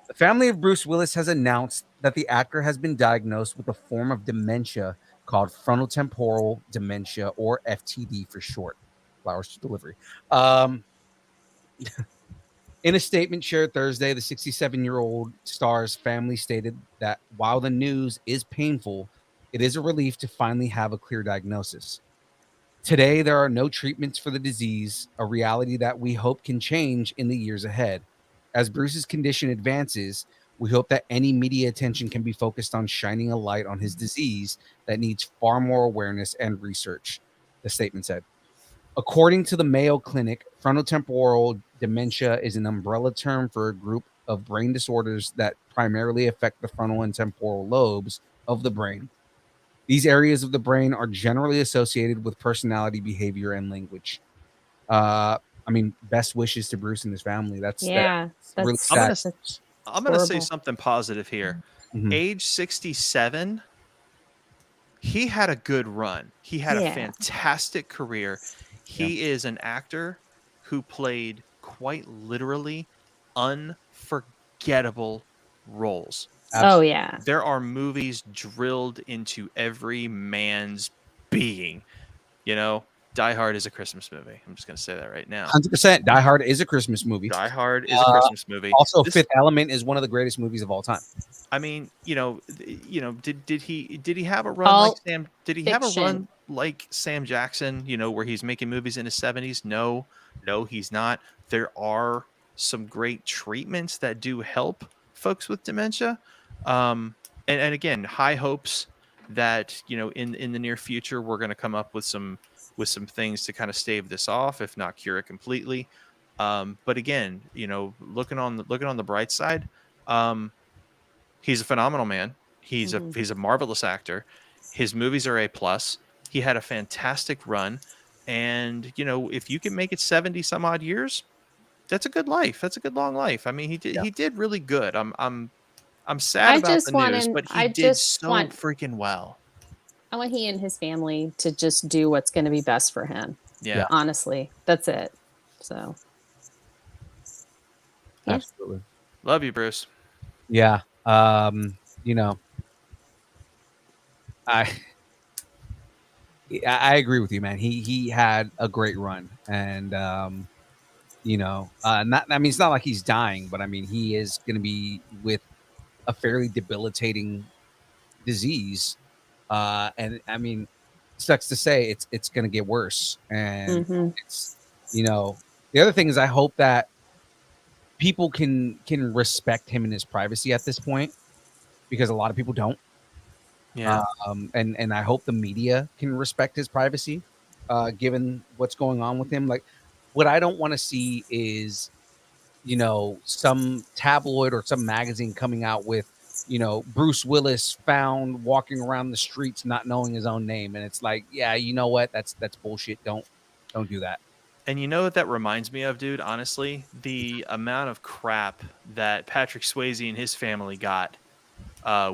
the family of Bruce Willis has announced that the actor has been diagnosed with a form of dementia called frontotemporal dementia, or FTD for short. Flowers to delivery. In a statement shared Thursday, the 67-year-old star's family stated that while the news is painful, it is a relief to finally have a clear diagnosis. Today, there are no treatments for the disease, a reality that we hope can change in the years ahead. As Bruce's condition advances, we hope that any media attention can be focused on shining a light on his disease that needs far more awareness and research, the statement said. According to the Mayo Clinic, frontotemporal dementia is an umbrella term for a group of brain disorders that primarily affect the frontal and temporal lobes of the brain. These areas of the brain are generally associated with personality, behavior, and language. Best wishes to Bruce and his family. That's really sad. I'm going to say horrible. something positive here. Mhm. Age 67, he had a good run. He had a Yeah. fantastic career. He is an actor who played quite literally unforgettable roles. Oh yeah. There are movies drilled into every man's being. Die Hard is a Christmas movie. I'm just going to say that right now. 100%. Die Hard is a Christmas movie. Die Hard is a Christmas movie. Also, This- Fifth Element is one of the greatest movies of all time. I mean, did he have a run Pulp like Sam? Did he have a Fiction. run like Sam Jackson? Where he's making movies in his 70s? No, he's not. There are some great treatments that do help folks with dementia. And again, high hopes that in the near future we're going to come up with some things to kind of stave this off, if not cure it completely. But again, looking on the bright side, he's a phenomenal man. He's a marvelous actor. His movies are A+. He had a fantastic run, and if you can make it 70 some odd years, that's a good life. That's a good long life. I mean, he did really good. I'm sad about the news, but he did so freaking well. I want he and his family to just do what's going to be best for him. Yeah. Honestly, that's it. So. Yeah. Absolutely. Love you, Bruce. Yeah. I agree with you, man. He had a great run, and it's not like he's dying, but I mean, he is going to be with a fairly debilitating disease, and I mean, sucks to say, it's going to get worse. And Mhm. it's, you know, the other thing is I hope that people can respect him in his privacy at this point, because a lot of people don't. Yeah. And I hope the media can respect his privacy, given what's going on with him. Like, what I don't want to see is, you know, some tabloid or some magazine coming out with, you know, Bruce Willis found walking around the streets not knowing his own name, and it's like, yeah, you know what? That's bullshit. Don't do that. And you know what that reminds me of, dude? Honestly, the amount of crap that Patrick Swayze and his family got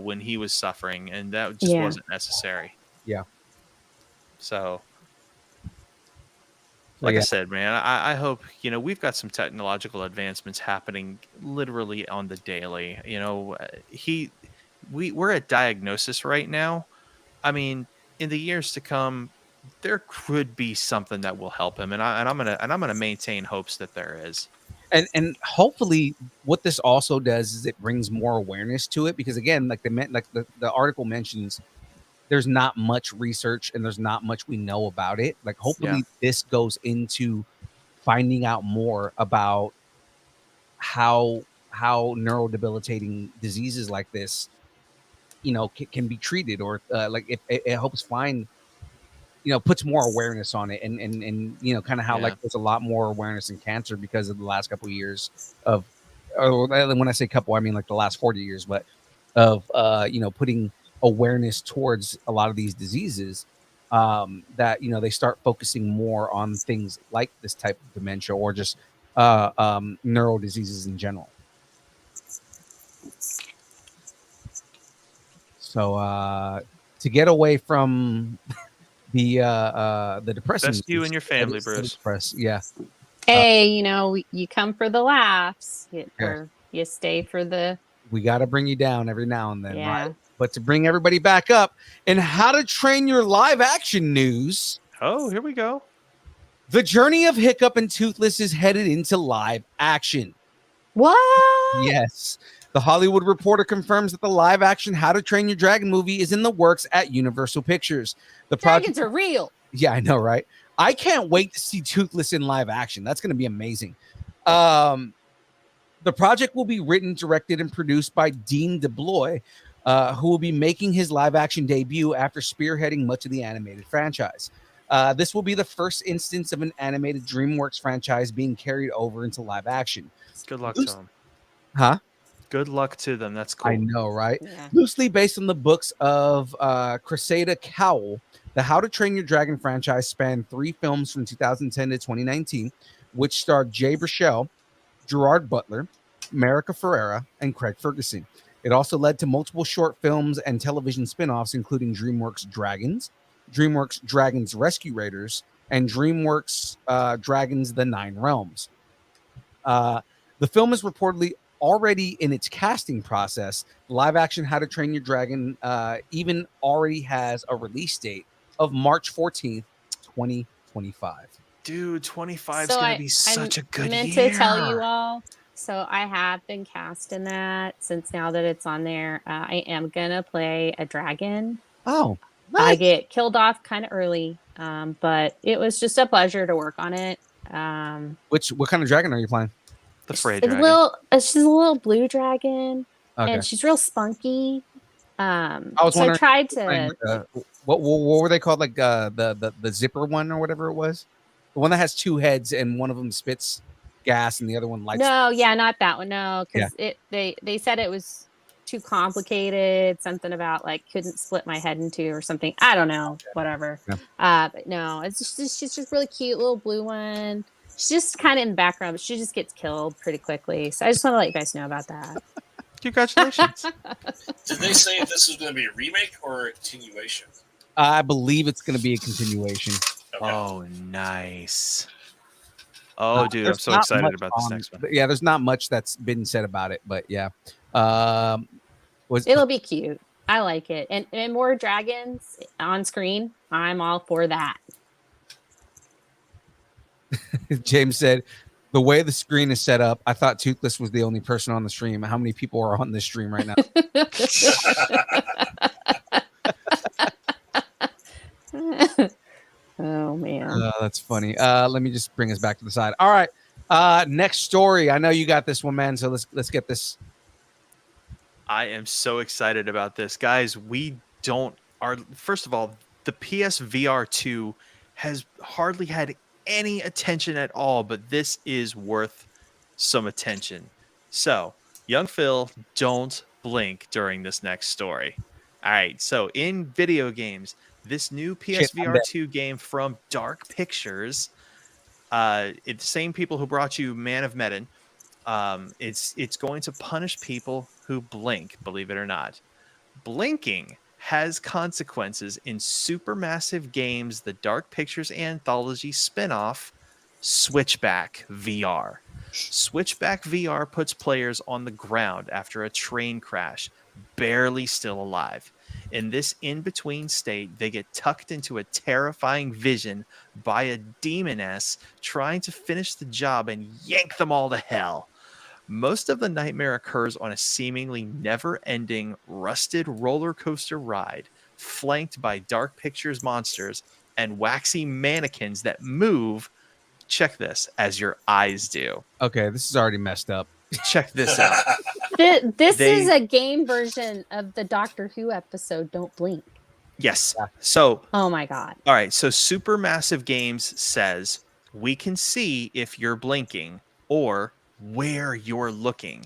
when he was suffering, and that just Yeah. wasn't necessary. Yeah. So, So, like yeah. I said, man, I hope, you know, we've got some technological advancements happening literally on the daily. You know, we're at diagnosis right now. I mean, in the years to come, there could be something that will help him, and I'm gonna maintain hopes that there is. And hopefully what this also does is it brings more awareness to it, because again, like the article mentions, there's not much research and there's not much we know about it. Like, hopefully this goes into finding out more about how neurodebilitating diseases like this, you know, can be treated, or like it helps find, you know, puts more awareness on it, and you know, kind of how like there's a lot more awareness in cancer because of the last couple of years of, or when I say couple, I mean like the last 40 years, but of you know, putting awareness towards a lot of these diseases, that, you know, they start focusing more on things like this type of dementia, or just neural diseases in general. So to get away from the depressing, Best you and your family, Bruce. Yeah. Hey, you know, you come for the laughs, Yeah. or you stay for the. We got to bring you down every now and then, Yeah. right? But to bring everybody back up, and How to Train Your live action news. Oh, here we go. The journey of Hiccup and Toothless is headed into live action. What? Yes. The Hollywood Reporter confirms that the live action How to Train Your Dragon movie is in the works at Universal Pictures. The Dragons are real. Yeah, I know, right? I can't wait to see Toothless in live action. That's going to be amazing. The project will be written, directed, and produced by Dean DeBlois, who will be making his live action debut after spearheading much of the animated franchise. This will be the first instance of an animated DreamWorks franchise being carried over into live action. Good luck to them. Huh? Good luck to them. That's cool. I know, right? Yeah. Loosely based on the books of Cressida Cowell, the How to Train Your Dragon franchise spanned 3 films from 2010 to 2019, which starred Jay Baruchel, Gerard Butler, America Ferrera, and Craig Ferguson. It also led to multiple short films and television spin-offs, including DreamWorks Dragons, DreamWorks Dragons Rescue Raiders, and DreamWorks Dragons The Nine Realms. The film is reportedly already in its casting process. Live action How to Train Your Dragon even already has a release date of March 14th, 2025. Dude, 25 is So going to be such a good meant year. to tell you all. So I have been cast in that. Since now that it's on there, I am gonna play a dragon. Oh, I nice. get killed off kind of early, but it was just a pleasure to work on it. What kind of dragon are you playing? The Frey It's Dragon. she's a little blue dragon, Okay. and she's real spunky. was So I wondering- tried to. What were they called? Like the zipper one or whatever it was? The one that has 2 heads and one of them spits gas and the other one lights. No, yeah, not that one. No, because they said it was too complicated. Something about like couldn't split my head in 2 or something. I don't know. Whatever. Yeah. But no, she's just really cute, little blue one. She's just kind of in the background, but she just gets killed pretty quickly. So I just want to let you guys know about that. Congratulations. Did they say if this was going to be a remake or a continuation? I believe it's going to be a continuation. Okay. Oh, nice. Oh, dude, I'm There's so not excited much about this on- next one. Yeah, there's not much that's been said about it, but yeah. It'll be cute. I like it, and more dragons on screen. I'm all for that. James said, the way the screen is set up, I thought Toothless was the only person on the stream. How many people are on this stream right now? That's funny. Let me just bring us back to the side. All right. Next story. I know you got this one, man. So let's get this. I am so excited about this, guys. First of all, the PSVR 2 has hardly had any attention at all, but this is worth some attention. So, young Phil, don't blink during this next story. All right. So, in video games, this new PSVR 2 game from Dark Pictures, it's the same people who brought you Man of Medan. It's going to punish people who blink, believe it or not. Blinking has consequences in Supermassive Games, the Dark Pictures anthology spinoff, Switchback VR. Switchback VR puts players on the ground after a train crash, barely still alive. In this in-between state, they get tucked into a terrifying vision by a demoness trying to finish the job and yank them all to hell. Most of the nightmare occurs on a seemingly never-ending, rusted roller coaster ride, flanked by Dark Pictures monsters and waxy mannequins that move, check this, as your eyes do. Okay, this is already messed up. Check this out. This is a game version of the Doctor Who episode Don't Blink. Yes. So, oh my God. All right. So, Supermassive Games says we can see if you're blinking or where you're looking.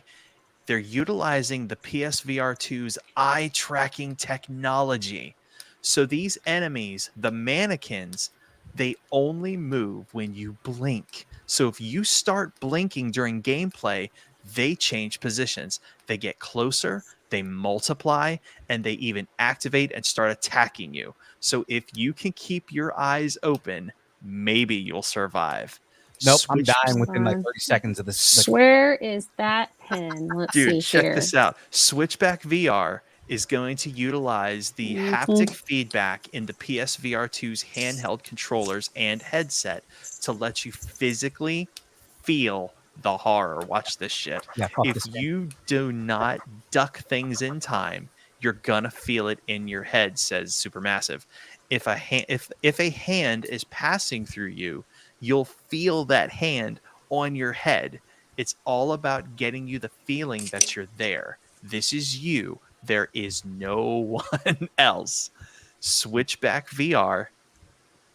They're utilizing the PSVR 2's eye tracking technology. So, these enemies, the mannequins, they only move when you blink. So, if you start blinking during gameplay, they change positions. They get closer, they multiply, and they even activate and start attacking you. So if you can keep your eyes open, maybe you'll survive. Nope, I'm dying within like 30 seconds of this. Where is that pen? Let's see Dude, check here. this out. Switchback VR is going to utilize the haptic feedback in the PSVR 2's handheld controllers and headset to let you physically feel the horror. Watch this shit. Yeah, if you do not duck things in time, you're gonna feel it in your head, says Supermassive. If a hand is passing through you, you'll feel that hand on your head. It's all about getting you the feeling that you're there. This is you. There is no one else. Switchback VR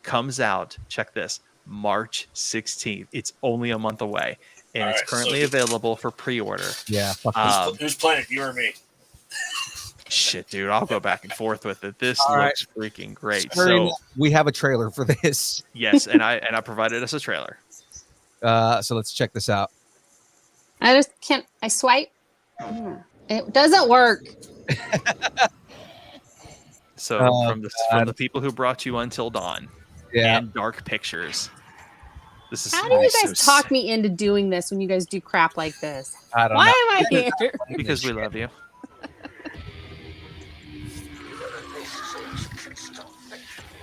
comes out, check this, March 16th. It's only a month away. And it's currently available for pre-order. Yeah. Who's playing it, you or me? Shit, dude. I'll go back and forth with it. This All looks freaking great. So So we have a trailer for this. yes, and I provided us a trailer. So let's check this out. I just can't. I swipe. It doesn't work. So Oh, from the people who brought you Until Dawn and Dark Pictures. This is How do you so guys talk sick. me into doing this when you guys do crap like this? I don't Why know. am I here? Because we love you.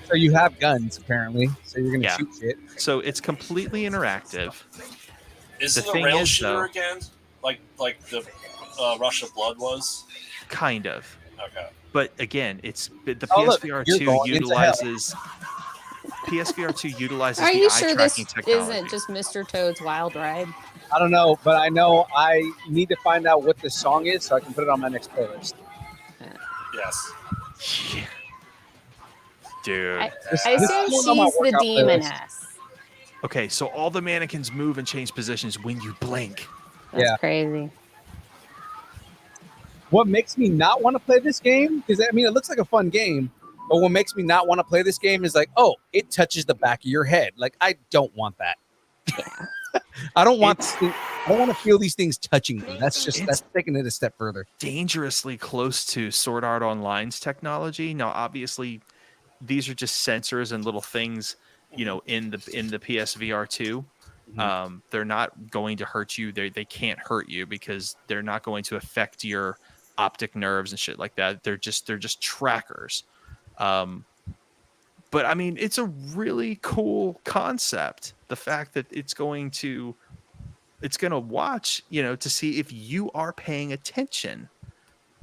So you have guns apparently. So you're gonna Yeah. shoot shit. So it's completely interactive. Is The it a thing rail is, shooter though- again? Like the Rush of Blood was? Kind of. Okay. But again, it's the Oh, look, PSVR you're 2 going into hell. utilizes PSVR 2 utilizes Are the you eye sure this tracking technology. isn't just Mr. Toad's Wild Ride? I don't know, but I know I need to find out what this song is so I can put it on my next playlist. Yes. Yeah. Dude. I This assume is she's on my the workout playlist. demoness. Okay, so all the mannequins move and change positions when you blink. That's Yeah. crazy. What makes me not want to play this game? Because I mean, it looks like a fun game, but what makes me not want to play this game is like, oh, it touches the back of your head. Like, I don't want that. I don't want. I don't want to feel these things touching me. That's taking it a step further. Dangerously close to Sword Art Online's technology. Now, obviously, these are just sensors and little things, you know, in the PSVR 2. They're not going to hurt you. They can't hurt you because they're not going to affect your optic nerves and shit like that. They're just trackers. But I mean, it's a really cool concept. The fact that it's going to watch, you know, to see if you are paying attention.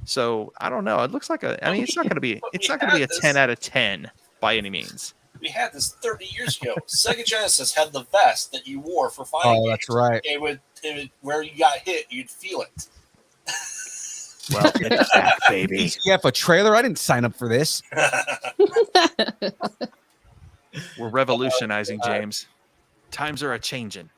So I don't know. It looks like I mean, it's not going to be a 10 out of 10 by any means. We had this 30 years ago. Sega Genesis had the vest that you wore for fighting. Oh, that's right. It would where you got hit, you'd feel it. Well, it's back, baby. DCF a trailer. I didn't sign up for this. We're revolutionizing, James. Times are a changing.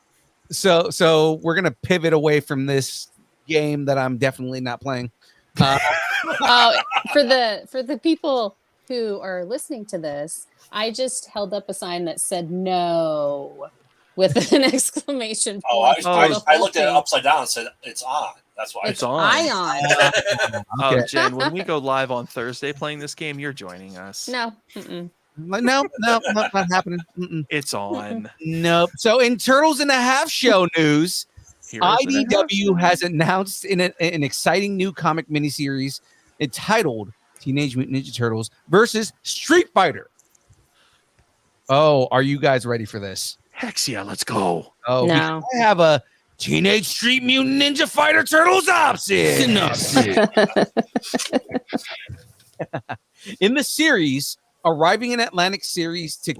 So we're gonna pivot away from this game that I'm definitely not playing. Oh, for the people who are listening to this, I just held up a sign that said "no" with an exclamation point. I looked at it upside down and said, "It's on." That's why It's on. Ion. Oh, Jen, when we go live on Thursday playing this game, you're joining us. No. Mm-mm. No, not happening. Mm-mm. It's on. Nope. So in Turtles in a Half show news, Heroes in a Half IDW has announced an exciting new comic miniseries entitled Teenage Mutant Ninja Turtles versus Street Fighter. Oh, are you guys ready for this? Hex yeah, let's go. Oh, No. I have a Teenage Street Mutant Ninja Fighter Turtles synopsis. In the series, arriving in Atlantic Series to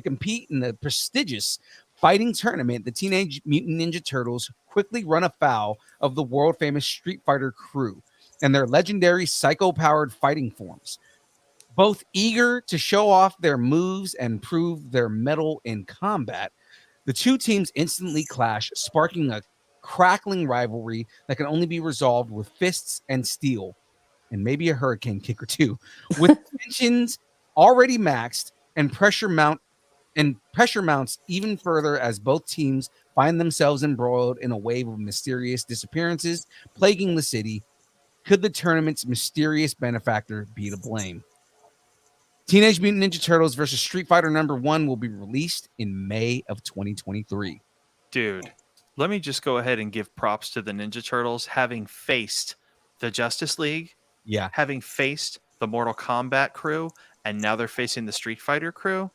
compete in the prestigious fighting tournament, the Teenage Mutant Ninja Turtles quickly run afoul of the world-famous Street Fighter crew and their legendary psycho-powered fighting forms. Both eager to show off their moves and prove their mettle in combat, the two teams instantly clash, sparking a crackling rivalry that can only be resolved with fists and steel, and maybe a hurricane kick or two. With tensions already maxed and pressure mounts even further as both teams find themselves embroiled in a wave of mysterious disappearances plaguing the city, could the tournament's mysterious benefactor be to blame? Teenage Mutant Ninja Turtles versus Street Fighter #1 will be released in May of 2023. Dude, let me just go ahead and give props to the Ninja Turtles having faced the Justice League, Yeah. having faced the Mortal Kombat crew, and now they're facing the Street Fighter crew.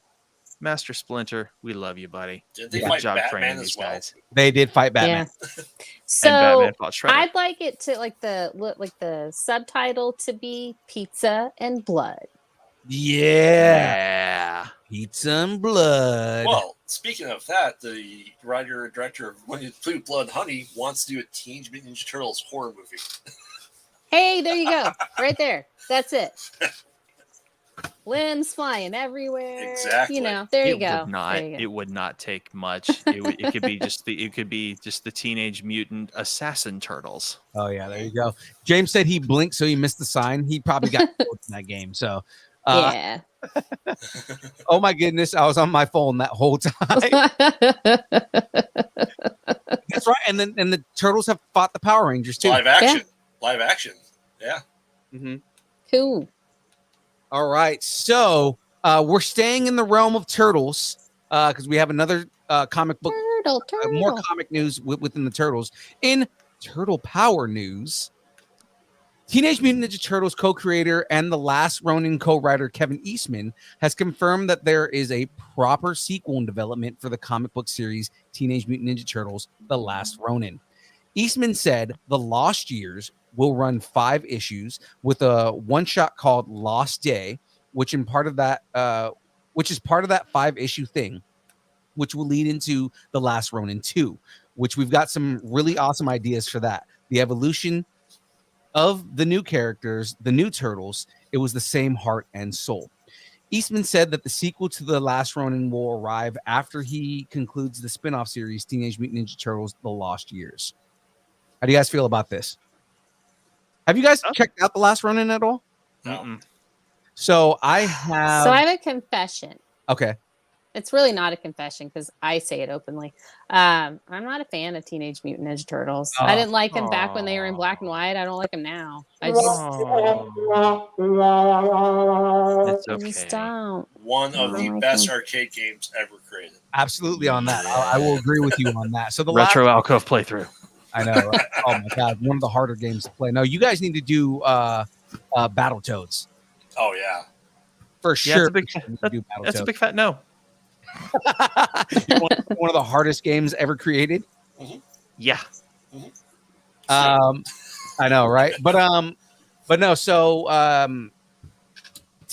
Master Splinter, we love you, buddy. Did they Good fight job Batman training as these well? guys. They did fight Batman. Yeah. So Batman fought Shredder. I'd like it to like the subtitle to be Pizza and Blood. Yeah. Pizza and blood. Well, speaking of that, the writer and director of When You Bleed Blood and Honey wants to do a Teenage Mutant Ninja Turtles horror movie. Hey, there you go. Right there. That's it. Limbs flying everywhere. Exactly. You know, there you go. It would not take much. It could be just the Teenage Mutant Assassin Turtles. Oh yeah, there you go. James said he blinked, so he missed the sign. He probably got killed in that game. So, Yeah. oh my goodness, I was on my phone that whole time. That's right. And then the Turtles have fought the Power Rangers too. Live action. Live action. Yeah. Mm-hmm. Cool. All right, so we're staying in the realm of Turtles because we have another comic book, more comic news within the Turtles. In Turtle Power news, Teenage Mutant Ninja Turtles co-creator and The Last Ronin co-writer Kevin Eastman has confirmed that there is a proper sequel in development for the comic book series Teenage Mutant Ninja Turtles: The Last Ronin. Eastman said The Lost Years will run 5 issues with a one-shot called Lost Day, which is part of that 5-issue thing, which will lead into The Last Ronin 2, which we've got some really awesome ideas for that. The evolution of the new characters, the new Turtles, it was the same heart and soul. Eastman said that the sequel to The Last Ronin will arrive after he concludes the spin-off series Teenage Mutant Ninja Turtles: The Lost Years. How do you guys feel about this? Have you guys checked out The Last Ronin at all? No. So I have. So I have a confession. Okay. It's really not a confession because I say it openly. I'm not a fan of Teenage Mutant Ninja Turtles. I didn't like them back when they were in black and white. I don't like them now. I just don't. One of the best arcade games ever created. Absolutely on that. I will agree with you on that. So the Retro Alcove playthrough. I know. Right? Oh my god, one of the harder games to play. No, you guys need to do Battletoads Oh yeah. for sure. That's a big fat no. One of the hardest games ever created. Yeah. I know, right? But no. So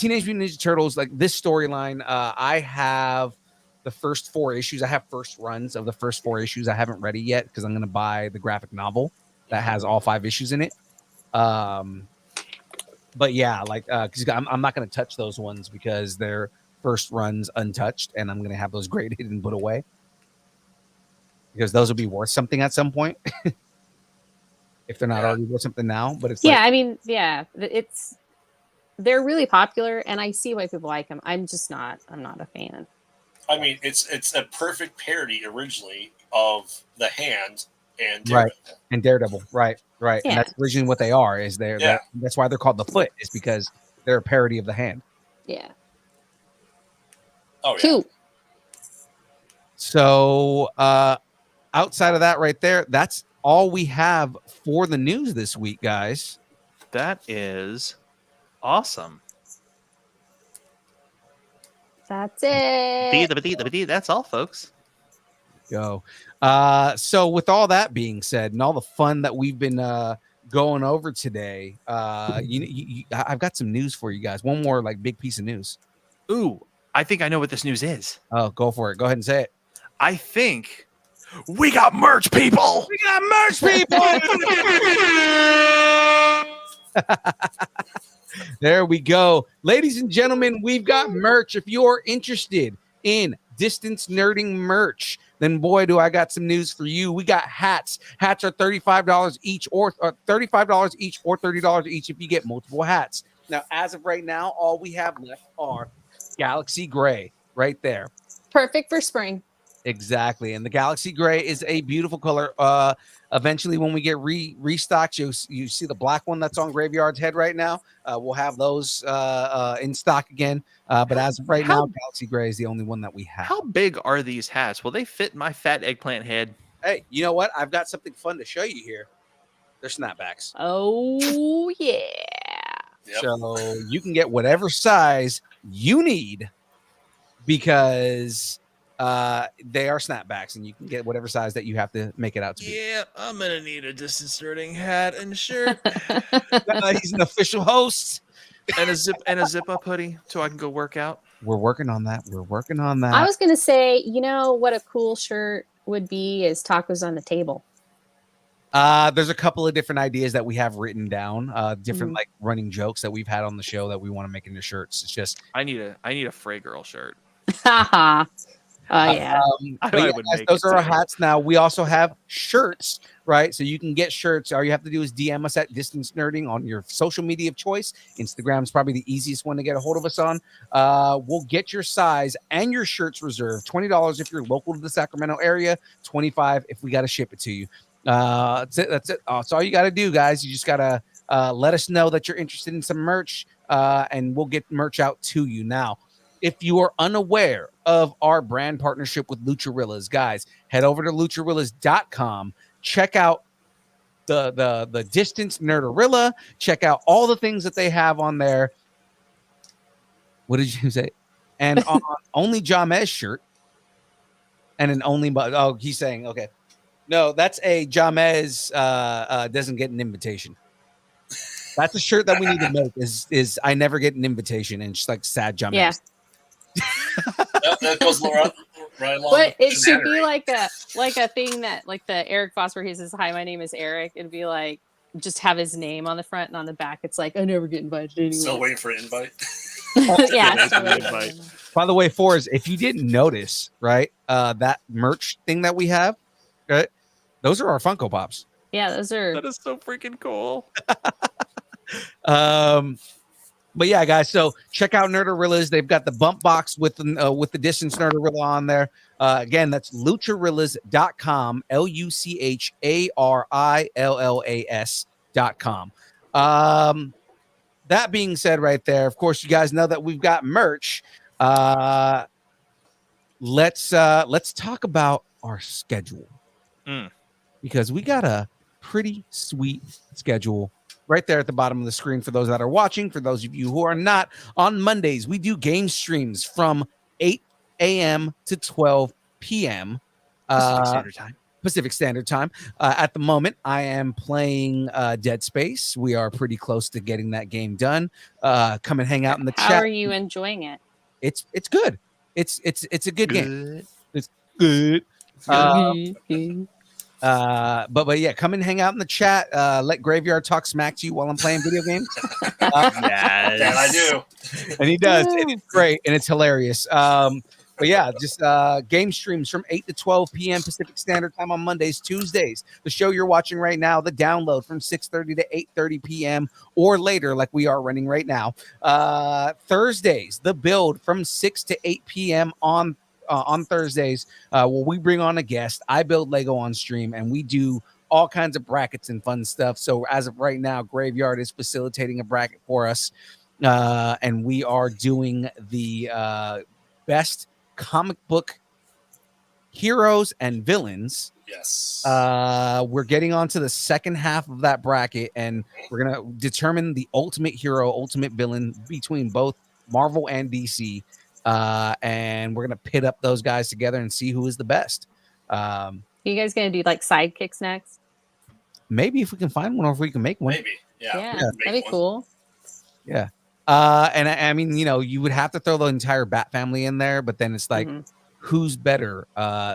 Teenage Mutant Ninja Turtles, like this storyline, I have the first 4 issues. I have first runs of the first 4 issues. I haven't read it yet because I'm going to buy the graphic novel that has all 5 issues in it. But yeah, like, because I'm not going to touch those ones because they're first runs untouched, and I'm going to have those graded and put away because those will be worth something at some point if they're not already worth something now. But it's I mean, they're really popular, and I see why people like them. I'm not a fan. I mean, it's a perfect parody originally of the Hand and right Daredevil. and Daredevil, right. Yeah. And that's originally what they are. Is that's why they're called the Foot, is because they're a parody of the Hand. Yeah. Oh yeah. Cool. So outside of that, right there, that's all we have for the news this week, guys. That is awesome. That's it. That's all, folks. Go. So with all that being said, and all the fun that we've been going over today, I've got some news for you guys. One more like big piece of news. Ooh, I think I know what this news is. Oh, go for it. Go ahead and say it. I think we got merch, people. We got merch, people. There we go. Ladies and gentlemen, we've got merch. If you're interested in distance nerding merch, then boy, do I got some news for you. We got hats. Hats are $35 each or $35 each or $30 each if you get multiple hats. Now, as of right now, all we have left are Galaxy Gray right there. Perfect for spring. Exactly. And the Galaxy Gray is a beautiful color. Eventually, when we get restocked, you see the black one that's on Graveyard's head right now. We'll have those in stock again. But as of right now, Galaxy Gray is the only one that we have. How big are these hats? Will they fit my fat eggplant head? Hey, you know what? I've got something fun to show you here. They're snapbacks. Oh, yeah. Yep. So you can get whatever size you need because they are snapbacks, and you can get whatever size that you have to make it out to be. Yeah, I'm gonna need a distance nerding hat and shirt He's an official host and a zip up hoodie so I can go work out. We're working on that. I was gonna say, you know what a cool shirt would be is tacos on the table. There's a couple of different ideas that we have written down, different like running jokes that we've had on the show that we want to make into shirts. It's just I need a Frey Girl shirt. Haha. Oh yeah. But yeah, guys, those are our hats. Now we also have shirts, right? So you can get shirts. All you have to do is DM us at Distance Nerding on your social media of choice. Instagram is probably the easiest one to get a hold of us on. We'll get your size and your shirts reserved. $20 if you're local to the Sacramento area. $25 if we got to ship it to you. That's it. That's all you got to do, guys. You just got to let us know that you're interested in some merch, and we'll get merch out to you. Now, if you are unaware of our brand partnership with Lucharillas, guys, head over to lucharillas.com. Check out the Distance Nerdarilla. Check out all the things that they have on there. What did you say? And on Only Jamez shirt. And an Only, oh, he's saying, okay. No, that's a Jamez doesn't get an invitation. That's a shirt that we need to make is I never get an invitation, and just like sad Jamez. Yeah. that goes right along. But it with should be Saturday. like a thing that like the Eric Foster, he says, "Hi, my name is Eric." It'd be like just have his name on the front, and on the back it's like I never get invited anyway. Still waiting for an invite. Yeah. Still waiting for an invite. By the way, Forrest, if you didn't notice, right, that merch thing that we have, right, those are our Funko Pops. Yeah, those are. That is so freaking cool. But yeah, guys, so check out Nerdarillas. They've got the bump box with the Distance Nerdarilla on there. Again, that's lucharillas.com, lucharillas.com. That being said, right there, of course, you guys know that we've got merch. Let's talk about our schedule. Because we got a pretty sweet schedule right there at the bottom of the screen for those that are watching. For those of you who are not, on Mondays, we do game streams from 8 a.m. to 12 p.m. Pacific Standard Time. Pacific Standard Time. At the moment, I am playing Dead Space. We are pretty close to getting that game done. Come and hang out in the How chat. are you enjoying it? It's good. It's a good game. It's good. But yeah, come and hang out in the chat. Let Graveyard talk smack to you while I'm playing video games. Yes. That I do. And he does. And it's great and it's hilarious. But yeah, just game streams from 8 to 12 p.m. Pacific Standard Time on Mondays, Tuesdays. The show you're watching right now, the download from 6:30 to 8:30 p.m. or later, like we are running right now. Thursdays, the build from 6 to 8 p.m. on Thursdays. Where we bring on a guest. I build Lego on stream, and we do all kinds of brackets and fun stuff. So as of right now, Graveyard is facilitating a bracket for us, and we are doing the best comic book heroes and villains. Yes. We're getting on to the second half of that bracket, and we're gonna determine the ultimate hero, ultimate villain between both Marvel and DC. And we're gonna pit up those guys together and see who is the best. You guys gonna do like sidekicks next? Maybe if we can find one, or if we can make one. Maybe. Yeah. Yeah, Make that'd be one. cool. Yeah. And I mean, you know, you would have to throw the entire Bat family in there, but then it's like, Mhm. who's better,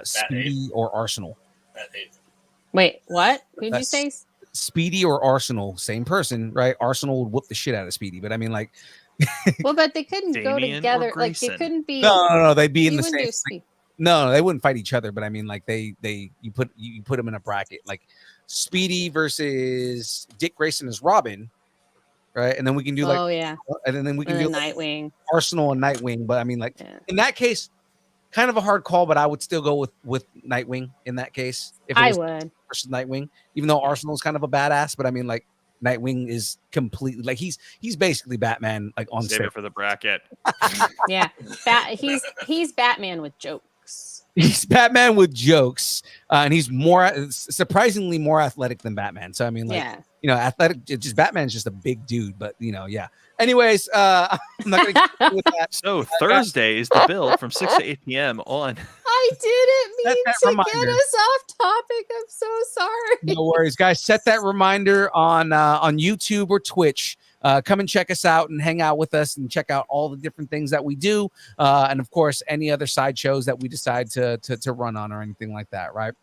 Speedy or Arsenal? That hate. Wait, what? Who'd you That's- say? Speedy or Arsenal, same person, right? Arsenal would whoop the shit out of Speedy, but I mean, like, Well, but they couldn't go Damian or together. Like they Grayson? couldn't be. no, they'd be in you the wouldn't same. do Speed. No, they wouldn't fight each other, but I mean, like, you put them in a bracket, like Speedy versus Dick Grayson as Robin, right? And then we can do like, Oh yeah, and then we can and do then like Nightwing. Arsenal and Nightwing, but I mean, like, Yeah. in that case, kind of a hard call, but I would still go with Nightwing in that case. If it I was would. versus Nightwing, even though Arsenal's kind of a badass, but I mean, like, Nightwing is completely like he's basically Batman, like on Save set. it for the bracket. Yeah, he's Batman with jokes. He's Batman with jokes, and he's surprisingly more athletic than Batman. So I mean, like, Yeah. you know, athletic. Just Batman's just a big dude, but you know, yeah. Anyways, I'm not gonna get into with that. So Thursday is the build from 6 to 8 p.m. on. I didn't Set mean that to reminder. get us off topic. I'm so sorry. No worries, guys. Set that reminder on YouTube or Twitch. Come and check us out and hang out with us and check out all the different things that we do, and of course, any other side shows that we decide to run on or anything like that. Right?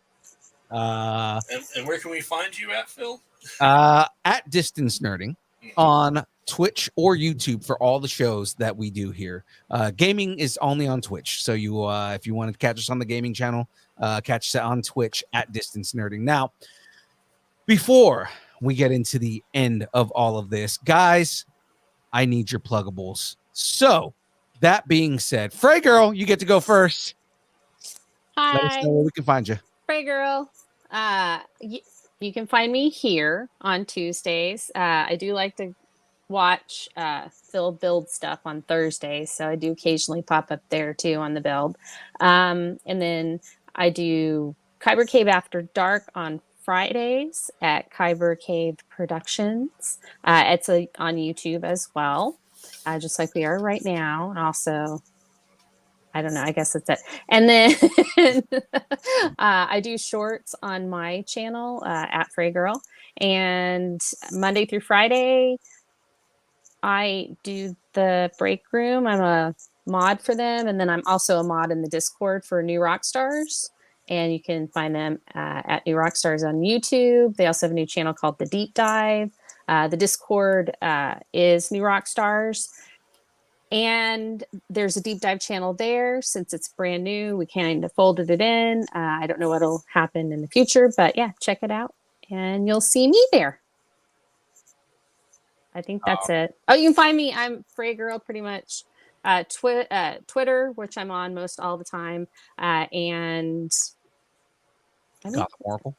And where can we find you at, Phil? At Distance Nerding on Twitch or YouTube for all the shows that we do here. Gaming is only on Twitch, so you if you want to catch us on the gaming channel, catch us on Twitch at Distance Nerding. Now, before we get into the end of all of this, guys, I need your pluggables. So that being said, Frey Girl, you get to go first. Let us Hi, know where we can find you. Frey Girl. You can find me here on Tuesdays. I do like to watch Phil build stuff on Thursdays, so I do occasionally pop up there too on the build. And then I do Kyber Cave After Dark on Fridays at Kyber Cave Productions. It's on YouTube as well, just like we are right now. And also, I don't know, I guess that's it. And then I do shorts on my channel at Frey Girl. And Monday through Friday, I do the break room. I'm a mod for them. And then I'm also a mod in the Discord for New Rockstars. And you can find them at New Rockstars on YouTube. They also have a new channel called The Deep Dive. The Discord is New Rockstars. And there's a deep dive channel there. Since it's brand new, we kind of folded it in. I don't know what'll happen in the future, but yeah, check it out and you'll see me there. I think that's it. Oh, you can find me. I'm Frey Girl pretty much. Twitter, which I'm on most all the time. And I think, Gotham Oracle.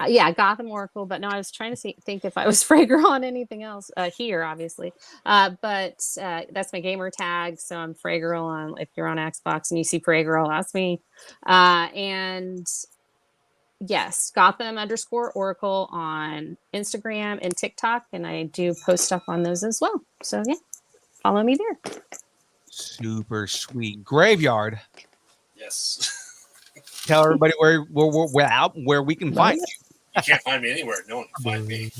yeah, Gotham Oracle. But no, I was trying to think if I was Frey Girl on anything else here, obviously. But that's my gamer tag. So I'm Frey Girl on, if you're on Xbox and you see Frey Girl, that's me. And yes, Gotham_Oracle on Instagram and TikTok. And I do post stuff on those as well. So yeah, follow me there. Super sweet. Graveyard. Yes. tell everybody where we can find you. You can't find me anywhere. No one can find me.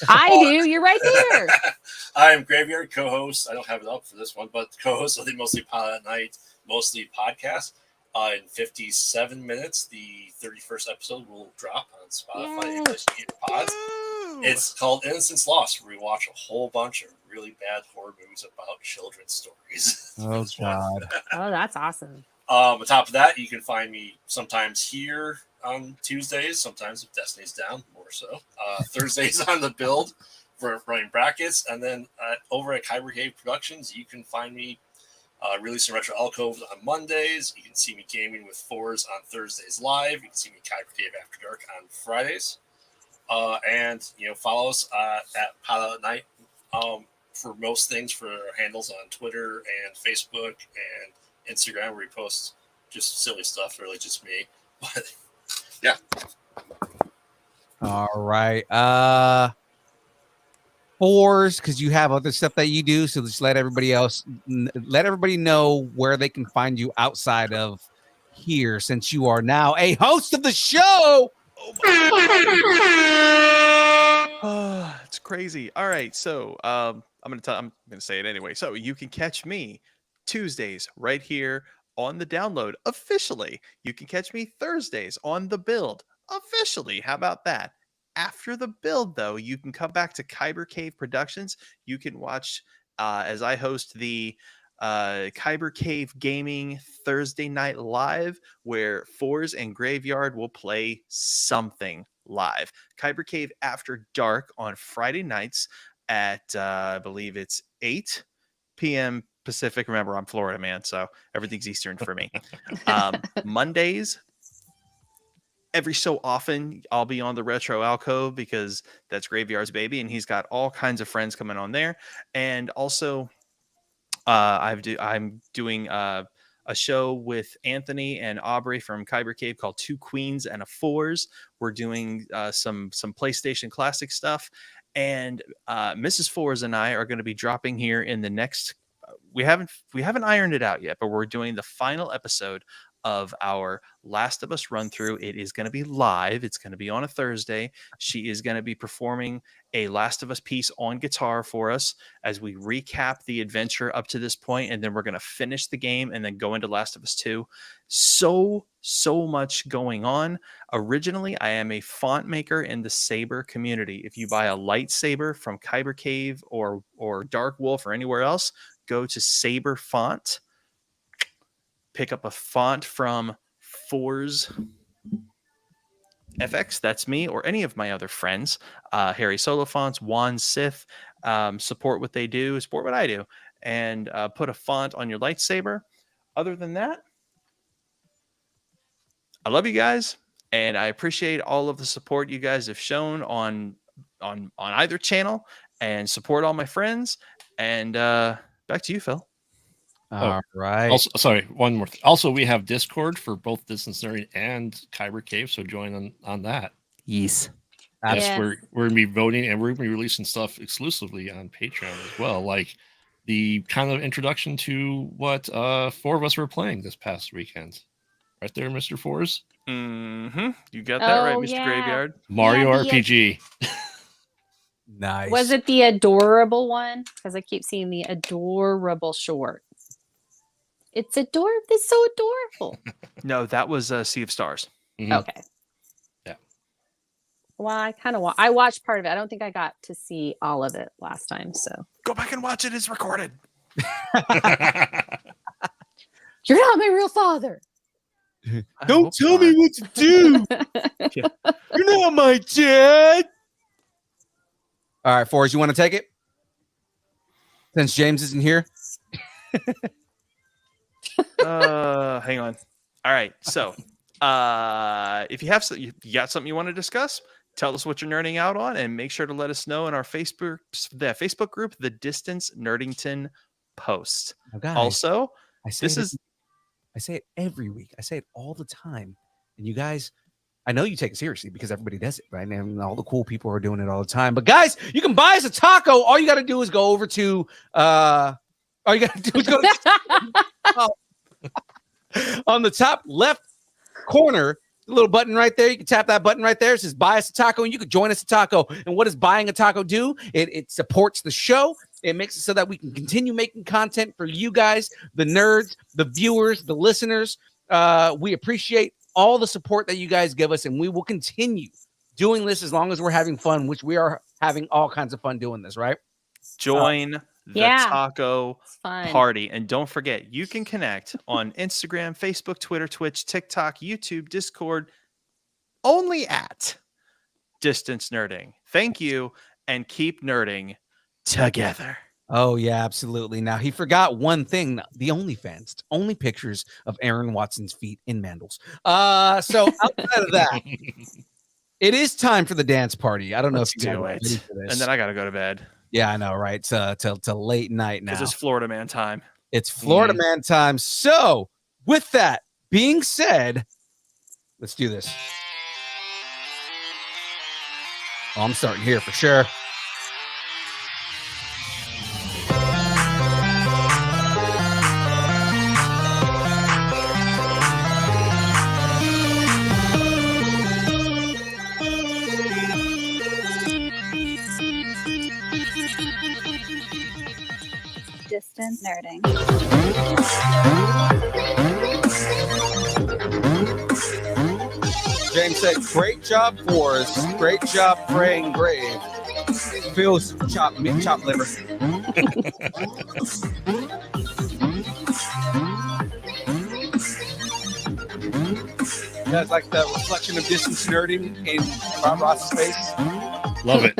I do. You're right there. I am Graveyard co-host. I don't have it up for this one, but co-host of the Mostly Pilot at Night, Mostly podcast. In 57 minutes, the 31st episode will drop on Spotify. Yay. Any place you get your pods. It's called Innocence Lost, where we watch a whole bunch of really bad horror movies about children's stories. Oh God! Oh, that's awesome. On top of that, you can find me sometimes here on Tuesdays, sometimes if Destiny's down, more so. Thursdays on the build for running brackets, and then over at Kyber Cave Productions, you can find me releasing Retro Alcove on Mondays. You can see me gaming with Fours on Thursdays live. You can see me Kyber Cave After Dark on Fridays. And follow us at Pilot at Night for most things, for our handles on Twitter and Facebook and Instagram, where we post just silly stuff, really just me. But yeah. All right. Fours, because you have other stuff that you do, so just let everybody know where they can find you outside of here, since you are now a host of the show. It's crazy. All right, so I'm gonna say it anyway. So you can catch me Tuesdays right here on the download officially. You can catch me Thursdays on the build officially. How about that? After the build, though, you can come back to Kyber Cave Productions. You can watch as I host the Kyber Cave Gaming Thursday Night Live, where Fours and Graveyard will play something live. Kyber Cave After Dark on Friday nights at I believe it's 8 p.m. Pacific. Remember, I'm Florida man, so everything's Eastern for me. Mondays, every so often, I'll be on the Retro Alcove because that's Graveyard's baby, and he's got all kinds of friends coming on there. And also, I'm doing a show with Anthony and Aubrey from Kyber Cave called Two Queens and a Fours. We're doing some PlayStation Classic stuff, and Mrs. Fours and I are going to be dropping here in the next. We haven't ironed it out yet, but we're doing the final episode of our Last of Us run through. It is going to be live. It's going to be on a Thursday. She is going to be performing a Last of Us piece on guitar for us as we recap the adventure up to this point, and then we're going to finish the game and then go into Last of Us 2. So much going on. Originally, I am a font maker in the Saber community. If you buy a lightsaber from Kyber Cave or Dark Wolf or anywhere else, go to Saber Font. Pick up a font from Fours FX, that's me, or any of my other friends. Harry Solo Fonts, Juan Sith, support what they do, support what I do, and put a font on your lightsaber. Other than that, I love you guys, and I appreciate all of the support you guys have shown on either channel, and support all my friends. And back to you, Phil. All right. Also, sorry, one more thing. Also, we have Discord for both Distance Nerding and Kyber Cave, so join on that. Yes. Yes, Yeah. we're going to be voting, and we're going to be releasing stuff exclusively on Patreon as well, like the kind of introduction to what four of us were playing this past weekend. Right there, Mr. Fours? Mm-hmm. You got that right, Oh, Mr. yeah. Graveyard. Mario Yeah, the- RPG. Nice. Was it the adorable one? Because I keep seeing the adorable short. It's adorable. It's so adorable. No, that was Sea of Stars. Mhm. Okay. Yeah. Well, I watched part of it. I don't think I got to see all of it last time. So Go back and watch it. It's recorded. you're not my real father. Don't tell me what to do. You're not my dad. All right, Forrest, you want to take it? Since James isn't here. Hang on. All right. So, if you have you got something you want to discuss, tell us what you're nerding out on, and make sure to let us know in our Facebook group, the Distance Nerdington Post. Oh, guys, Also, I say this I say it every week. I say it all the time. And you guys, I know you take it seriously because everybody does it, right? And all the cool people are doing it all the time. But guys, you can buy us a taco. All you got to do is go over to all you got to do is go to on the top left corner, the little button right there. You can tap that button right there. It says buy us a taco, and you can join us a taco. And what does buying a taco do? It supports the show. It makes it so that we can continue making content for you guys, the nerds, the viewers, the listeners. We appreciate all the support that you guys give us, and we will continue doing this as long as we're having fun, which we are having all kinds of fun doing this, right? Join the Yeah. taco Fun. party. And don't forget, you can connect on Instagram, Facebook, Twitter, Twitch, TikTok, YouTube, Discord, only at Distance Nerding. Thank you, and keep nerding together. Oh, yeah, absolutely. Now, he forgot one thing, the OnlyFans, only pictures of Aaron Watson's feet in Mandels. So outside of that, it is time for the dance party. I don't know Let's if you guys do are it. ready for this. And then I got to go to bed Yeah, I know, right? It's a late night now. because it's Florida man time. It's Florida man time. So, with that being said, let's do this. Oh, I'm starting here for sure. Distance nerding. James said, great job, Forrest. Great job praying grave. Feels chopped liver. You guys like the reflection of distance nerding in Bob Ross's face? Love it.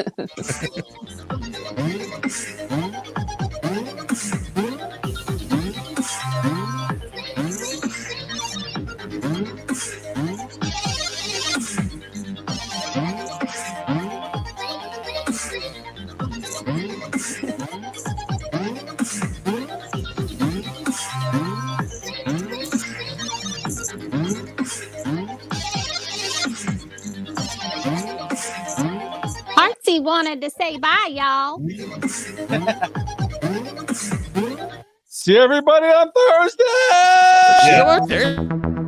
Artsy wanted to say bye, y'all. See everybody on Thursday! There.